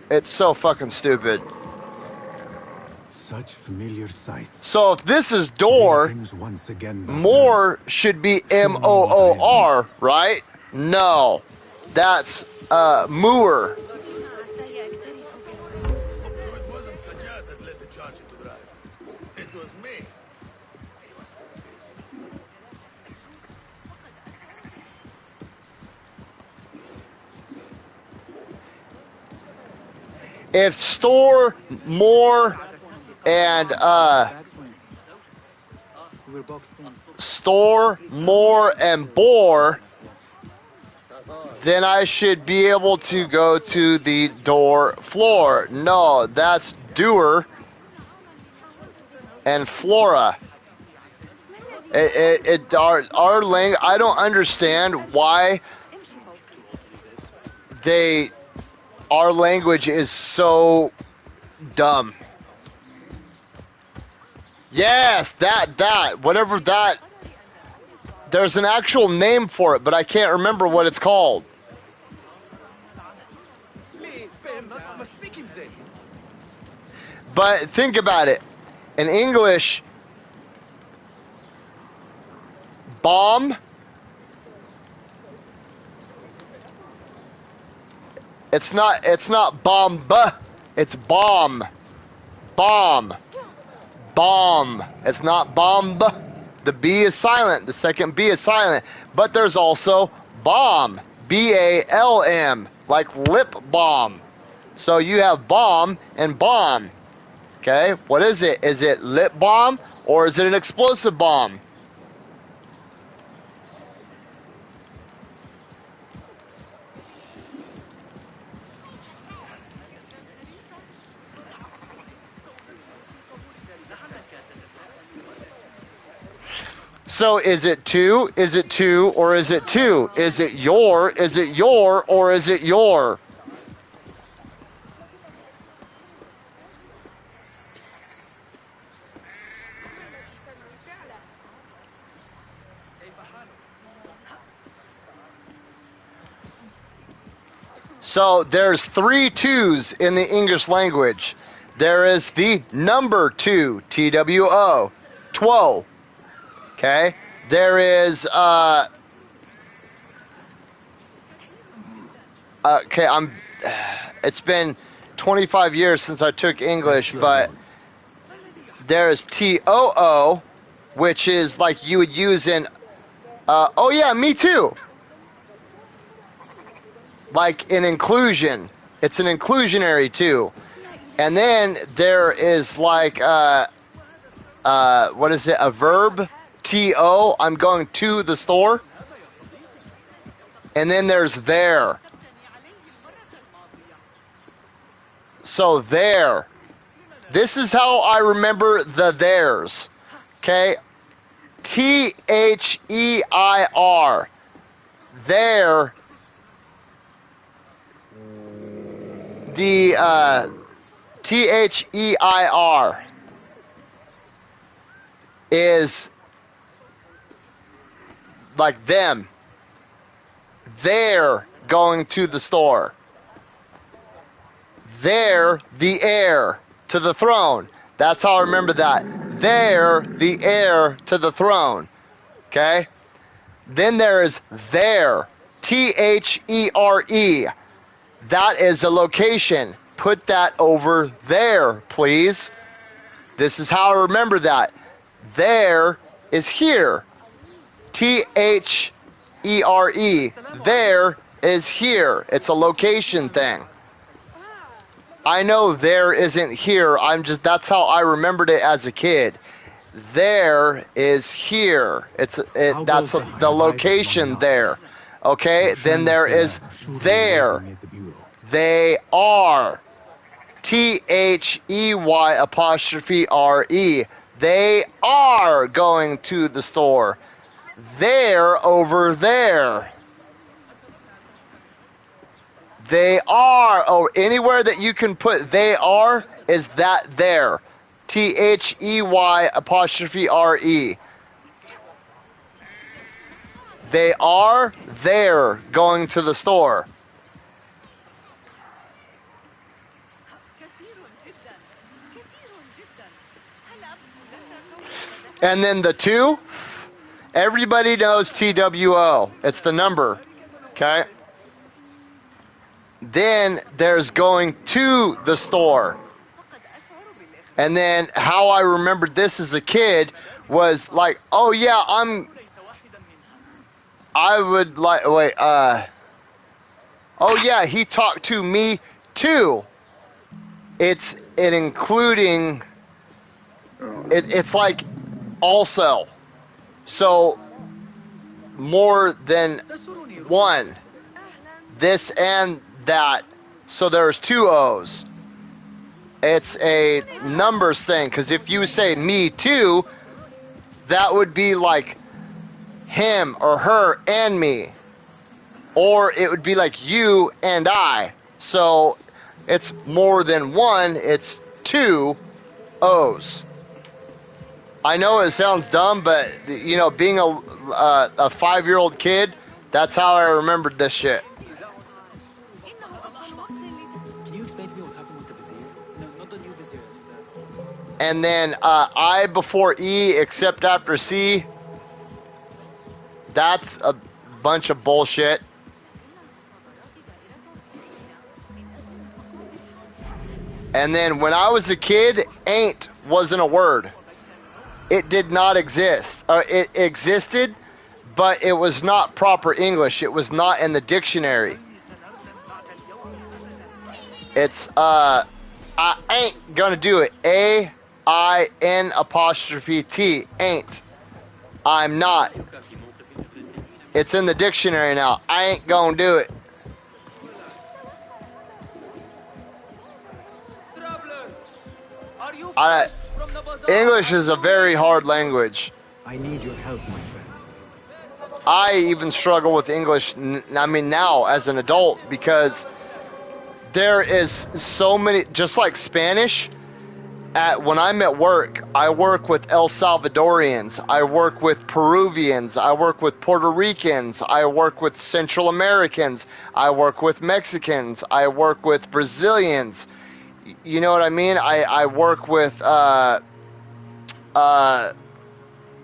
It's so fucking stupid. Such familiar sights. So if this is door, Things once again. more should be M-O-O-R, right? No, that's moor. It wasn't Sajjad that led the charge into Mirage. It was me. If store, more, and store, more, and bore, then I should be able to go to the door floor. No, that's doer and flora. Our language, I don't understand why our language is so dumb. Yes, whatever that, there's an actual name for it, but I can't remember what it's called. But think about it. In English, bomb, it's not bomb, it's bomb. Bomb. Bomb. It's not bomb. The B is silent. The second B is silent. But there's also bomb. B-A-L-M. Like lip balm. So you have bomb and bomb. Okay? What is it? Is it lip balm or is it an explosive bomb? So is it two? Is it two or is it two? Is it your? Is it your or is it your? So there's 3 twos in the English language. There is the number 2, T-W-O, two. Okay? There is, it's been 25 years since I took English, but there is T-O-O, which is like you would use in, oh yeah, me too. Like in inclusion. It's an inclusionary too. And then there is like, what is it, a verb? T-O, I'm going to the store. And then there's there. So there. This is how I remember the theirs. Okay? T-H-E-I-R. There. The T-H-E-I-R is like them. They're going to the store. They're the heir to the throne. That's how I remember that. They're the heir to the throne. Okay? Then there is there. T-H-E-R-E. That is a location. Put that over there, please. This is how I remember that. There is here. T-H-E-R-E. There is here. It's a location thing. I know there isn't here. That's how I remembered it as a kid. There is here. That's the location there. Okay? Then there is there. They are. T-H-E-Y apostrophe R-E. They are going to the store. They're over there. They are. Oh, anywhere that you can put they are is that there. T-H-E-Y apostrophe R-E. They are there going to the store. And then the 2, everybody knows TWO. It's the number. Okay? Then there's going to the store. And then how I remembered this as a kid was like, oh yeah, oh yeah, he talked to me too. It's like also. So more than one. This and that. So there's 2 O's. It's a numbers thing, because if you say me too, that would be like him or her and me. Or it would be like you and I. So it's more than one, it's 2 O's. I know it sounds dumb, but you know, being a 5-year-old kid, that's how I remembered this shit. Can you explain to me what happened with the vizier? No, not the new vizier. And then I before E except after C. That's a bunch of bullshit. And then when I was a kid, ain't wasn't a word. It did not exist. It existed, but it was not proper English. It was not in the dictionary. It's, I ain't gonna do it. A-I-N''T. Ain't. I'm not. It's in the dictionary now. I ain't gonna do it. English is a very hard language. I need your help, my friend. I even struggle with English, now as an adult, because there is so many, just like Spanish. When I'm at work, I work with El Salvadorians, I work with Peruvians, I work with Puerto Ricans, I work with Central Americans, I work with Mexicans, I work with Brazilians. You know what I mean? I work with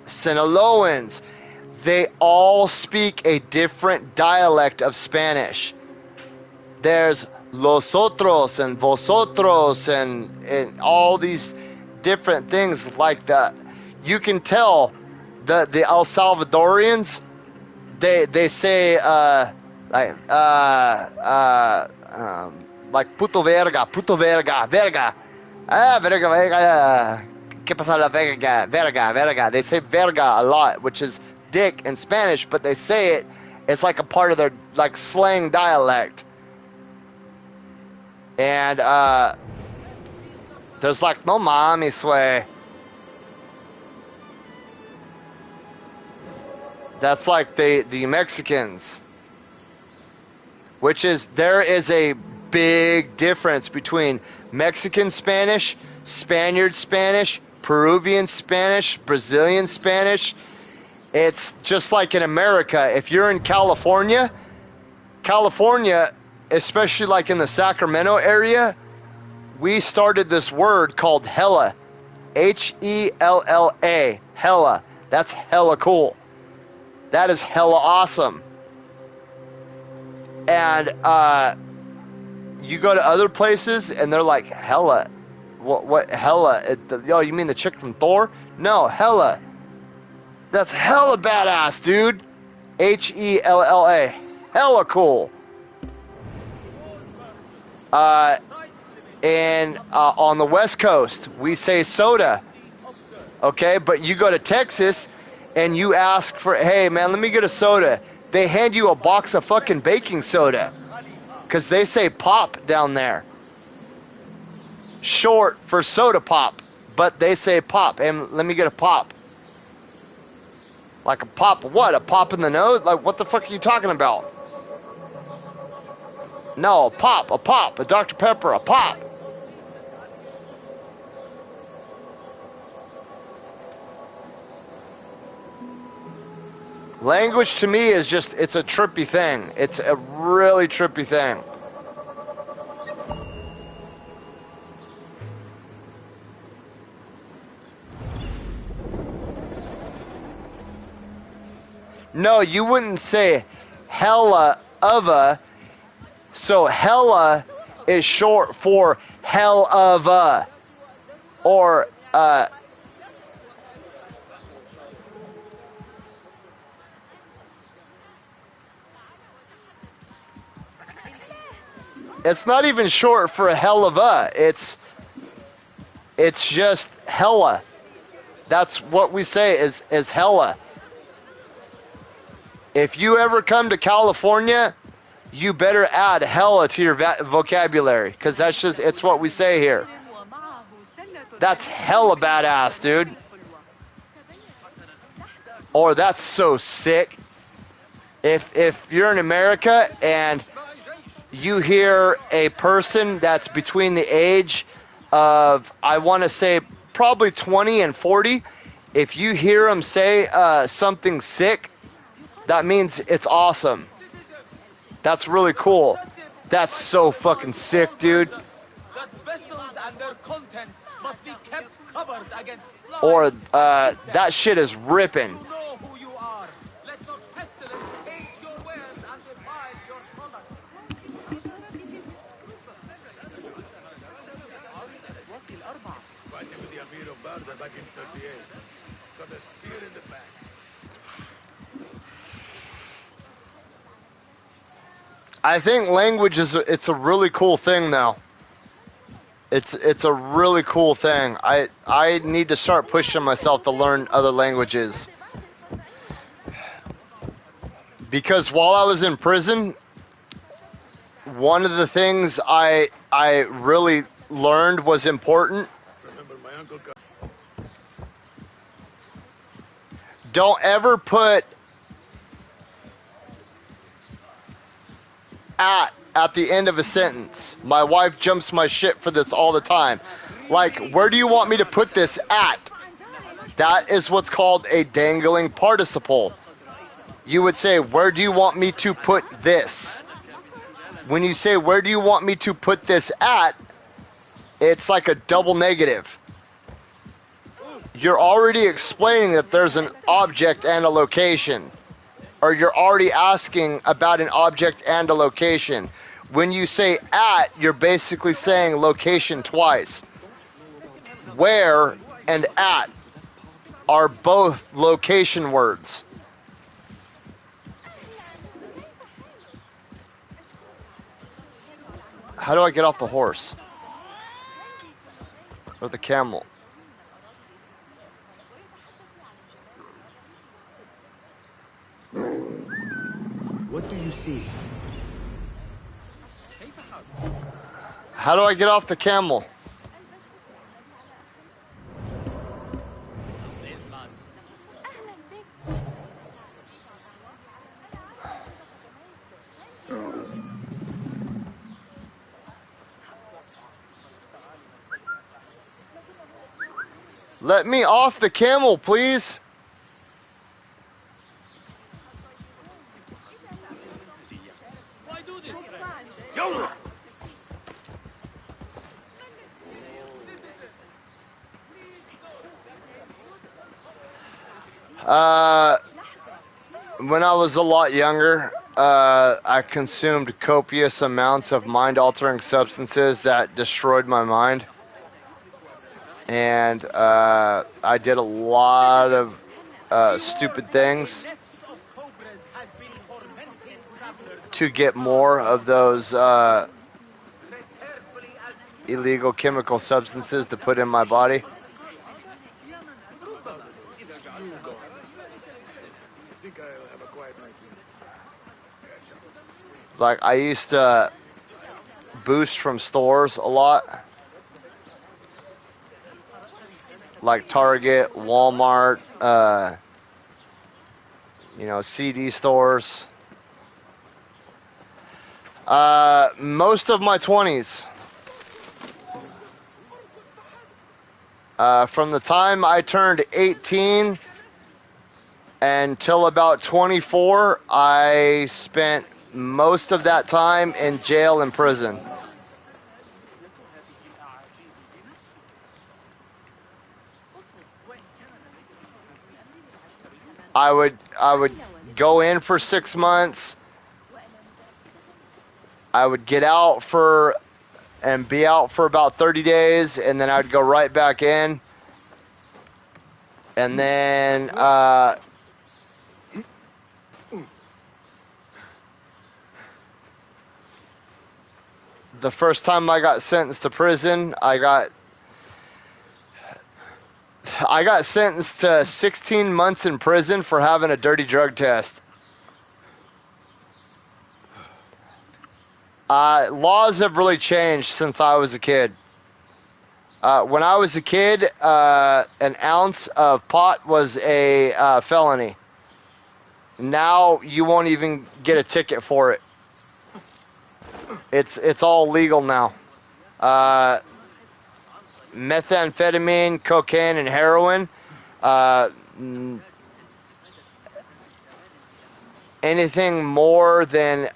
Sinaloans. They all speak a different dialect of Spanish. There's los otros and vosotros and all these different things like that. You can tell the El Salvadorians, they say like puto verga, verga. Verga. ¿Qué pasa la verga? Verga. They say verga a lot, which is dick in Spanish, but they say it. It's like a part of their like slang dialect. And there's like no mames way. That's like the Mexicans. Which is, there is a big difference between Mexican Spanish, Spaniard Spanish, Peruvian Spanish, Brazilian Spanish. It's just like in America. If you're in California, especially like in the Sacramento area, we started this word called hella. Hella. Hella. That's hella cool. That is hella awesome. And you go to other places and they're like, hella. What hella? Oh, you mean the chick from Thor? No, hella. That's hella badass, dude. Hella. Hella cool. And on the West Coast, we say soda. Okay, but you go to Texas and you ask for, hey man, let me get a soda. They hand you a box of fucking baking soda. Because they say pop down there. Short for soda pop. But they say pop. And let me get a pop. Like a pop of what? A pop in the nose? Like what the fuck are you talking about? No, a pop. A Dr. Pepper, a pop. Language to me is just, it's a trippy thing. It's a really trippy thing. No, you wouldn't say hella of a. So hella is short for hell of a. Or, it's not even short for hell of a. It's just hella. That's what we say is hella. If you ever come to California, you better add hella to your vocabulary, because that's just, it's what we say here. That's hella badass, dude. Or that's so sick. If you're in America and you hear a person that's between the age of, I want to say, probably 20 and 40, if you hear them say something sick, that means it's awesome. That's really cool. That's so fucking sick, dude. That vessels and their contents must be kept covered against flies. Or that shit is ripping. You know who you are. Let not pestilence taint your wares and defile your product. Fighting with the Amir of Barda back in 38. Got a spear in the back. I think language it's a really cool thing though. It's a really cool thing. I need to start pushing myself to learn other languages. Because while I was in prison, one of the things I really learned was important. Remember my uncle got... Don't ever put at the end of a sentence. My wife jumps my shit for this all the time. Like, where do you want me to put this at? That is what's called a dangling participle. You would say, where do you want me to put this? When you say, where do you want me to put this at? It's like a double negative. You're already explaining that there's an object and a location. Or you're already asking about an object and a location. When you say at, you're basically saying location twice. Where and at are both location words. How do I get off the horse? Or the camel? What do you see? How do I get off the camel? Let me off the camel, please. When I was a lot younger, I consumed copious amounts of mind-altering substances that destroyed my mind. And I did a lot of stupid things to get more of those illegal chemical substances to put in my body. Like, I used to boost from stores a lot. Like Target, Walmart, CD stores. Most of my 20s. From the time I turned 18 until about 24, I spent most of that time in jail and prison. I would go in for 6 months. I would get out and be out for about 30 days, and then I'd go right back in. And then the first time I got sentenced to prison, I got sentenced to 16 months in prison for having a dirty drug test. Laws have really changed since I was a kid. When I was a kid, an ounce of pot was a felony. Now you won't even get a ticket for it. It's all legal now. Methamphetamine, cocaine, and heroin. Anything more than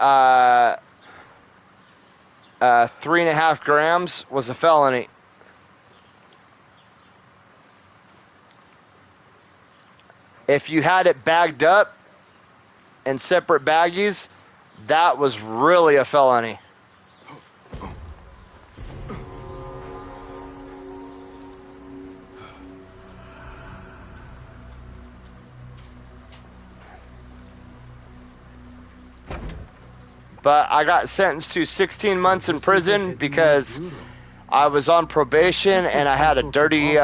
3.5 grams was a felony. If you had it bagged up in separate baggies, that was really a felony. But I got sentenced to 16 months in prison because I was on probation and I had a dirty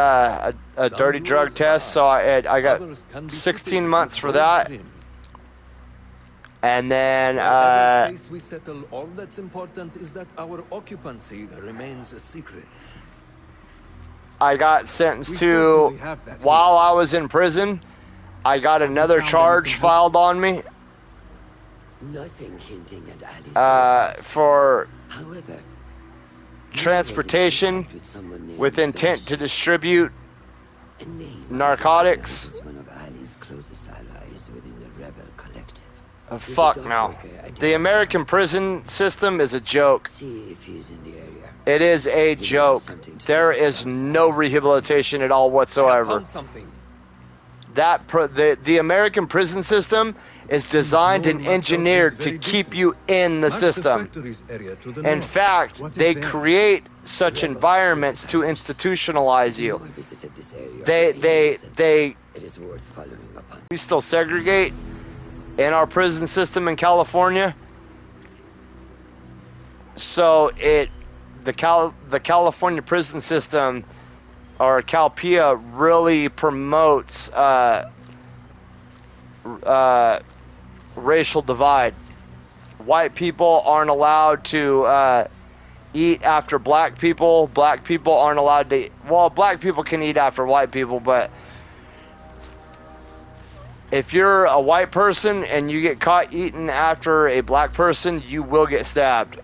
drug test, so I got 16 months for that. And then Whatever space we settle, all that's important is that our occupancy remains a secret. I got sentenced to, while I was in prison, I got another charge filed on me. Nothing hinting at Ali's for however, transportation with intent to distribute narcotics. is one of Ali's closest allies within the rebel collective. Fuck no. The American prison system is a joke. See if he's in the area. It is a joke. There is no rehabilitation at all whatsoever. The American prison system is designed and engineered to keep you in the system. In fact, they create such environments to institutionalize you. We still segregate in our prison system in California. So the California prison system, or CalPIA, really promotes racial divide. White people aren't allowed to eat after black people. Black people aren't allowed to. Well, black people can eat after white people, but if you're a white person and you get caught eating after a black person, you will get stabbed.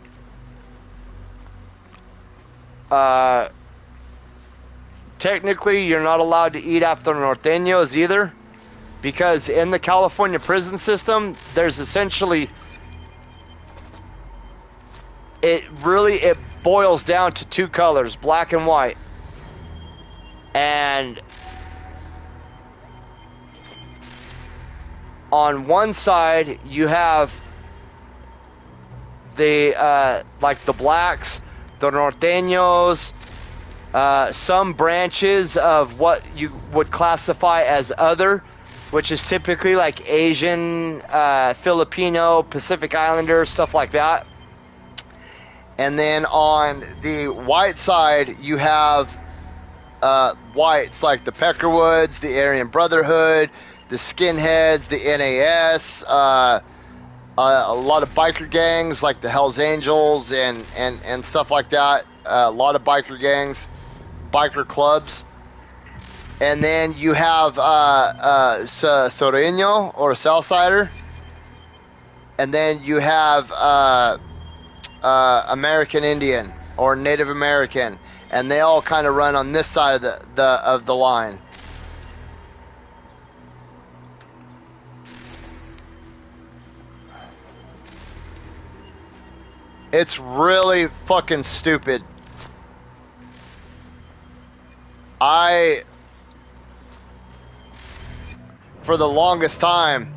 Technically, you're not allowed to eat after norteños either, because in the California prison system, there's essentially, it boils down to two colors, black and white. And on one side, you have the like the blacks, the norteños, some branches of what you would classify as other, which is typically like Asian, Filipino, Pacific Islander, stuff like that. And then on the white side, you have whites like the Peckerwoods, the Aryan Brotherhood, the Skinheads, the NAS, a lot of biker gangs like the Hells Angels and stuff like that. A lot of biker gangs, biker clubs. And then you have Soreño or Southsider. And then you have American Indian or Native American. And they all kind of run on this side of the line. It's really fucking stupid. For the longest time,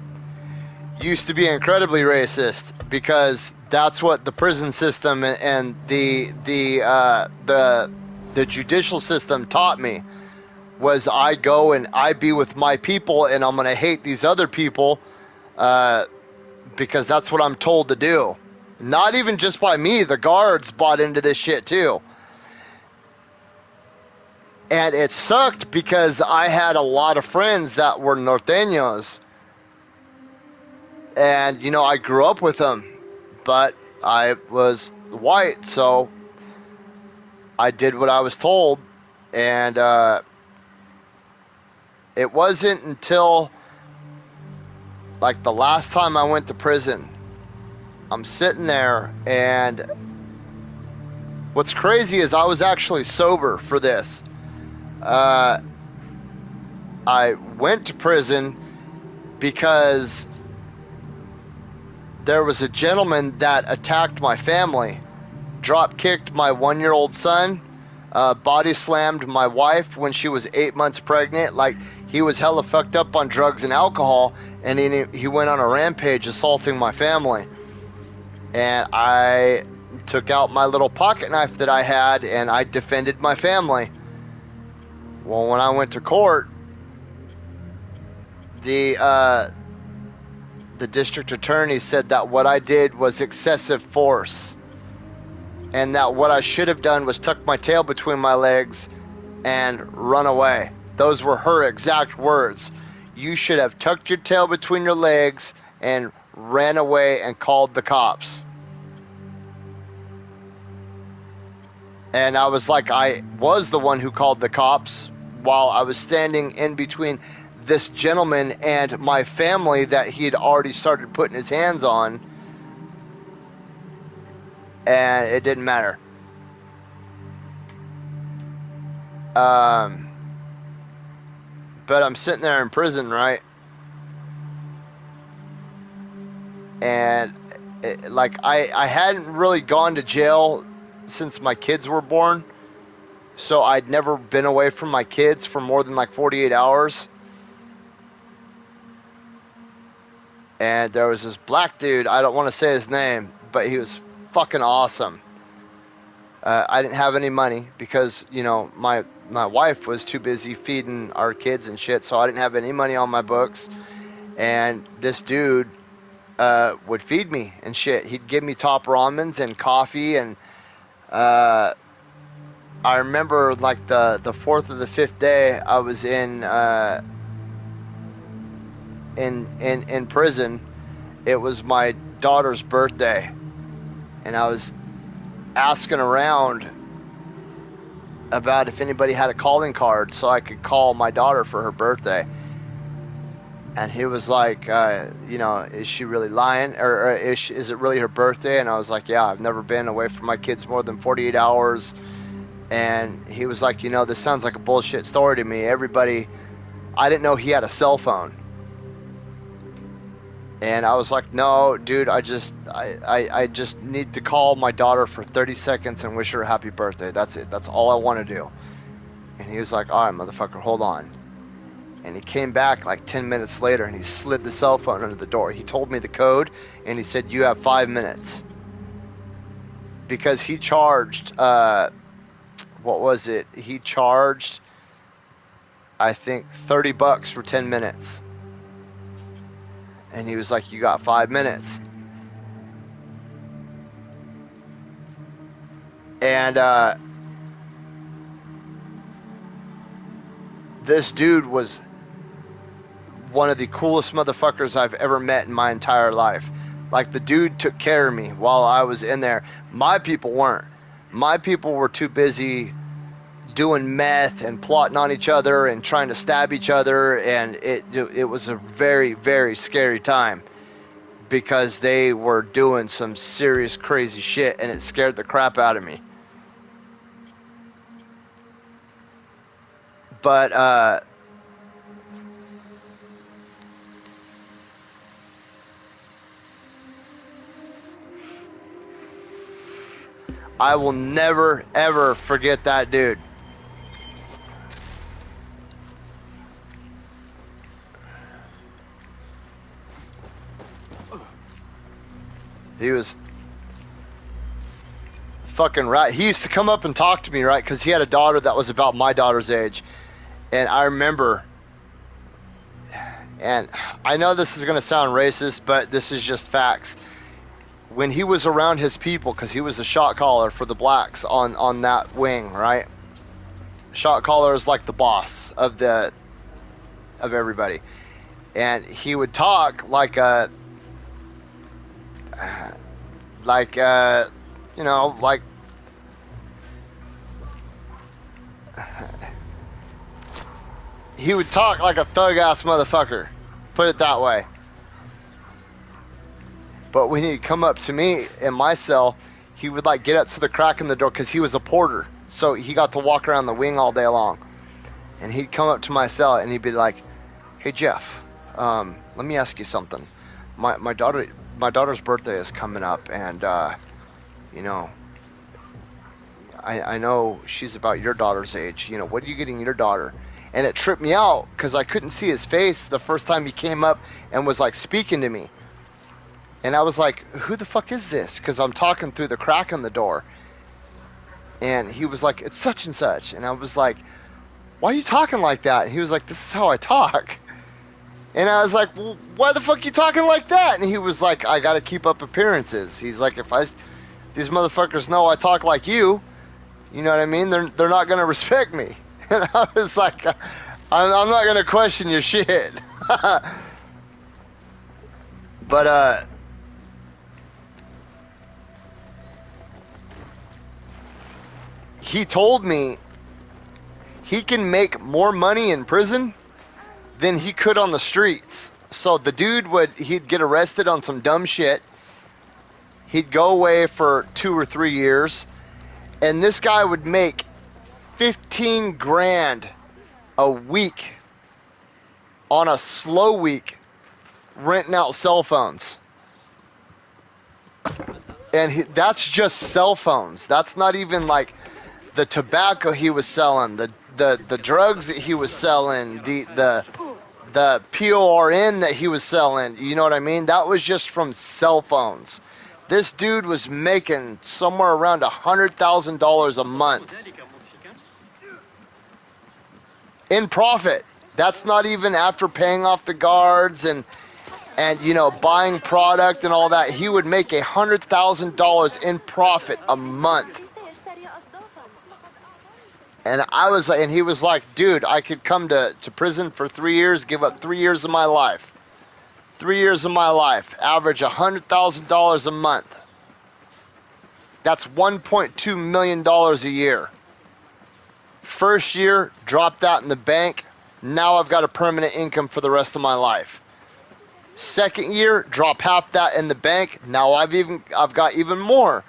used to be incredibly racist because that's what the prison system and the judicial system taught me. Was I go and I be with my people and I'm gonna hate these other people because that's what I'm told to do. Not even just by me, the guards bought into this shit too. And it sucked because I had a lot of friends that were norteños. And, you know, I grew up with them. But I was white, so I did what I was told. And it wasn't until, like, the last time I went to prison, I'm sitting there, and what's crazy is I was actually sober for this. I went to prison because there was a gentleman that attacked my family, drop kicked my 1-year-old son, body slammed my wife when she was 8 months pregnant. Like, he was hella fucked up on drugs and alcohol, and he went on a rampage assaulting my family. And I took out my little pocket knife that I had, and I defended my family. Well, when I went to court, the district attorney said that what I did was excessive force, and that what I should have done was tuck my tail between my legs and run away. Those were her exact words. You should have tucked your tail between your legs and ran away and called the cops. And I was like, I was the one who called the cops while I was standing in between this gentleman and my family that he had already started putting his hands on. And it didn't matter. But I'm sitting there in prison, right? And I hadn't really gone to jail since my kids were born. So I'd never been away from my kids for more than like 48 hours. And there was this black dude, I don't want to say his name, but he was fucking awesome. I didn't have any money because, you know, my wife was too busy feeding our kids and shit, so I didn't have any money on my books. And this dude would feed me and shit. He'd give me top ramens and coffee, and I remember like the fourth or the fifth day I was in prison. It was my daughter's birthday, and I was asking around about if anybody had a calling card so I could call my daughter for her birthday. And he was like, you know, is she really lying, or is it really her birthday? And I was like, yeah, I've never been away from my kids more than 48 hours. And he was like, you know, this sounds like a bullshit story to me. I didn't know he had a cell phone. And I was like, no, dude, I just need to call my daughter for 30 seconds and wish her a happy birthday. That's it. That's all I want to do. And he was like, all right, motherfucker, hold on. And he came back like 10 minutes later, and he slid the cell phone under the door. He told me the code, and he said, you have 5 minutes. Because he charged, what was it? He charged, I think, $30 for 10 minutes. And he was like, you got 5 minutes. And this dude was one of the coolest motherfuckers I've ever met in my entire life. Like, the dude took care of me while I was in there. My people weren't. My people were too busy doing meth and plotting on each other and trying to stab each other, and it was a very, very scary time because they were doing some serious crazy shit, and it scared the crap out of me. But I will never ever forget that dude. He was fucking right. He used to come up and talk to me, right? Because he had a daughter that was about my daughter's age. And I remember, and I know this is going to sound racist, but this is just facts. When he was around his people, because he was a shot caller for the blacks on that wing, right? Shot caller is like the boss of everybody. And he would talk like you know, like he would talk like a thug-ass motherfucker. Put it that way. But when he'd come up to me in my cell, he would like get up to the crack in the door because he was a porter. So he got to walk around the wing all day long. And he'd come up to my cell and he'd be like, "Hey Jeff, let me ask you something. My daughter's birthday is coming up, and you know, I know she's about your daughter's age. You know, what are you getting your daughter?" And it tripped me out because I couldn't see his face the first time he came up and was like speaking to me. And I was like, "Who the fuck is this?" Because I'm talking through the crack in the door. And he was like, "It's such and such." And I was like, "Why are you talking like that?" And he was like, "This is how I talk." And I was like, "Well, why the fuck you talking like that?" And he was like, "I got to keep up appearances." He's like, "If these motherfuckers know I talk like you, you know what I mean? They're not going to respect me." And I was like, I'm not going to question your shit. But, he told me he can make more money in prison than he could on the streets. So the dude he'd get arrested on some dumb shit. He'd go away for 2 or 3 years. And this guy would make 15 grand a week on a slow week renting out cell phones. And that's just cell phones. That's not even like the tobacco he was selling, the drugs that he was selling, the PORN that he was selling. You know what I mean? That was just from cell phones. This dude was making somewhere around $100,000 a month in profit. That's not even after paying off the guards and you know, buying product and all that. He would make $100,000 in profit a month. And he was like, "Dude, I could come to prison for 3 years, give up 3 years of my life. 3 years of my life, average $100,000 a month. That's $1.2 million a year. First year, drop that in the bank. Now I've got a permanent income for the rest of my life. Second year, drop half that in the bank. Now I've got even more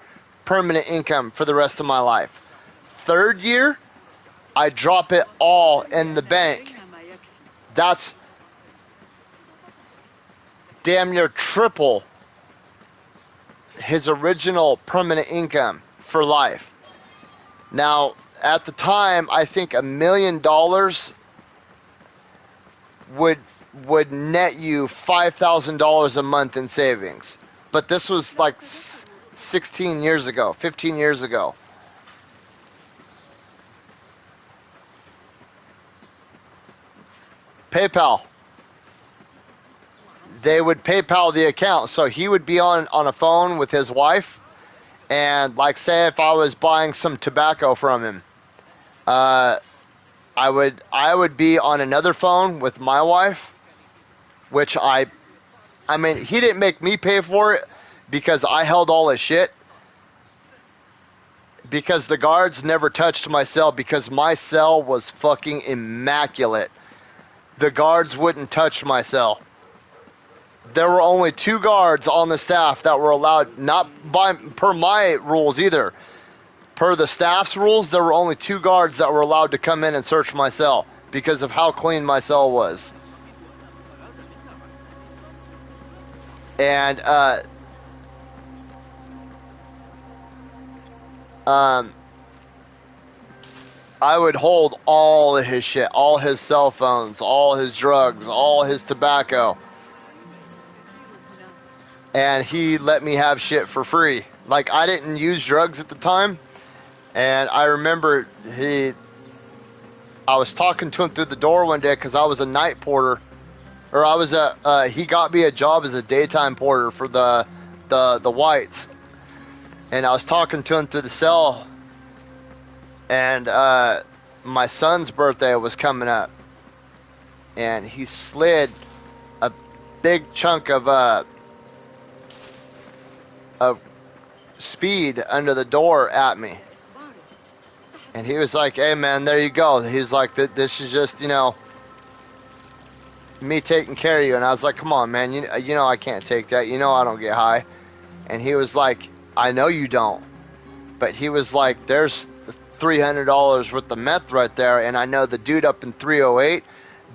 permanent income for the rest of my life. Third year, I drop it all in the bank. That's damn near triple his original permanent income for life. Now, at the time, I think $1 million would net you $5,000 a month in savings. But this was like 16 years ago, 15 years ago. PayPal. They would PayPal the account. So he would be on a phone with his wife. And like say if I was buying some tobacco from him, I would be on another phone with my wife, which I mean, he didn't make me pay for it because I held all his shit. Because the guards never touched my cell because my cell was fucking immaculate. The guards wouldn't touch my cell. There were only 2 guards on the staff that were allowed, not per my rules either. Per the staff's rules, there were only 2 guards that were allowed to come in and search my cell because of how clean my cell was. And I would hold all of his shit, all his cell phones, all his drugs, all his tobacco. and he let me have shit for free. Like, I didn't use drugs at the time, and I remember I was talking to him through the door one day because I was a night porter, or I was he got me a job as a daytime porter for the whites, and I was talking to him through the cell, and my son's birthday was coming up, and he slid a big chunk of speed under the door at me. And he was like, hey man, there you go. He's like, this is just, me taking care of you. And I was like, come on man, you know I can't take that. You know I don't get high. And he was like, I know you don't. But he was like, there's $300 worth of meth right there, and I know the dude up in 308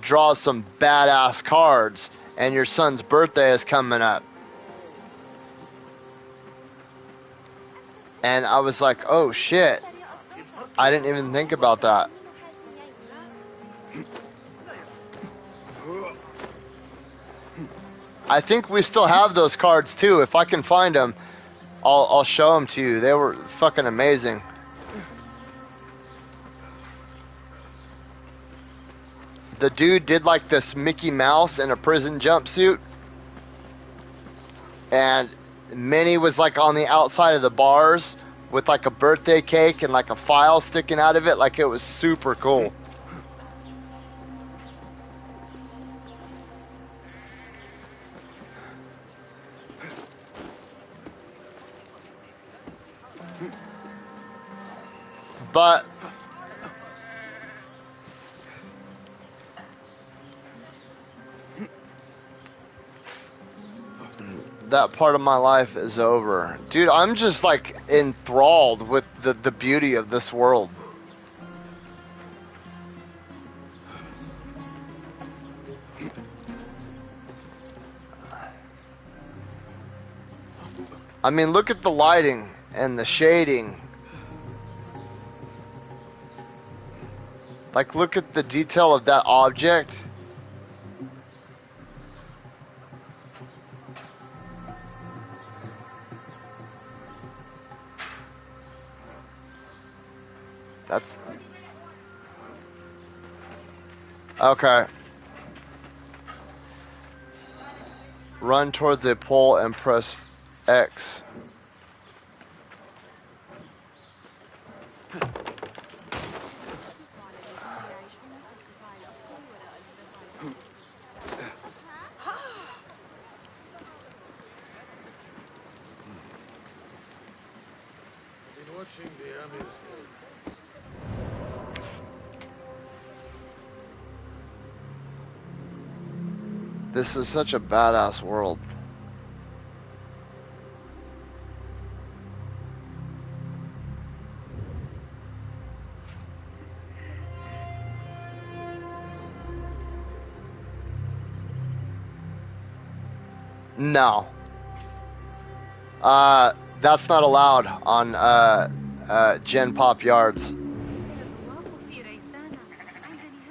draws some badass cards, and your son's birthday is coming up. And I was like, oh shit, I didn't even think about that. I think we still have those cards too. If I can find them, I'll show them to you. They were fucking amazing. The dude did like this Mickey Mouse in a prison jumpsuit, and Minnie was like on the outside of the bars with like a birthday cake and like a file sticking out of it. Like, it was super cool. But that part of my life is over. Dude, I'm just like enthralled with the beauty of this world. I mean, look at the lighting and the shading. Like, look at the detail of that object. That's... Okay. Run towards a pole and press X. This is such a badass world. No. That's not allowed on Gen Pop yards.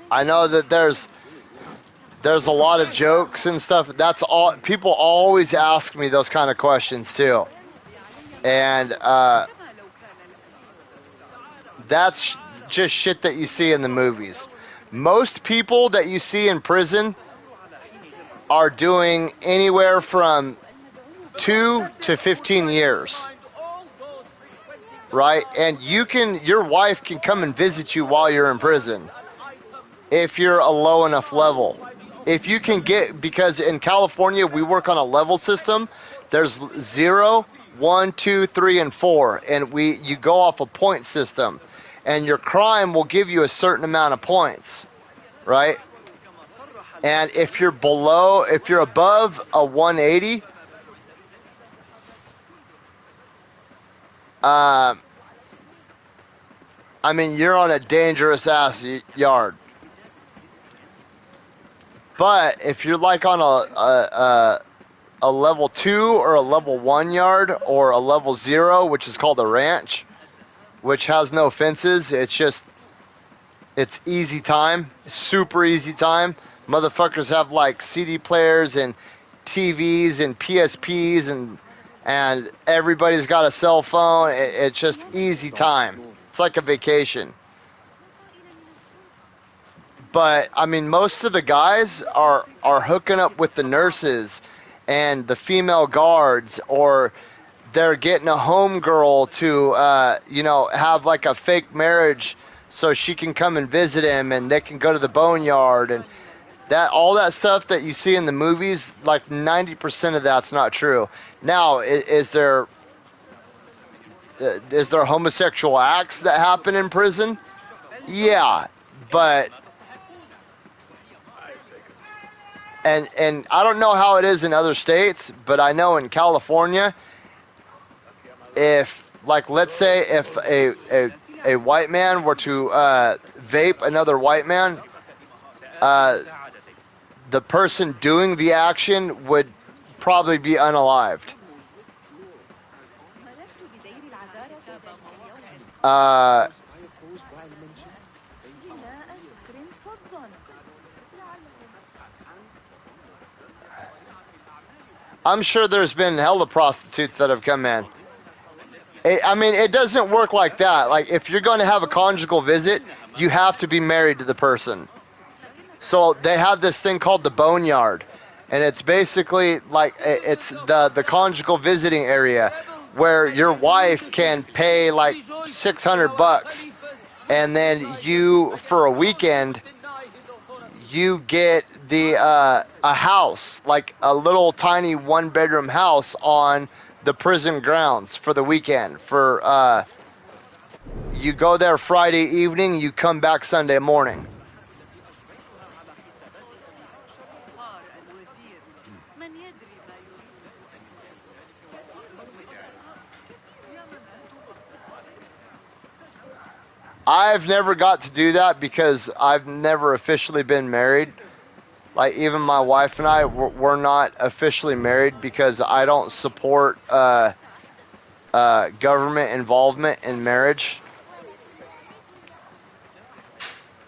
I know that there's a lot of jokes and stuff. That's all. People always ask me those kind of questions too, and that's just shit that you see in the movies. Most people that you see in prison are doing anywhere from 2 to 15 years, right? And your wife can come and visit you while you're in prison if you're a low enough level. If you can get, because in California we work on a level system. There's 0, 1, 2, 3, and 4, and you go off a point system, and your crime will give you a certain amount of points, right? And if you're above a 180, I mean, you're on a dangerous ass yard. But if you're like on a level 2 or a level 1 yard, or a level 0, which is called a ranch, which has no fences, it's easy time, super easy time. Motherfuckers have like CD players and TVs and PSPs and everybody's got a cell phone. It's just easy time. It's like a vacation. But I mean, most of the guys are hooking up with the nurses and the female guards, or they're getting a homegirl to have like a fake marriage so she can come and visit him and they can go to the boneyard, and that all that stuff that you see in the movies, like 90% of that's not true. Now, is there homosexual acts that happen in prison? Yeah, but and I don't know how it is in other states, but I know in California, if, like, let's say if a white man were to vape another white man, the person doing the action would probably be unalived. I'm sure there's been hella prostitutes that have come in. It doesn't work like that. Like, if you're going to have a conjugal visit, you have to be married to the person. So they have this thing called the boneyard, and it's basically like it's the conjugal visiting area where your wife can pay like $600, and then you, for a weekend, you get a house, like a little tiny 1-bedroom house on the prison grounds for the weekend. For you go there Friday evening, you come back Sunday morning. I've never got to do that because I've never officially been married. Like, even my wife and I, we're not officially married because I don't support government involvement in marriage.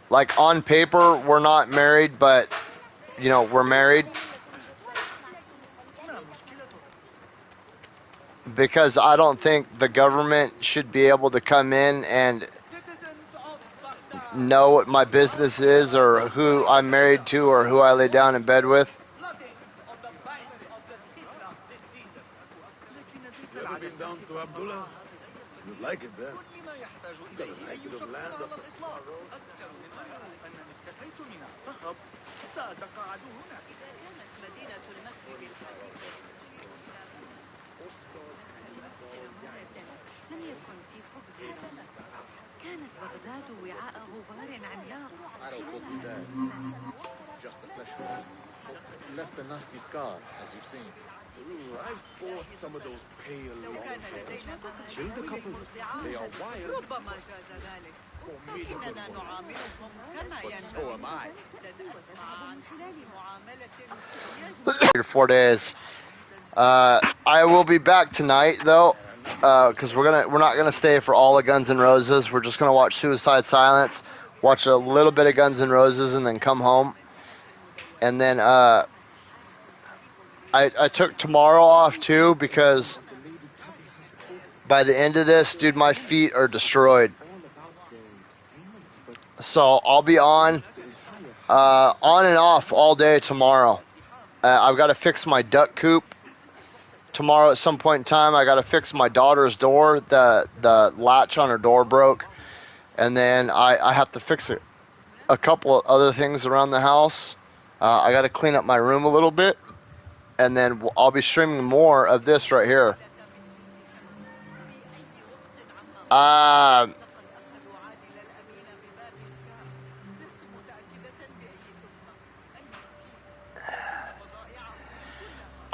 Like, on paper, we're not married, but, we're married. Because I don't think the government should be able to come in and know what my business is or who I'm married to or who I lay down in bed with. You ever been down to Abdullah? You'd like it there. You got a nice bit of land up the far road. كانت بغداد وعاء غبار عملاق. I don't look at that. Just the flesh wound. Left a nasty scar, as you've seen. I've bought some of those pale longhorns. Killed a couple. They are wild. ربما جاز ذلك. فإننا نعاملكم كما So am I. عن خلال معاملة 4 days. I will be back tonight though, because we're not gonna stay for all of Guns N' Roses. We're just gonna watch Suicide Silence, watch a little bit of Guns N' Roses, and then come home. And then I took tomorrow off too because by the end of this, dude, my feet are destroyed. So I'll be on and off all day tomorrow. I've got to fix my duck coop tomorrow at some point in time. I got to fix my daughter's door. The latch on her door broke, and then I have to fix a couple of other things around the house. I got to clean up my room a little bit, and then I'll be streaming more of this right here.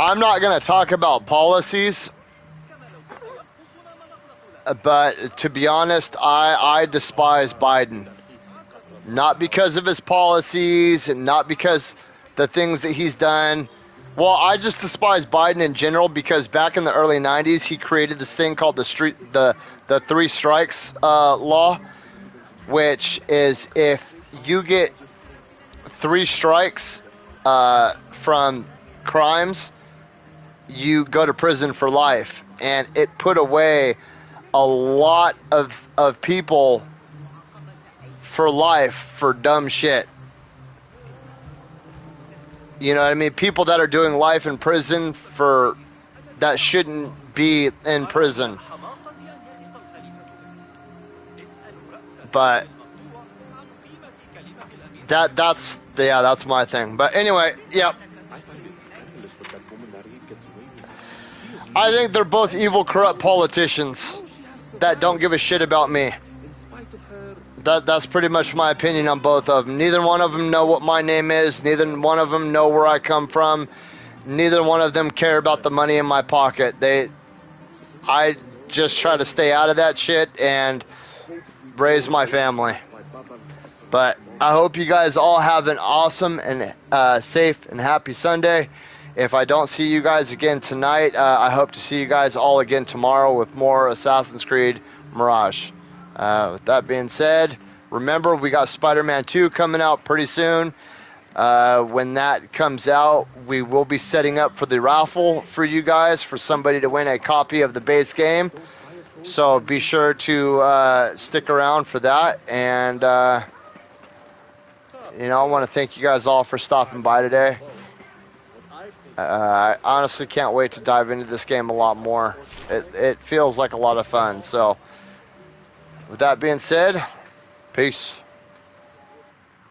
I'm not going to talk about policies, but to be honest, I despise Biden. Not because of his policies and not because the things that he's done. Well, I just despise Biden in general because back in the early 90s, he created this thing called the 3 strikes law, which is if you get 3 strikes from crimes, you go to prison for life. And it put away a lot of people for life for dumb shit. You know what I mean? People that are doing life in prison for that shouldn't be in prison. But that's my thing. But anyway, yep. I think they're both evil, corrupt politicians that don't give a shit about me. That's pretty much my opinion on both of them. Neither one of them know what my name is. Neither one of them know where I come from. Neither one of them care about the money in my pocket. I just try to stay out of that shit and raise my family. But I hope you guys all have an awesome and safe and happy Sunday. If I don't see you guys again tonight, I hope to see you guys all again tomorrow with more Assassin's Creed Mirage. With that being said, remember we got Spider-Man 2 coming out pretty soon. When that comes out, we will be setting up for the raffle for you guys for somebody to win a copy of the base game. So be sure to stick around for that. And, I want to thank you guys all for stopping by today. I honestly can't wait to dive into this game a lot more. It feels like a lot of fun. So with that being said, peace.